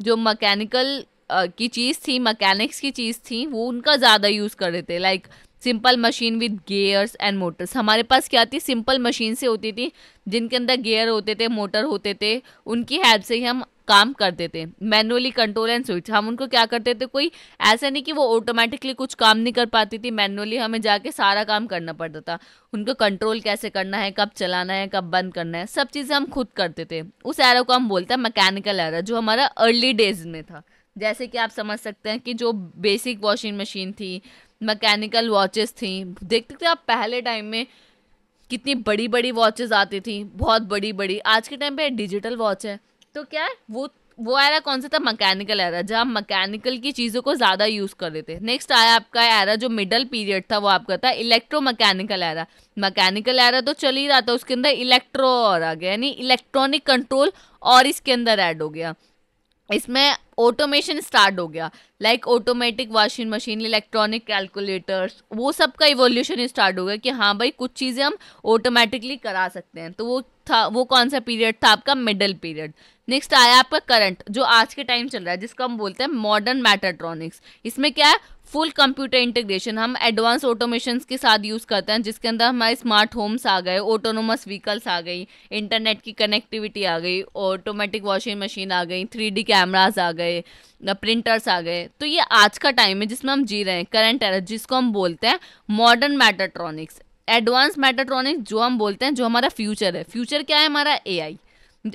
जो मैकेनिकल की चीज़ थी, मैकेनिक्स की चीज़ थी, वो उनका ज़्यादा यूज़ कर रहे थे। Like simple machine with gears and Motors. हमारे पास क्या थी? सिंपल मशीन से होती थी, जिनके अंदर गियर होते थे, मोटर होते थे, उनकी हेल्प से ही हम काम करते थे। मैनुअली कंट्रोल एंड स्विच, हम उनको क्या करते थे, कोई ऐसा नहीं कि वो ऑटोमेटिकली कुछ काम नहीं कर पाती थी, मैनुअली हमें जाके सारा काम करना पड़ता था। उनको कंट्रोल कैसे करना है, कब चलाना है, कब बंद करना है, सब चीज़ें हम खुद करते थे। उस एरा को हम बोलते हैं मैकेनिकल एरा, जो हमारा अर्ली डेज में था। जैसे कि आप समझ सकते हैं कि जो बेसिक वॉशिंग मशीन थी, मैकेनिकल वॉचेस थी, देखते थे आप पहले टाइम में कितनी बड़ी बड़ी वॉचेस आती थी, बहुत बड़ी बड़ी। आज के टाइम पे डिजिटल वॉच है। तो क्या है, वो एरा कौन सा था? मैकेनिकल एरा, जहाँ मैकेनिकल की चीज़ों को ज़्यादा यूज़ कर रहे थे। नेक्स्ट आया आपका एरा जो मिडल पीरियड था, वो आपका था इलेक्ट्रोमैकेनिकल एरा। मैकेनिकल एरा तो चल ही रहा था, उसके अंदर इलेक्ट्रो और आ गया, यानी इलेक्ट्रॉनिक कंट्रोल और इसके अंदर ऐड हो गया। इसमें ऑटोमेशन स्टार्ट हो गया, like automatic washing machine, electronic calculators, वो सब का इवोल्यूशन स्टार्ट हो गया कि हाँ भाई कुछ चीज़ें हम ऑटोमेटिकली करा सकते हैं। तो वो था वो कौन सा पीरियड था? आपका मिडल पीरियड। नेक्स्ट आया आपका करंट, जो आज के टाइम चल रहा है, जिसको हम बोलते हैं मॉडर्न मैटाट्रॉनिक्स। इसमें क्या है? फुल कंप्यूटर इंटीग्रेशन हम एडवांस ऑटोमेशंस के साथ यूज़ करते हैं, जिसके अंदर हमारे स्मार्ट होम्स आ गए, ऑटोनोमस व्हीकल्स आ गई, इंटरनेट की कनेक्टिविटी आ गई, ऑटोमेटिक वॉशिंग मशीन आ गई, 3D कैमराज आ गए, प्रिंटर्स आ गए। तो ये आज का टाइम है जिसमें हम जी रहे हैं, करंट एरा, जिसको हम बोलते हैं मॉडर्न मैटाट्रॉनिक्स। एडवांस मैटाट्रॉनिक्स जो हम बोलते हैं, जो हमारा फ्यूचर है। फ्यूचर क्या है हमारा? AI,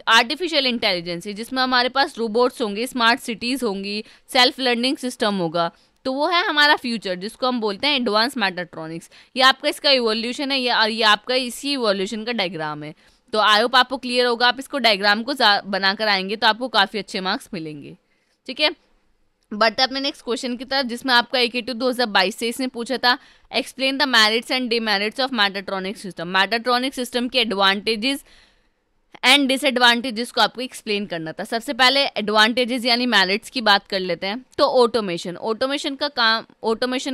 आर्टिफिशियल इंटेलिजेंस, जिसमें हमारे पास रोबोट्स होंगे, स्मार्ट सिटीज़ होंगी, सेल्फ लर्निंग सिस्टम होगा। तो वो है हमारा फ्यूचर, जिसको हम बोलते हैं एडवांस मैटाट्रॉनिक्स। ये आपका इसका इवोल्यूशन है, ये आपका इसी इवोल्यूशन का डायग्राम है। तो आई होप आपको क्लियर होगा। आप इसको डायग्राम को बनाकर आएंगे तो आपको काफ़ी अच्छे मार्क्स मिलेंगे। ठीक है, बढ़ते अपने नेक्स्ट क्वेश्चन की तरफ, जिसमें आपका AKT 2022 से इसने पूछा था, explain the merits and demerits of mechatronic system. Mechatronic system के एडवांटेजेस एंड डिसएडवांटेजेस को आपको एक्सप्लेन करना था। सबसे पहले एडवांटेजेस यानी मेरिट्स की बात कर लेते हैं। तो ऑटोमेशन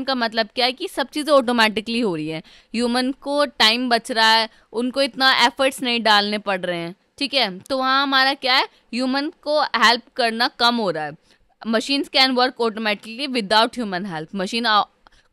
का मतलब क्या है कि सब चीज़ें ऑटोमेटिकली हो रही है, ह्यूमन को टाइम बच रहा है, उनको इतना एफर्ट्स नहीं डालने पड़ रहे हैं। ठीक है, तो वहाँ हमारा क्या है, ह्यूमन को हेल्प करना कम हो रहा है। Machines can work automatically without human help. Machine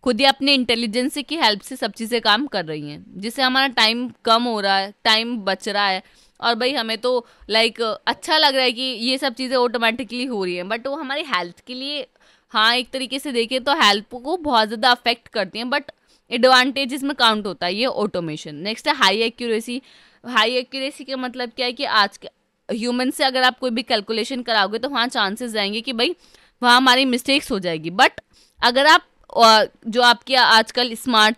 खुद ही अपने इंटेलिजेंस की हेल्प से सब चीज़ें काम कर रही हैं, जिससे हमारा टाइम कम हो रहा है, टाइम बच रहा है। और भाई हमें तो अच्छा लग रहा है कि ये सब चीज़ें ऑटोमेटिकली हो रही हैं, बट वो हमारी हेल्थ के लिए, हाँ एक तरीके से देखें तो हेल्थ को बहुत ज़्यादा अफेक्ट करती हैं, बट एडवांटेज में काउंट होता है ये ऑटोमेशन। नेक्स्ट है हाई एक्यूरेसी। हाई एक्यूरेसी का मतलब क्या है कि आज के ह्यूमन से अगर आप कोई भी कैलकुलेशन कराओगे तो वहाँ चांसेस रहेंगे कि भाई वहाँ हमारी मिस्टेक्स हो जाएगी। बट अगर आप जो आपके आजकल स्मार्ट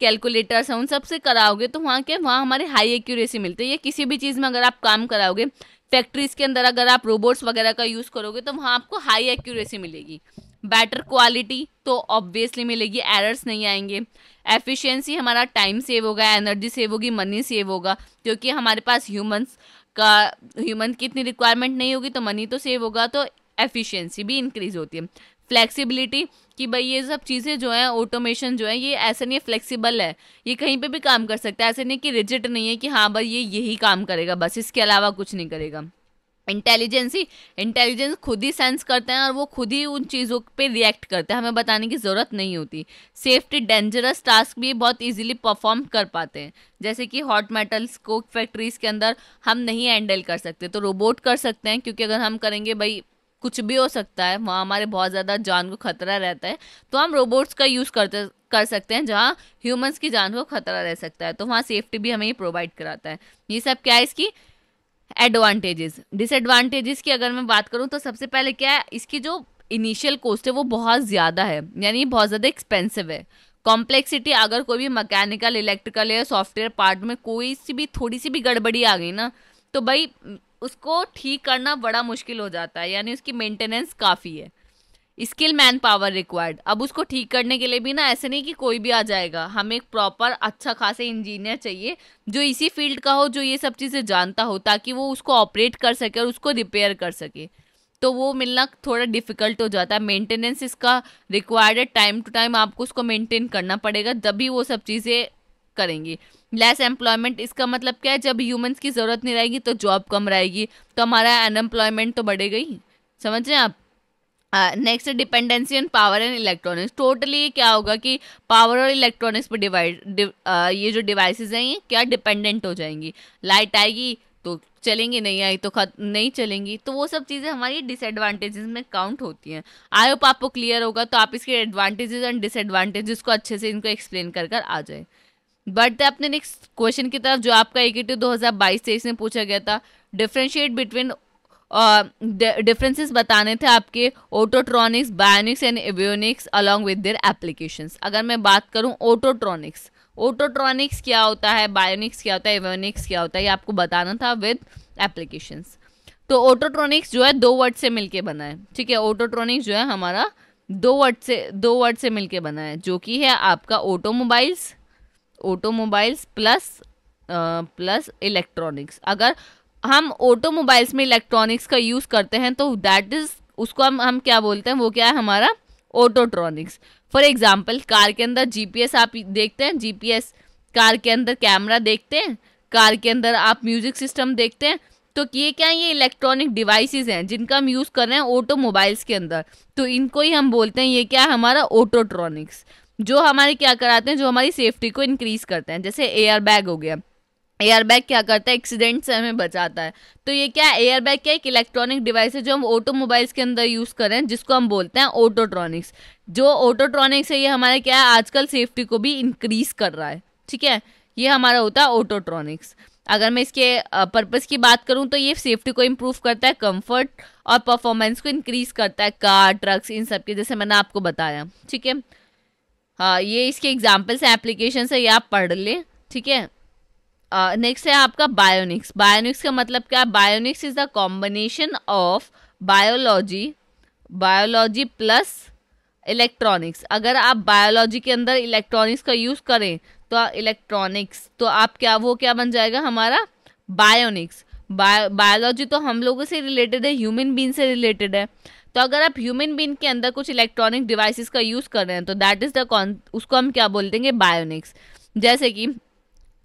कैलकुलेटर्स हैं उन सबसे कराओगे तो वहाँ हमारे हाई एक्यूरेसी मिलती है। ये किसी भी चीज़ में अगर आप काम कराओगे, फैक्ट्रीज के अंदर अगर आप रोबोट्स वगैरह का यूज़ करोगे तो वहाँ आपको हाई एक्यूरेसी मिलेगी। बेटर क्वालिटी तो ऑब्वियसली मिलेगी, एरर्स नहीं आएंगे। एफिशिएंसी, हमारा टाइम सेव होगा, एनर्जी सेव होगी, मनी सेव होगा, क्योंकि हमारे पास ह्यूमन की इतनी रिक्वायरमेंट नहीं होगी तो मनी तो सेव होगा, तो एफिशिएंसी भी इंक्रीज होती है। फ्लेक्सिबिलिटी, कि भाई ये सब चीज़ें जो है, ऑटोमेशन जो है, ये ऐसा नहीं है, फ्लेक्सिबल है, ये कहीं पे भी काम कर सकता है। ऐसा नहीं कि रिजिड नहीं है कि हाँ भाई ये यही काम करेगा बस, इसके अलावा कुछ नहीं करेगा। इंटेलिजेंस खुद ही सेंस करते हैं और वो खुद ही उन चीज़ों पे रिएक्ट करते हैं, हमें बताने की ज़रूरत नहीं होती। सेफ्टी, डेंजरस टास्क भी बहुत इजीली परफॉर्म कर पाते हैं, जैसे कि हॉट मेटल्स को फैक्ट्रीज के अंदर हम नहीं हैंडल कर सकते तो रोबोट कर सकते हैं, क्योंकि अगर हम करेंगे भाई कुछ भी हो सकता है, वहाँ हमारे बहुत ज़्यादा जान को खतरा रहता है, तो हम रोबोट्स का यूज़ कर सकते हैं जहाँ ह्यूमंस की जान को खतरा रह सकता है, तो वहाँ सेफ्टी भी हमें प्रोवाइड कराता है। ये सब क्या है इसकी एडवांटेजेस। डिसएडवांटेजेस की अगर मैं बात करूँ तो सबसे पहले क्या है, इसकी जो इनिशियल कॉस्ट है वो बहुत ज़्यादा है, यानी बहुत ज़्यादा एक्सपेंसिव है। कॉम्प्लेक्सिटी, अगर कोई भी मैकेनिकल, इलेक्ट्रिकल या सॉफ्टवेयर पार्ट में कोई सी भी थोड़ी सी भी गड़बड़ी आ गई ना, तो भाई उसको ठीक करना बड़ा मुश्किल हो जाता है, यानी उसकी मेंटेनेंस काफ़ी है। स्किल मैन पावर रिक्वायर्ड, अब उसको ठीक करने के लिए भी ना ऐसे नहीं कि कोई भी आ जाएगा, हमें एक प्रॉपर अच्छा खासा इंजीनियर चाहिए जो इसी फील्ड का हो, जो ये सब चीज़ें जानता हो, ताकि वो उसको ऑपरेट कर सके और उसको रिपेयर कर सके। तो वो मिलना थोड़ा डिफिकल्ट हो जाता है। मेंटेनेंस इसका रिक्वायर्ड है, टाइम टू टाइम आपको उसको मेंटेन करना पड़ेगा, तभी वो सब चीज़ें करेंगी। लेस एम्प्लॉयमेंट, इसका मतलब क्या है, जब ह्यूमंस की ज़रूरत नहीं रहेगी तो जॉब कम रहेगी, तो हमारा अनएम्प्लॉयमेंट तो बढ़ेगा ही, समझ रहे हैं आप। Next dependency on power and electronics. Totally क्या होगा कि पावर और इलेक्ट्रॉनिक्स पर ये जो डिवाइसेस हैं ये क्या डिपेंडेंट हो जाएंगी। लाइट आएगी तो चलेंगी, नहीं आई तो नहीं चलेंगी, तो वो सब चीज़ें हमारी डिसएडवांटेजेस में काउंट होती हैं। आई होप आपको क्लियर होगा, तो आप इसके एडवांटेजेस एंड डिसएडवांटेजेस को अच्छे से इनको एक्सप्लेन कर आ जाए। बढ़ते अपने नेक्स्ट क्वेश्चन की तरफ, जो आपका AKT 2022-23 में पूछा गया था। डिफ्रेंशिएट बिटवीन, डिफरेंसेस बताने थे आपके autotronics, bionics and avionics along with their applications. अगर मैं बात करूं ऑटोट्रॉनिक्स क्या होता है, बायोनिक्स क्या होता है, एवियोनिक्स क्या होता है, ये आपको बताना था विद एप्लीकेशंस। तो ऑटोट्रॉनिक्स जो है 2 वर्ड से मिलके बना है, ठीक है। ऑटोट्रॉनिक्स जो है हमारा 2 वर्ड से मिलके बना है, जो कि है आपका ऑटोमोबाइल्स प्लस इलेक्ट्रॉनिक्स। अगर हम ऑटोमोबाइल्स में इलेक्ट्रॉनिक्स का यूज़ करते हैं तो दैट इज, उसको हम क्या बोलते हैं, वो क्या है हमारा ऑटोट्रॉनिक्स। फॉर एग्जांपल कार के अंदर GPS आप देखते हैं, GPS कार के अंदर कैमरा देखते हैं, कार के अंदर आप म्यूजिक सिस्टम देखते हैं, तो ये क्या है, ये इलेक्ट्रॉनिक डिवाइसेस हैं जिनका हम यूज़ कर रहे हैं ऑटोमोबाइल्स के अंदर, तो इनको ही हम बोलते हैं ये क्या है, हमारा ऑटोट्रॉनिक्स, जो हमारे क्या कराते हैं, जो हमारी सेफ्टी को इंक्रीज करते हैं। जैसे एयर बैग हो गया, एयर बैग क्या करता है, एक्सीडेंट से हमें बचाता है। तो ये क्या है, एयर बैग क्या एक इलेक्ट्रॉनिक डिवाइस है जो हम ऑटोमोबाइल्स के अंदर यूज़ कर रहे हैं, जिसको हम बोलते हैं ऑटोट्रॉनिक्स। जो ऑटोट्रॉनिक्स है ये हमारे क्या है, आजकल सेफ्टी को भी इंक्रीज कर रहा है, ठीक है, ये हमारा होता है ऑटोट्रॉनिक्स। अगर मैं इसके पर्पस की बात करूं तो ये सेफ्टी को इम्प्रूव करता है, कंफर्ट और परफॉर्मेंस को इंक्रीज करता है, कार, ट्रक्स, इन सब के, जैसे मैंने आपको बताया, ठीक है। हाँ, ये इसके एग्जाम्पल्स हैं, एप्लीकेशन है, ये आप पढ़ लें, ठीक है। नेक्स्ट है आपका बायोनिक्स। बायोनिक्स का मतलब क्या है, bionics is the combination of biology plus electronics. अगर आप बायोलॉजी के अंदर इलेक्ट्रॉनिक्स का यूज़ करें तो इलेक्ट्रॉनिक्स, तो आप क्या, वो क्या बन जाएगा हमारा बायोनिक्स। बायोलॉजी तो हम लोगों से रिलेटेड है, ह्यूमन बीन से रिलेटेड है, तो अगर आप ह्यूमन बीन के अंदर कुछ इलेक्ट्रॉनिक डिवाइसेस का यूज़ कर रहे हैं तो दैट इज़ द उसको हम क्या बोल देंगे, बायोनिक्स। जैसे कि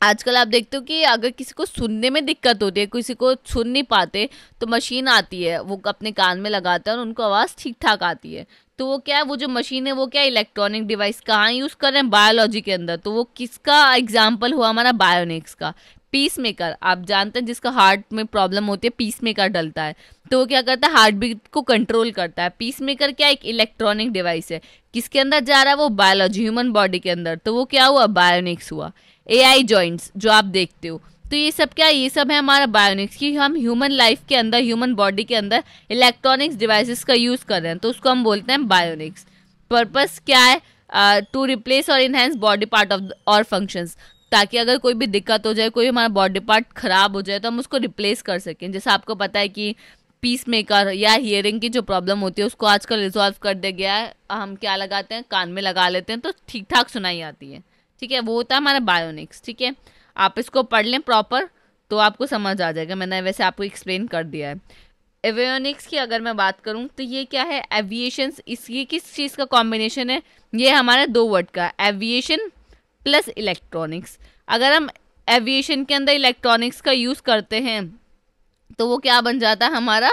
आजकल आप देखते हो कि अगर किसी को सुनने में दिक्कत होती है, किसी को सुन नहीं पाते, तो मशीन आती है, वो अपने कान में लगाते हैं और उनको आवाज़ ठीक ठाक आती है। तो वो क्या है, वो जो मशीन है वो क्या, इलेक्ट्रॉनिक डिवाइस कहाँ यूज़ कर रहे हैं, बायोलॉजी के अंदर। तो वो किसका एग्जाम्पल हुआ, हमारा बायोनिक्स का। पीस मेकर, आप जानते हैं जिसका हार्ट में प्रॉब्लम होती है, पीस मेकर डलता है, तो वो क्या करता है, हार्ट बीट को कंट्रोल करता है। पीस मेकर क्या, एक इलेक्ट्रॉनिक डिवाइस है, किसके अंदर जा रहा है, वो बायोलॉजी, ह्यूमन बॉडी के अंदर, तो वो क्या हुआ, बायोनिक्स हुआ। एआई जॉइंट्स जो आप देखते हो, तो ये सब क्या, ये सब है हमारा बायोनिक्स, की हम ह्यूमन लाइफ के अंदर, ह्यूमन बॉडी के अंदर इलेक्ट्रॉनिक्स डिवाइसेस का यूज़ कर रहे हैं, तो उसको हम बोलते हैं बायोनिक्स। पर्पस क्या है, टू रिप्लेस और इनहेंस बॉडी पार्ट ऑफ और फंक्शंस, ताकि अगर कोई भी दिक्कत हो जाए, कोई हमारा बॉडी पार्ट खराब हो जाए तो हम उसको रिप्लेस कर सकें। जैसे आपको पता है कि पीस मेकर या हियरिंग की जो प्रॉब्लम होती है उसको आजकल रिजॉल्व कर दिया गया है, हम क्या लगाते हैं, कान में लगा लेते हैं तो ठीक ठाक सुनाई आती है, ठीक है, वो होता है हमारा बायोनिक्स, ठीक है। आप इसको पढ़ लें प्रॉपर तो आपको समझ आ जाएगा, मैंने वैसे आपको एक्सप्लेन कर दिया है। एवियोनिक्स की अगर मैं बात करूं तो ये क्या है, एविएशन, इसकी किस चीज़ का कॉम्बिनेशन है, ये हमारा दो वर्ड का, एविएशन प्लस इलेक्ट्रॉनिक्स। अगर हम एविएशन के अंदर इलेक्ट्रॉनिक्स का यूज़ करते हैं तो वो क्या बन जाता है, हमारा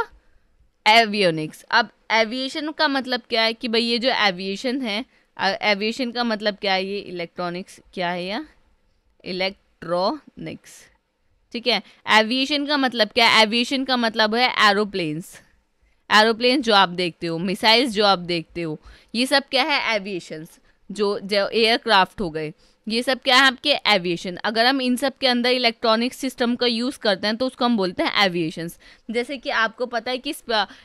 एवियोनिक्स। अब एविएशन का मतलब क्या है कि भाई ये जो एविएशन है, एविएशन का मतलब क्या है, ये इलेक्ट्रॉनिक्स क्या है, या इलेक्ट्रॉनिक्स, ठीक है। एविएशन का मतलब क्या है, एविएशन का मतलब है एरोप्लेन्स, एरोप्लेन जो आप देखते हो, मिसाइल्स जो आप देखते हो, ये सब क्या है, एविएशंस। जो एयरक्राफ्ट हो गए, ये सब क्या है आपके एविएशन। अगर हम इन सब के अंदर इलेक्ट्रॉनिक सिस्टम का यूज़ करते हैं तो उसको हम बोलते हैं एविएशंस। जैसे कि आपको पता है कि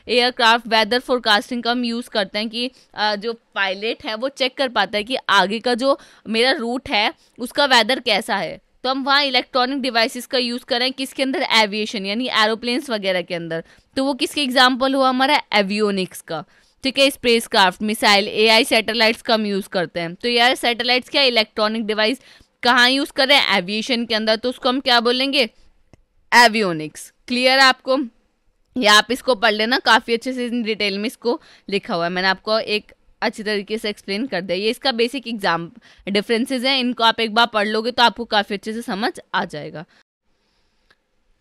एयरक्राफ्ट वेदर फोरकास्टिंग का हम यूज़ करते हैं कि जो पायलट है वो चेक कर पाता है कि आगे का जो मेरा रूट है उसका वेदर कैसा है, तो हम वहाँ इलेक्ट्रॉनिक डिवाइसेस का यूज़ करें किसके अंदर, एविएशन, यानी एरोप्लेन्स वगैरह के अंदर, तो वो किसके एग्जाम्पल हुआ, हमारा एवियोनिक्स का, ठीक है। Space craft, missile, AI, satellites का हम यूज़ करते हैं, तो यार सैटेलाइट्स क्या, इलेक्ट्रॉनिक डिवाइस कहाँ यूज़ कर रहे हैं, एविएशन के अंदर, तो उसको हम क्या बोलेंगे, एवियोनिक्स। क्लियर है आपको, या आप इसको पढ़ लेना, काफ़ी अच्छे से डिटेल में इसको लिखा हुआ है, मैंने आपको एक अच्छी तरीके से एक्सप्लेन कर दिया। ये इसका बेसिक एग्जाम डिफरेंसेस हैं, इनको आप एक बार पढ़ लोगे तो आपको काफ़ी अच्छे से समझ आ जाएगा।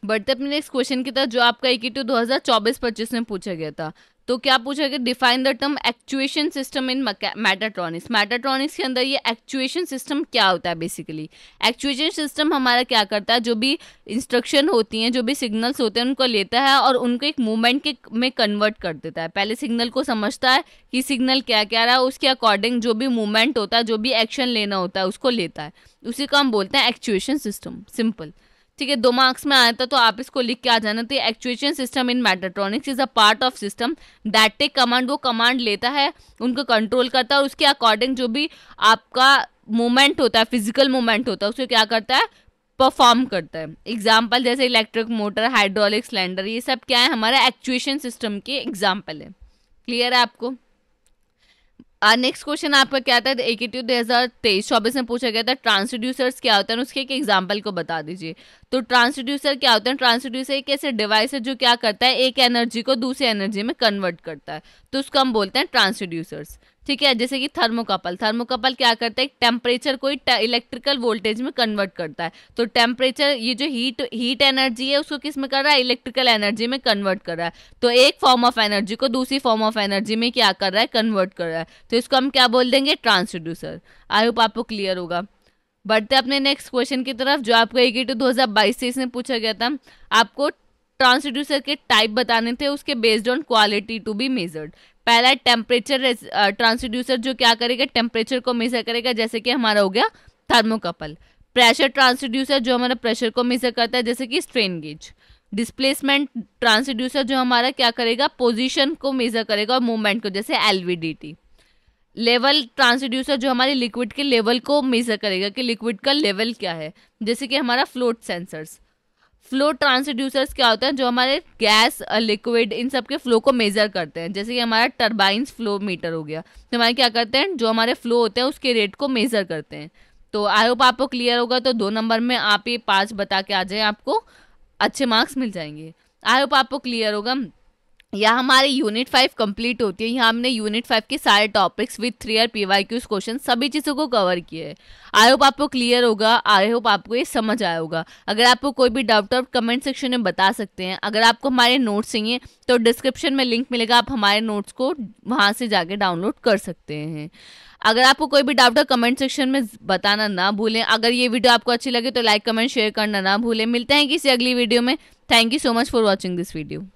बढ़ते अपने नेक्स्ट क्वेश्चन की तरफ, जो आपका EQ 2024-25 में पूछा गया था। तो क्या पूछा गया, define the term actuation system in mechatronics. Mechatronics के अंदर ये एक्चुएशन सिस्टम क्या होता है, बेसिकली एक्चुएशन सिस्टम हमारा क्या करता है, जो भी इंस्ट्रक्शन होती हैं, जो भी सिग्नल्स होते हैं उनको लेता है और उनको एक मूवमेंट के में कन्वर्ट कर देता है। पहले सिग्नल को समझता है कि सिग्नल क्या क्या रहा है, उसके अकॉर्डिंग जो भी मूवमेंट होता है, जो भी एक्शन लेना होता है उसको लेता है, उसी को हम बोलते हैं एक्चुएशन सिस्टम, सिंपल, ठीक है। 2 मार्क्स में आया था तो आप इसको लिख के आ जाना। तो actuation system in mechatronics is a part of system that take command, वो कमांड लेता है, उनको कंट्रोल करता है और उसके अकॉर्डिंग जो भी आपका मूवमेंट होता है, फिजिकल मूवमेंट होता है, उसको क्या करता है, परफॉर्म करता है। एग्जाम्पल जैसे इलेक्ट्रिक मोटर, हाइड्रोलिक सिलेंडर, ये सब क्या है, हमारे एक्चुएशन सिस्टम के एग्जाम्पल है। क्लियर है आपको। नेक्स्ट क्वेश्चन आपका क्या था, EQ 2023-24 में पूछा गया था, ट्रांसड्यूसर्स क्या होते हैं, उसके एक एग्जांपल को बता दीजिए। तो ट्रांसड्यूसर क्या होते हैं, ट्रांसड्यूसर एक ऐसे डिवाइस है जो क्या करता है, एक एनर्जी को दूसरी एनर्जी में कन्वर्ट करता है, तो उसको हम बोलते हैं ट्रांसड्यूसर्स, ठीक है। जैसे कि थर्मोकपल, थर्मोकपल क्या करता है, टेम्परेचर को इलेक्ट्रिकल वोल्टेज में कन्वर्ट करता है। तो टेम्परेचर, ये जो हीट एनर्जी है उसको किस में कर रहा है, इलेक्ट्रिकल एनर्जी में कन्वर्ट कर रहा है। तो एक फॉर्म ऑफ एनर्जी को दूसरी फॉर्म ऑफ एनर्जी में क्या कर रहा है, कन्वर्ट कर रहा है। तो इसको हम क्या बोल देंगे, ट्रांसड्यूसर। आई होप आपको क्लियर होगा। बढ़ते अपने नेक्स्ट क्वेश्चन की तरफ, जो आपको AGT 2022 से इसमें पूछा गया था। आपको ट्रांसड्यूसर के टाइप बताने थे, उसके based on quality to be measured. पहला टेम्परेचर ट्रांसड्यूसर, जो क्या करेगा, टेम्परेचर को मेजर करेगा, जैसे कि हमारा हो गया थर्मोकपल। प्रेशर ट्रांसड्यूसर, जो हमारा प्रेशर को मेजर करता है, जैसे कि स्ट्रेन गेज। डिस्प्लेसमेंट ट्रांसड्यूसर, जो हमारा क्या करेगा, पोजीशन को मेजर करेगा और मूवमेंट को, जैसे LVDT। लेवल ट्रांसड्यूसर, जो हमारे लिक्विड के लेवल को मेजर करेगा कि लिक्विड का लेवल क्या है, जैसे कि हमारा फ्लोट सेंसर्स। फ्लो ट्रांसड्यूसर्स क्या होता है, जो हमारे गैस, लिक्विड, इन सब के फ्लो को मेजर करते हैं, जैसे कि हमारा टर्बाइंस फ्लो मीटर हो गया। तो हमारे क्या करते हैं, जो हमारे फ्लो होते हैं उसके रेट को मेजर करते हैं। तो आई होप आपको क्लियर होगा। तो 2 नंबर में आप ये 5 बता के आ जाए, आपको अच्छे मार्क्स मिल जाएंगे। आई होप आपको क्लियर होगा। यहाँ हमारी यूनिट 5 कंप्लीट होती है। यहाँ हमने यूनिट 5 के सारे टॉपिक्स विथ 3 PYQs क्वेश्चन सभी चीज़ों को कवर किए हैं। आई होप आपको क्लियर होगा, आई होप आपको ये समझ आया होगा। अगर आपको कोई भी डाउट हो कमेंट सेक्शन में बता सकते हैं। अगर आपको हमारे नोट्स चाहिए तो डिस्क्रिप्शन में लिंक मिलेगा, आप हमारे नोट्स को वहाँ से जाके डाउनलोड कर सकते हैं। अगर आपको कोई भी डाउट हो कमेंट सेक्शन में बताना ना भूलें। अगर ये वीडियो आपको अच्छी लगे तो लाइक, कमेंट, शेयर करना ना भूलें। मिलते हैं किसी अगली वीडियो में। Thank you so much for watching this video.